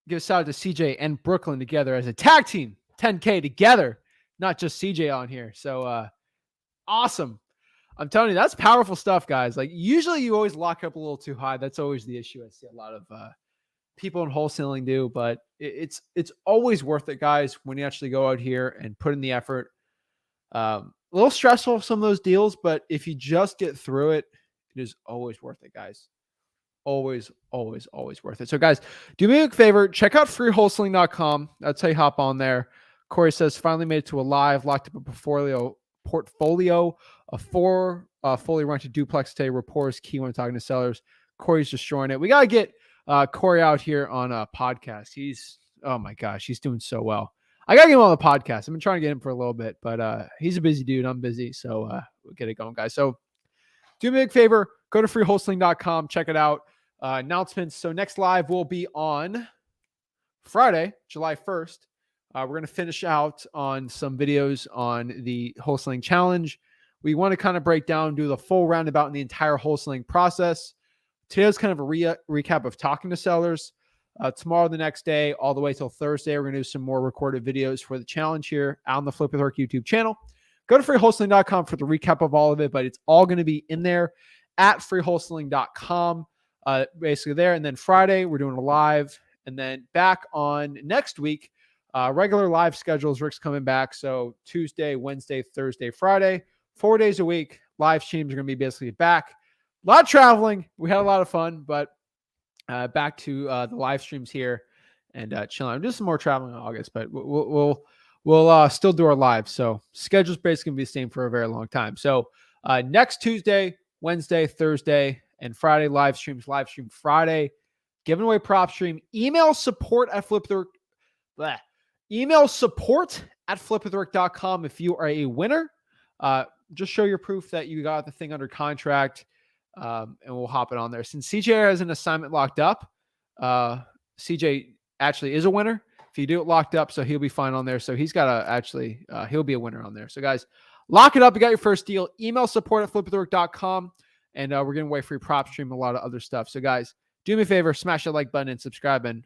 Give a shout out to CJ and Brooklyn together as a tag team. 10K together, not just CJ on here. So awesome. I'm telling you, that's powerful stuff, guys. Like usually you always lock up a little too high. That's always the issue. I see a lot of people in wholesaling do, but it's always worth it, guys, when you actually go out here and put in the effort. A little stressful, some of those deals, but if you just get through it, it is always worth it, guys. Always, always, always worth it. So, guys, do me a favor. Check out freewholesaling.com. That's how you hop on there. Corey says, finally made it to a live, locked up a portfolio of 4 fully rented duplex today. Rapport is key when talking to sellers. Corey's destroying it. We got to get Corey out here on a podcast. Oh my gosh, he's doing so well. I got to get him on the podcast. I've been trying to get him for a little bit, but he's a busy dude. I'm busy. So we'll get it going, guys. So do me a big favor. Go to freewholesaling.com. Check it out. Announcements. So next live will be on Friday, July 1st. We're going to finish out on some videos on the wholesaling challenge. We want to kind of break down, do the full roundabout in the entire wholesaling process. Today's kind of a recap of talking to sellers. Tomorrow, the next day, all the way till Thursday, we're going to do some more recorded videos for the challenge here on the Flip with Herc YouTube channel. Go to freewholesaling.com for the recap of all of it, but it's all going to be in there at freewholesaling.com. basically there. And then Friday, we're doing a live. And then back on next week, regular live schedules. Rick's coming back. So Tuesday, Wednesday, Thursday, Friday, 4 days a week. Live streams are going to be basically back. A lot of traveling. We had a lot of fun, but back to the live streams here and chilling. I'm doing some more traveling in August, but we'll still do our live. So schedule's basically going to be the same for a very long time. So next Tuesday, Wednesday, Thursday, and Friday live streams. Live stream Friday, giving away PropStream. Email support at flipwithrick.com if you are a winner. Just show your proof that you got the thing under contract, and we'll hop it on there. Since CJ has an assignment locked up, CJ actually is a winner. If you do it locked up, so he'll be fine on there. So he's got to actually, he'll be a winner on there. So guys, lock it up. You got your first deal. Email support at flipwithrick.com, and we're giving away free PropStream and a lot of other stuff. So guys, do me a favor, smash that like button and subscribe, and